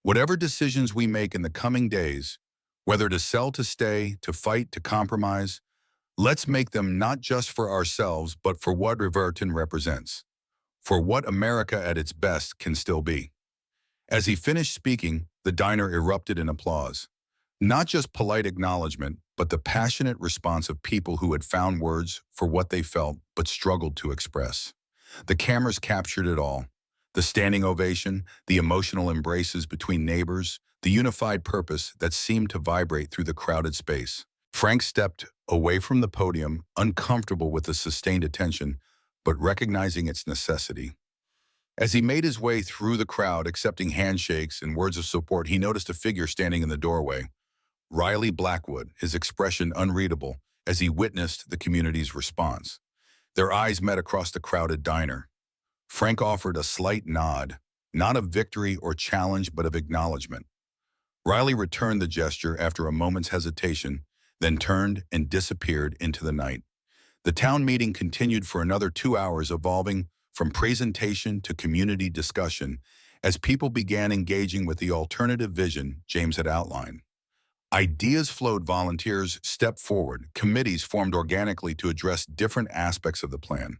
Speaker 1: "Whatever decisions we make in the coming days, whether to sell, to stay, to fight, to compromise, let's make them not just for ourselves, but for what Riverton represents, for what America at its best can still be." As he finished speaking, the diner erupted in applause. Not just polite acknowledgement, but the passionate response of people who had found words for what they felt but struggled to express. The cameras captured it all. The standing ovation, the emotional embraces between neighbors, the unified purpose that seemed to vibrate through the crowded space. Frank stepped away from the podium, uncomfortable with the sustained attention, but recognizing its necessity. As he made his way through the crowd, accepting handshakes and words of support, he noticed a figure standing in the doorway. Riley Blackwood, his expression unreadable as he witnessed the community's response. Their eyes met across the crowded diner. Frank offered a slight nod, not of victory or challenge, but of acknowledgement. Riley returned the gesture after a moment's hesitation, then turned and disappeared into the night. The town meeting continued for another 2 hours, evolving from presentation to community discussion as people began engaging with the alternative vision James had outlined. Ideas flowed, volunteers stepped forward, committees formed organically to address different aspects of the plan.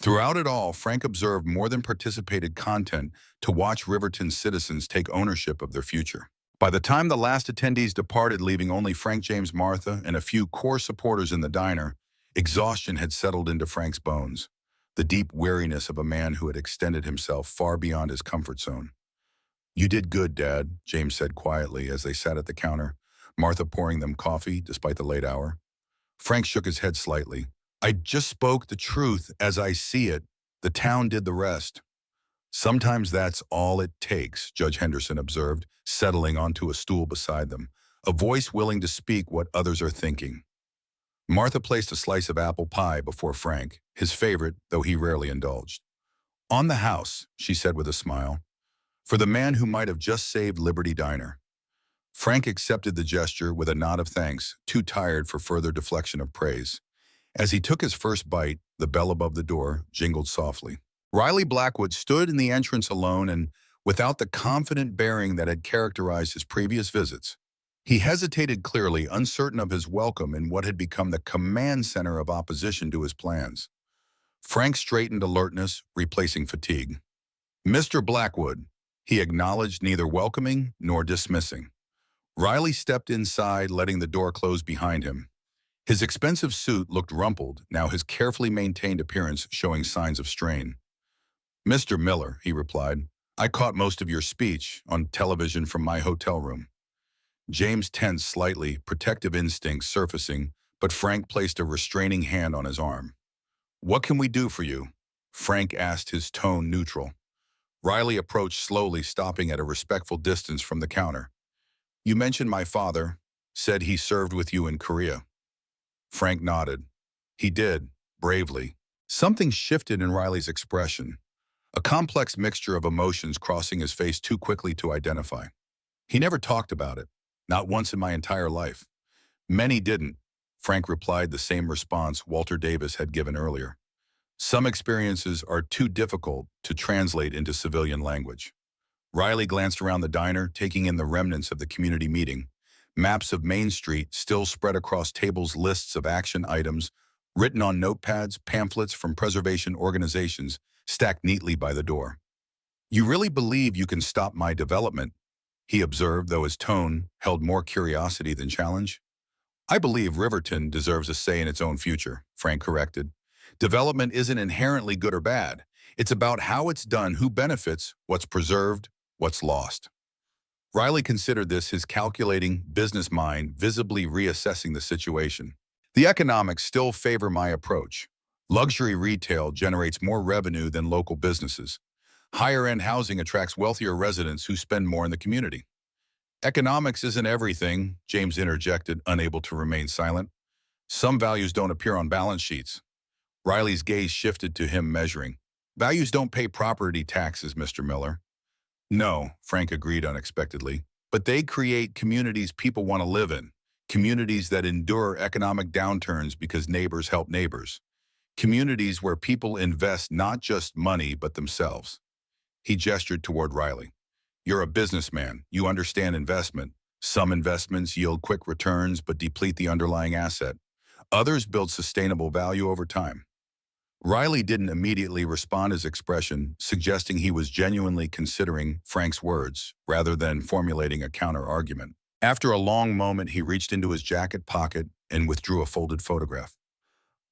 Speaker 1: Throughout it all, Frank observed more than participated content to watch Riverton's citizens take ownership of their future. By the time the last attendees departed, leaving only Frank, James, Martha, and a few core supporters in the diner, exhaustion had settled into Frank's bones, the deep weariness of a man who had extended himself far beyond his comfort zone. "You did good, Dad," James said quietly as they sat at the counter, Martha pouring them coffee despite the late hour. Frank shook his head slightly. "I just spoke the truth as I see it. The town did the rest." "Sometimes that's all it takes," Judge Henderson observed, settling onto a stool beside them, a voice willing to speak what others are thinking. Martha placed a slice of apple pie before Frank, his favorite, though he rarely indulged. "On the house," she said with a smile, "for the man who might have just saved Liberty Diner." Frank accepted the gesture with a nod of thanks, too tired for further deflection of praise. As he took his first bite, the bell above the door jingled softly. Riley Blackwood stood in the entrance alone and without the confident bearing that had characterized his previous visits. He hesitated, clearly uncertain of his welcome in what had become the command center of opposition to his plans. Frank straightened, alertness replacing fatigue. "Mr. Blackwood," he acknowledged, neither welcoming nor dismissing. Riley stepped inside, letting the door close behind him. His expensive suit looked rumpled, now his carefully maintained appearance showing signs of strain. "Mr. Miller," he replied, "I caught most of your speech on television from my hotel room." James tensed slightly, protective instincts surfacing, but Frank placed a restraining hand on his arm. "What can we do for you?" Frank asked, his tone neutral. Riley approached slowly, stopping at a respectful distance from the counter. "You mentioned my father, said he served with you in Korea." Frank nodded. "He did, bravely." Something shifted in Riley's expression, a complex mixture of emotions crossing his face too quickly to identify. "He never talked about it, not once in my entire life." "Many didn't," Frank replied, the same response Walter Davis had given earlier. "Some experiences are too difficult to translate into civilian language." Riley glanced around the diner, taking in the remnants of the community meeting. Maps of Main Street still spread across tables, lists of action items written on notepads, pamphlets from preservation organizations stacked neatly by the door. "You really believe you can stop my development?" he observed, though his tone held more curiosity than challenge. "I believe Riverton deserves a say in its own future," Frank corrected. "Development isn't inherently good or bad. It's about how it's done, who benefits, what's preserved, what's lost." Riley considered this, his calculating business mind visibly reassessing the situation. "The economics still favor my approach. Luxury retail generates more revenue than local businesses. Higher-end housing attracts wealthier residents who spend more in the community." "Economics isn't everything," James interjected, unable to remain silent. "Some values don't appear on balance sheets." Riley's gaze shifted to him, measuring. "Values don't pay property taxes, Mr. Miller." "No," Frank agreed unexpectedly, "but they create communities people want to live in, communities that endure economic downturns because neighbors help neighbors, communities where people invest not just money but themselves." He gestured toward Riley. "You're a businessman. You understand investment. Some investments yield quick returns but deplete the underlying asset. Others build sustainable value over time." Riley didn't immediately respond, his expression suggesting he was genuinely considering Frank's words rather than formulating a counter-argument. After a long moment, he reached into his jacket pocket and withdrew a folded photograph.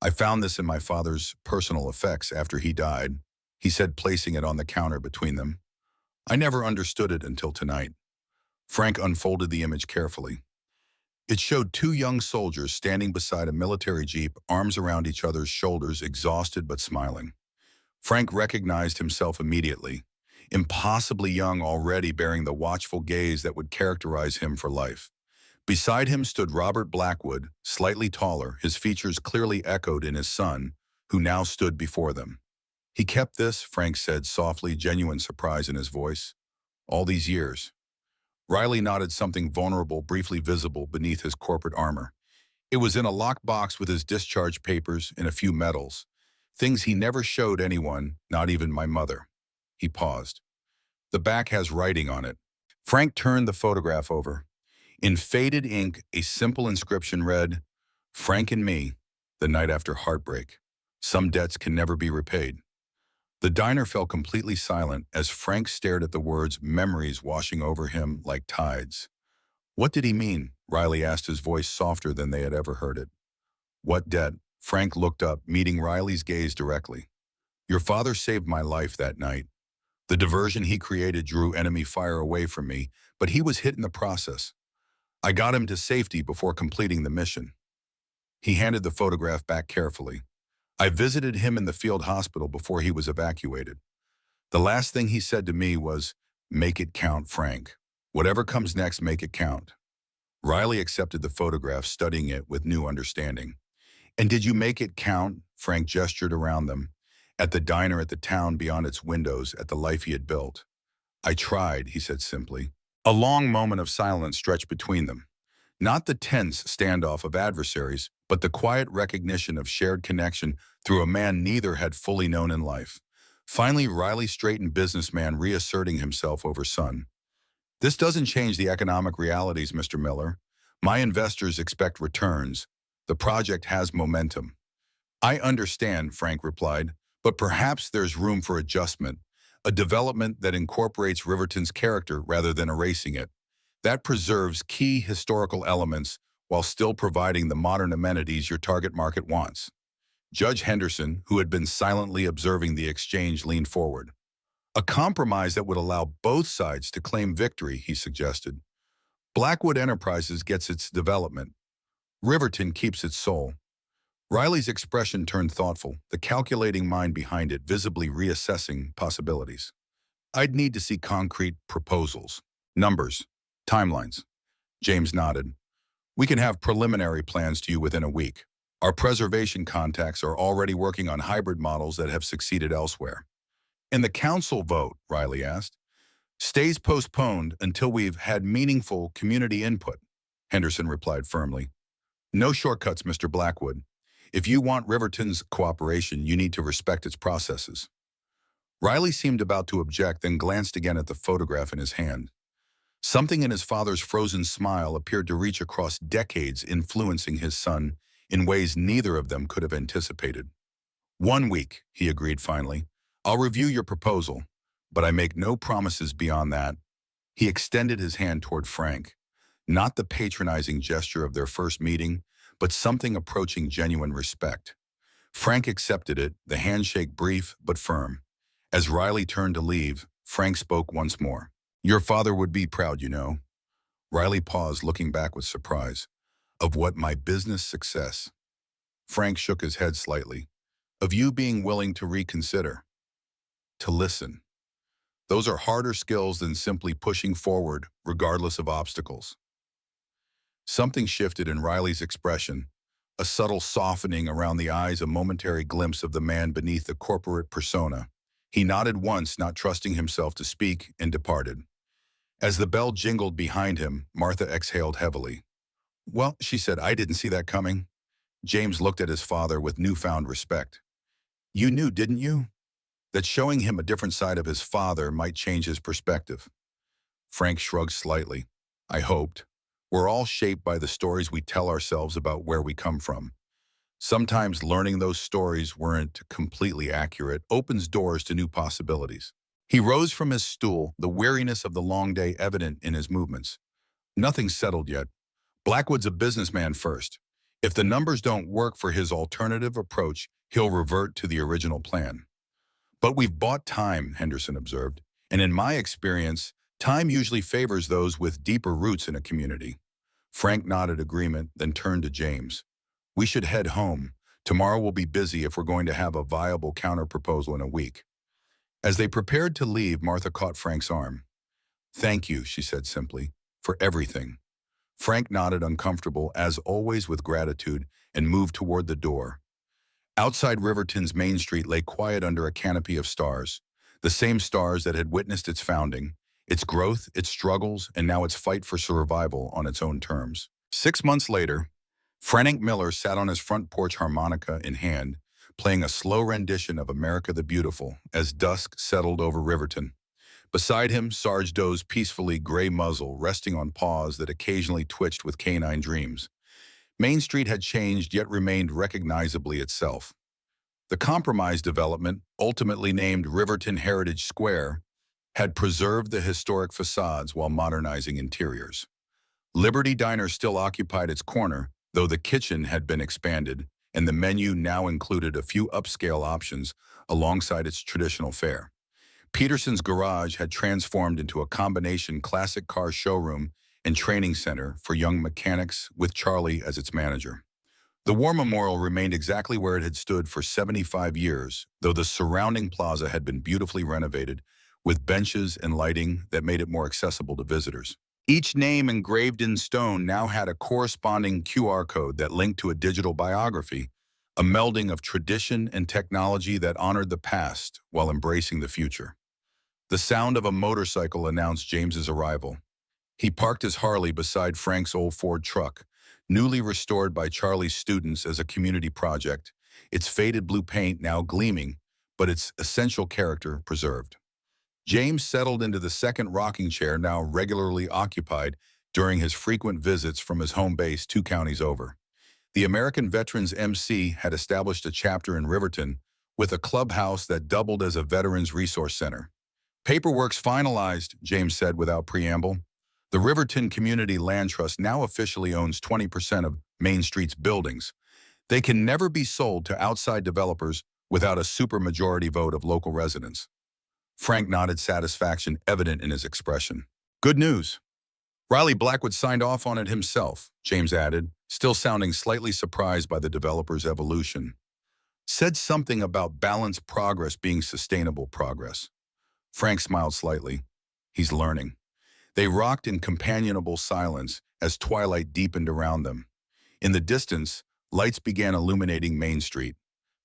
Speaker 1: "I found this in my father's personal effects after he died," he said, placing it on the counter between them. "I never understood it until tonight." Frank unfolded the image carefully. It showed two young soldiers standing beside a military jeep, arms around each other's shoulders, exhausted but smiling. Frank recognized himself immediately, impossibly young already, bearing the watchful gaze that would characterize him for life. Beside him stood Robert Blackwood, slightly taller, his features clearly echoed in his son, who now stood before them. "He kept this," Frank said softly, genuine surprise in his voice. "All these years." Riley nodded, something vulnerable briefly visible beneath his corporate armor. It was in a locked box with his discharge papers and a few medals. Things he never showed anyone, not even my mother. He paused. The back has writing on it. Frank turned the photograph over. In faded ink, a simple inscription read, "Frank and me, the night after heartbreak. Some debts can never be repaid." The diner fell completely silent as Frank stared at the words, memories washing over him like tides. "What did he mean?" Riley asked, his voice softer than they had ever heard it. "What debt?" Frank looked up, meeting Riley's gaze directly. "Your father saved my life that night. The diversion he created drew enemy fire away from me, but he was hit in the process. I got him to safety before completing the mission." He handed the photograph back carefully. "I visited him in the field hospital before he was evacuated. The last thing he said to me was, 'Make it count, Frank. Whatever comes next, make it count.'" Riley accepted the photograph, studying it with new understanding. "And did you make it count?" Frank gestured around them. "At the diner, at the town beyond its windows, at the life he had built." "I tried," he said simply. A long moment of silence stretched between them. Not the tense standoff of adversaries, but the quiet recognition of shared connection through a man neither had fully known in life. Finally, Riley straightened, businessman reasserting himself over son. "This doesn't change the economic realities, Mr. Miller. My investors expect returns. The project has momentum." "I understand," Frank replied, "but perhaps there's room for adjustment, a development that incorporates Riverton's character rather than erasing it. That preserves key historical elements while still providing the modern amenities your target market wants." Judge Henderson, who had been silently observing the exchange, leaned forward. "A compromise that would allow both sides to claim victory," he suggested. "Blackwood Enterprises gets its development. Riverton keeps its soul." Riley's expression turned thoughtful, the calculating mind behind it visibly reassessing possibilities. "I'd need to see concrete proposals, numbers, timelines." James nodded. "We can have preliminary plans to you within a week. Our preservation contacts are already working on hybrid models that have succeeded elsewhere." "And the council vote?" Riley asked. "Stays postponed until we've had meaningful community input," Henderson replied firmly. "No shortcuts, Mr. Blackwood. If you want Riverton's cooperation, you need to respect its processes." Riley seemed about to object, then glanced again at the photograph in his hand. Something in his father's frozen smile appeared to reach across decades, influencing his son in ways neither of them could have anticipated. "1 week," he agreed finally. "I'll review your proposal, but I make no promises beyond that." He extended his hand toward Frank, not the patronizing gesture of their first meeting, but something approaching genuine respect. Frank accepted it, the handshake brief but firm. As Riley turned to leave, Frank spoke once more. "Your father would be proud, you know." Riley paused, looking back with surprise. "Of what, my business success?" Frank shook his head slightly. "Of you being willing to reconsider, to listen. Those are harder skills than simply pushing forward, regardless of obstacles." Something shifted in Riley's expression, a subtle softening around the eyes, a momentary glimpse of the man beneath the corporate persona. He nodded once, not trusting himself to speak, and departed. As the bell jingled behind him, Martha exhaled heavily. "Well," she said, "I didn't see that coming." James looked at his father with newfound respect. "You knew, didn't you? That showing him a different side of his father might change his perspective." Frank shrugged slightly. "I hoped. We're all shaped by the stories we tell ourselves about where we come from. Sometimes learning those stories weren't completely accurate opens doors to new possibilities." He rose from his stool, the weariness of the long day evident in his movements. "Nothing's settled yet. Blackwood's a businessman first. If the numbers don't work for his alternative approach, he'll revert to the original plan." "But we've bought time," Henderson observed. "And in my experience, time usually favors those with deeper roots in a community." Frank nodded agreement, then turned to James. "We should head home. Tomorrow will be busy if we're going to have a viable counterproposal in a week." As they prepared to leave, Martha caught Frank's arm. "Thank you," she said simply, "for everything." Frank nodded, uncomfortable, as always, with gratitude, and moved toward the door. Outside Riverton's Main Street lay quiet under a canopy of stars, the same stars that had witnessed its founding. its growth, its struggles, and now its fight for survival on its own terms. 6 months later, Frank Miller sat on his front porch, harmonica in hand, playing a slow rendition of America the Beautiful as dusk settled over Riverton. Beside him, Sarge Doe's peacefully gray muzzle resting on paws that occasionally twitched with canine dreams. Main Street had changed yet remained recognizably itself. The compromise development, ultimately named Riverton Heritage Square, had preserved the historic facades while modernizing interiors. Liberty Diner still occupied its corner, though the kitchen had been expanded, and the menu now included a few upscale options alongside its traditional fare. Peterson's Garage had transformed into a combination classic car showroom and training center for young mechanics with Charlie as its manager. The War Memorial remained exactly where it had stood for 75 years, though the surrounding plaza had been beautifully renovated with benches and lighting that made it more accessible to visitors. Each name engraved in stone now had a corresponding QR code that linked to a digital biography, a melding of tradition and technology that honored the past while embracing the future. The sound of a motorcycle announced James's arrival. He parked his Harley beside Frank's old Ford truck, newly restored by Charlie's students as a community project, its faded blue paint now gleaming, but its essential character preserved. James settled into the second rocking chair now regularly occupied during his frequent visits from his home base 2 counties over. The American Veterans MC had established a chapter in Riverton with a clubhouse that doubled as a Veterans Resource Center. "Paperwork's finalized," James said without preamble. The Riverton Community Land Trust now officially owns 20% of Main Street's buildings. They can never be sold to outside developers without a supermajority vote of local residents. Frank nodded, satisfaction evident in his expression. "Good news." "Riley Blackwood signed off on it himself," James added, still sounding slightly surprised by the developer's evolution. "Said something about balanced progress being sustainable progress." Frank smiled slightly. He's learning. They rocked in companionable silence as twilight deepened around them. In the distance, lights began illuminating Main Street,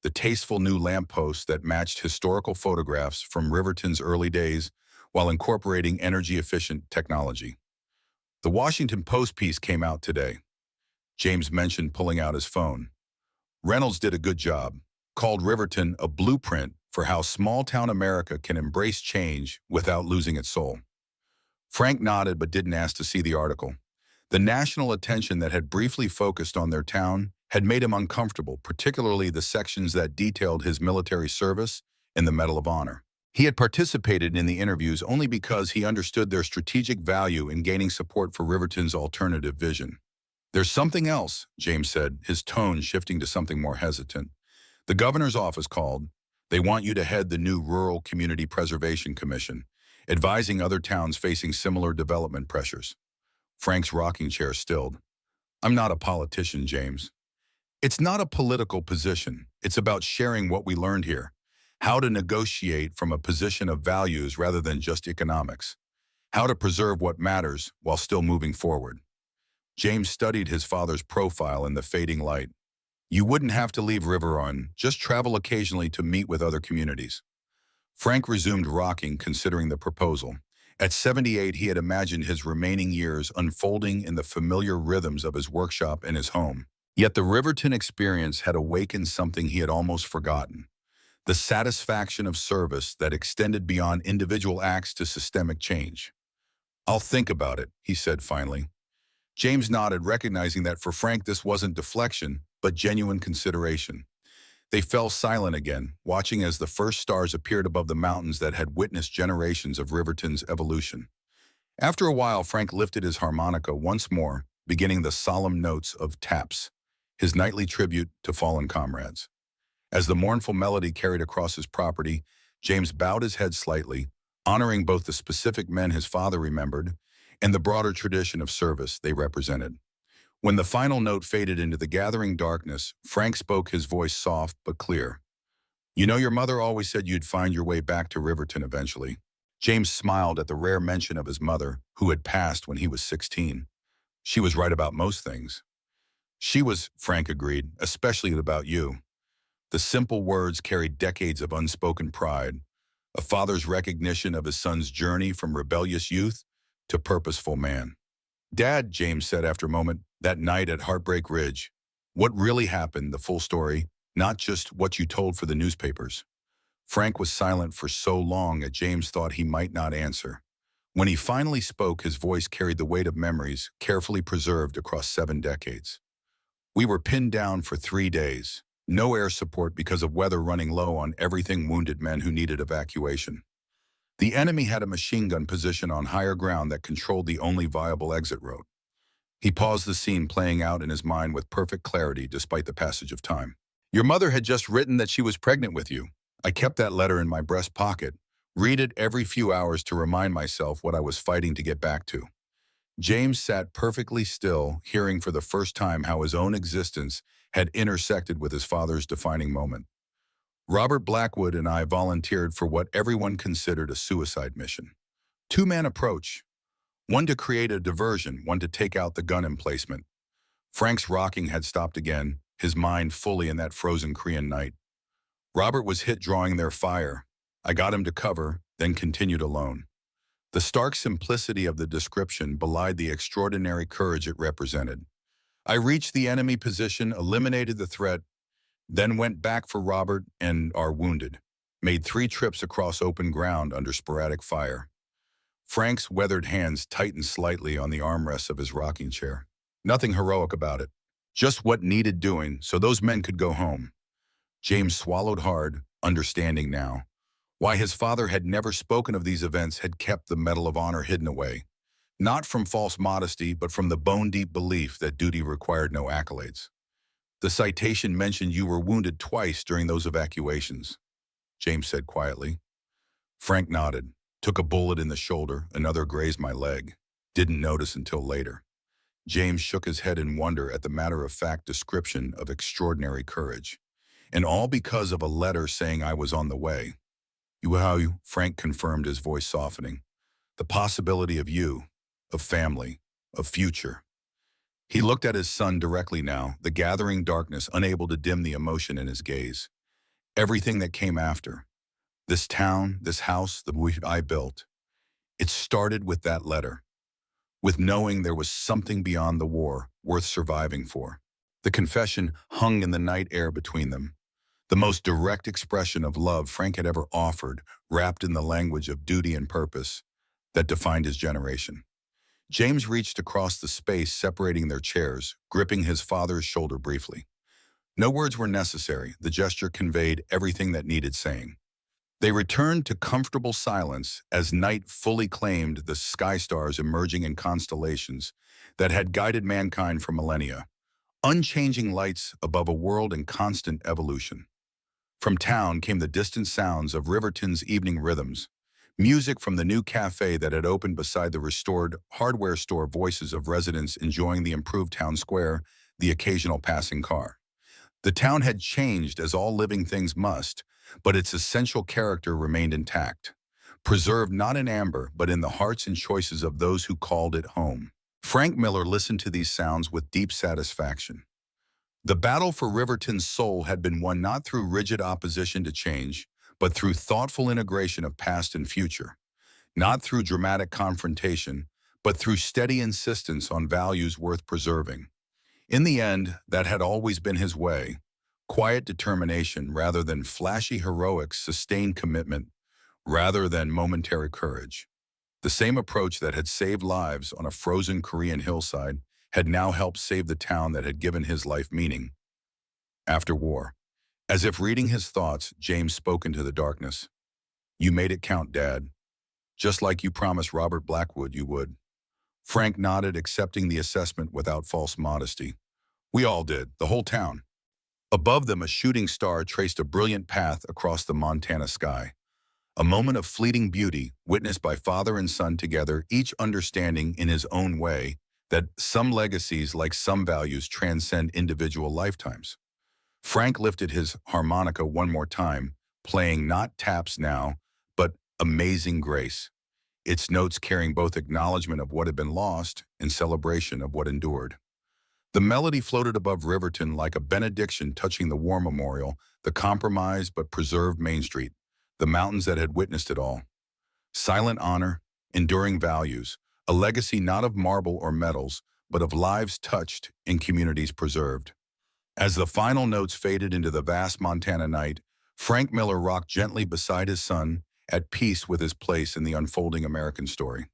Speaker 1: the tasteful new lampposts that matched historical photographs from Riverton's early days while incorporating energy-efficient technology. "The Washington Post piece came out today," James mentioned, pulling out his phone. "Reynolds did a good job, called Riverton a blueprint for how small-town America can embrace change without losing its soul." Frank nodded but didn't ask to see the article. The national attention that had briefly focused on their town had made him uncomfortable, particularly the sections that detailed his military service and the Medal of Honor. He had participated in the interviews only because he understood their strategic value in gaining support for Riverton's alternative vision. "There's something else," James said, his tone shifting to something more hesitant. "The governor's office called. They want you to head the new Rural Community Preservation Commission, advising other towns facing similar development pressures." Frank's rocking chair stilled. "I'm not a politician, James." "It's not a political position. It's about sharing what we learned here, how to negotiate from a position of values rather than just economics, how to preserve what matters while still moving forward." James studied his father's profile in the fading light. "You wouldn't have to leave Riverton, just travel occasionally to meet with other communities." Frank resumed rocking, considering the proposal. At 78, he had imagined his remaining years unfolding in the familiar rhythms of his workshop and his home. Yet the Riverton experience had awakened something he had almost forgotten: the satisfaction of service that extended beyond individual acts to systemic change. "I'll think about it," he said finally. James nodded, recognizing that for Frank this wasn't deflection, but genuine consideration. They fell silent again, watching as the first stars appeared above the mountains that had witnessed generations of Riverton's evolution. After a while, Frank lifted his harmonica once more, beginning the solemn notes of Taps, his nightly tribute to fallen comrades. As the mournful melody carried across his property, James bowed his head slightly, honoring both the specific men his father remembered and the broader tradition of service they represented. When the final note faded into the gathering darkness, Frank spoke, his voice soft but clear. "You know, your mother always said you'd find your way back to Riverton eventually." James smiled at the rare mention of his mother, who had passed when he was 16. "She was right about most things." "She was," Frank agreed, "especially about you." The simple words carried decades of unspoken pride, a father's recognition of his son's journey from rebellious youth to purposeful man. "Dad," James said after a moment, "that night at Heartbreak Ridge, what really happened, the full story, not just what you told for the newspapers?" Frank was silent for so long that James thought he might not answer. When he finally spoke, his voice carried the weight of memories carefully preserved across 7 decades. "We were pinned down for 3 days. No air support because of weather running low on everything, wounded men who needed evacuation. The enemy had a machine gun position on higher ground that controlled the only viable exit route." He paused, the scene playing out in his mind with perfect clarity despite the passage of time. "Your mother had just written that she was pregnant with you. I kept that letter in my breast pocket, read it every few hours to remind myself what I was fighting to get back to." James sat perfectly still, hearing for the first time how his own existence had intersected with his father's defining moment. "Robert Blackwood and I volunteered for what everyone considered a suicide mission. Two-man approach. One to create a diversion, one to take out the gun emplacement." Frank's rocking had stopped again, his mind fully in that frozen Korean night. "Robert was hit drawing their fire. I got him to cover, then continued alone." The stark simplicity of the description belied the extraordinary courage it represented. "I reached the enemy position, eliminated the threat, then went back for Robert and our wounded. Made 3 trips across open ground under sporadic fire." Frank's weathered hands tightened slightly on the armrests of his rocking chair. "Nothing heroic about it. Just what needed doing so those men could go home." James swallowed hard, understanding now why his father had never spoken of these events, had kept the Medal of Honor hidden away. Not from false modesty, but from the bone-deep belief that duty required no accolades. "The citation mentioned you were wounded twice during those evacuations," James said quietly. Frank nodded. "Took a bullet in the shoulder, another grazed my leg. Didn't notice until later." James shook his head in wonder at the matter-of-fact description of extraordinary courage. "And all because of a letter saying I was on the way." "You," Frank confirmed, his voice softening. "The possibility of you, of family, of future." He looked at his son directly now, the gathering darkness unable to dim the emotion in his gaze. "Everything that came after. This town, this house, the way I built. It started with that letter. With knowing there was something beyond the war worth surviving for." The confession hung in the night air between them. The most direct expression of love Frank had ever offered, wrapped in the language of duty and purpose that defined his generation. James reached across the space separating their chairs, gripping his father's shoulder briefly. No words were necessary. The gesture conveyed everything that needed saying. They returned to comfortable silence as night fully claimed the sky stars emerging in constellations that had guided mankind for millennia, unchanging lights above a world in constant evolution. From town came the distant sounds of Riverton's evening rhythms, music from the new cafe that had opened beside the restored hardware store, voices of residents enjoying the improved town square, the occasional passing car. The town had changed, as all living things must, but its essential character remained intact, preserved not in amber, but in the hearts and choices of those who called it home. Frank Miller listened to these sounds with deep satisfaction. The battle for Riverton's soul had been won not through rigid opposition to change, but through thoughtful integration of past and future. Not through dramatic confrontation, but through steady insistence on values worth preserving. In the end, that had always been his way. Quiet determination rather than flashy heroics, sustained commitment rather than momentary courage. The same approach that had saved lives on a frozen Korean hillside had now helped save the town that had given his life meaning. After war, as if reading his thoughts, James spoke into the darkness. "You made it count, Dad. Just like you promised Robert Blackwood you would." Frank nodded, accepting the assessment without false modesty. "We all did, the whole town." Above them, a shooting star traced a brilliant path across the Montana sky. A moment of fleeting beauty, witnessed by father and son together, each understanding in his own way that some legacies, like some values, transcend individual lifetimes. Frank lifted his harmonica one more time, playing not taps now, but Amazing Grace, its notes carrying both acknowledgement of what had been lost and celebration of what endured. The melody floated above Riverton like a benediction touching the war memorial, the compromised but preserved Main Street. the mountains that had witnessed it all. Silent honor, enduring values, a legacy not of marble or metals, but of lives touched and communities preserved. As the final notes faded into the vast Montana night, Frank Miller rocked gently beside his son, at peace with his place in the unfolding American story.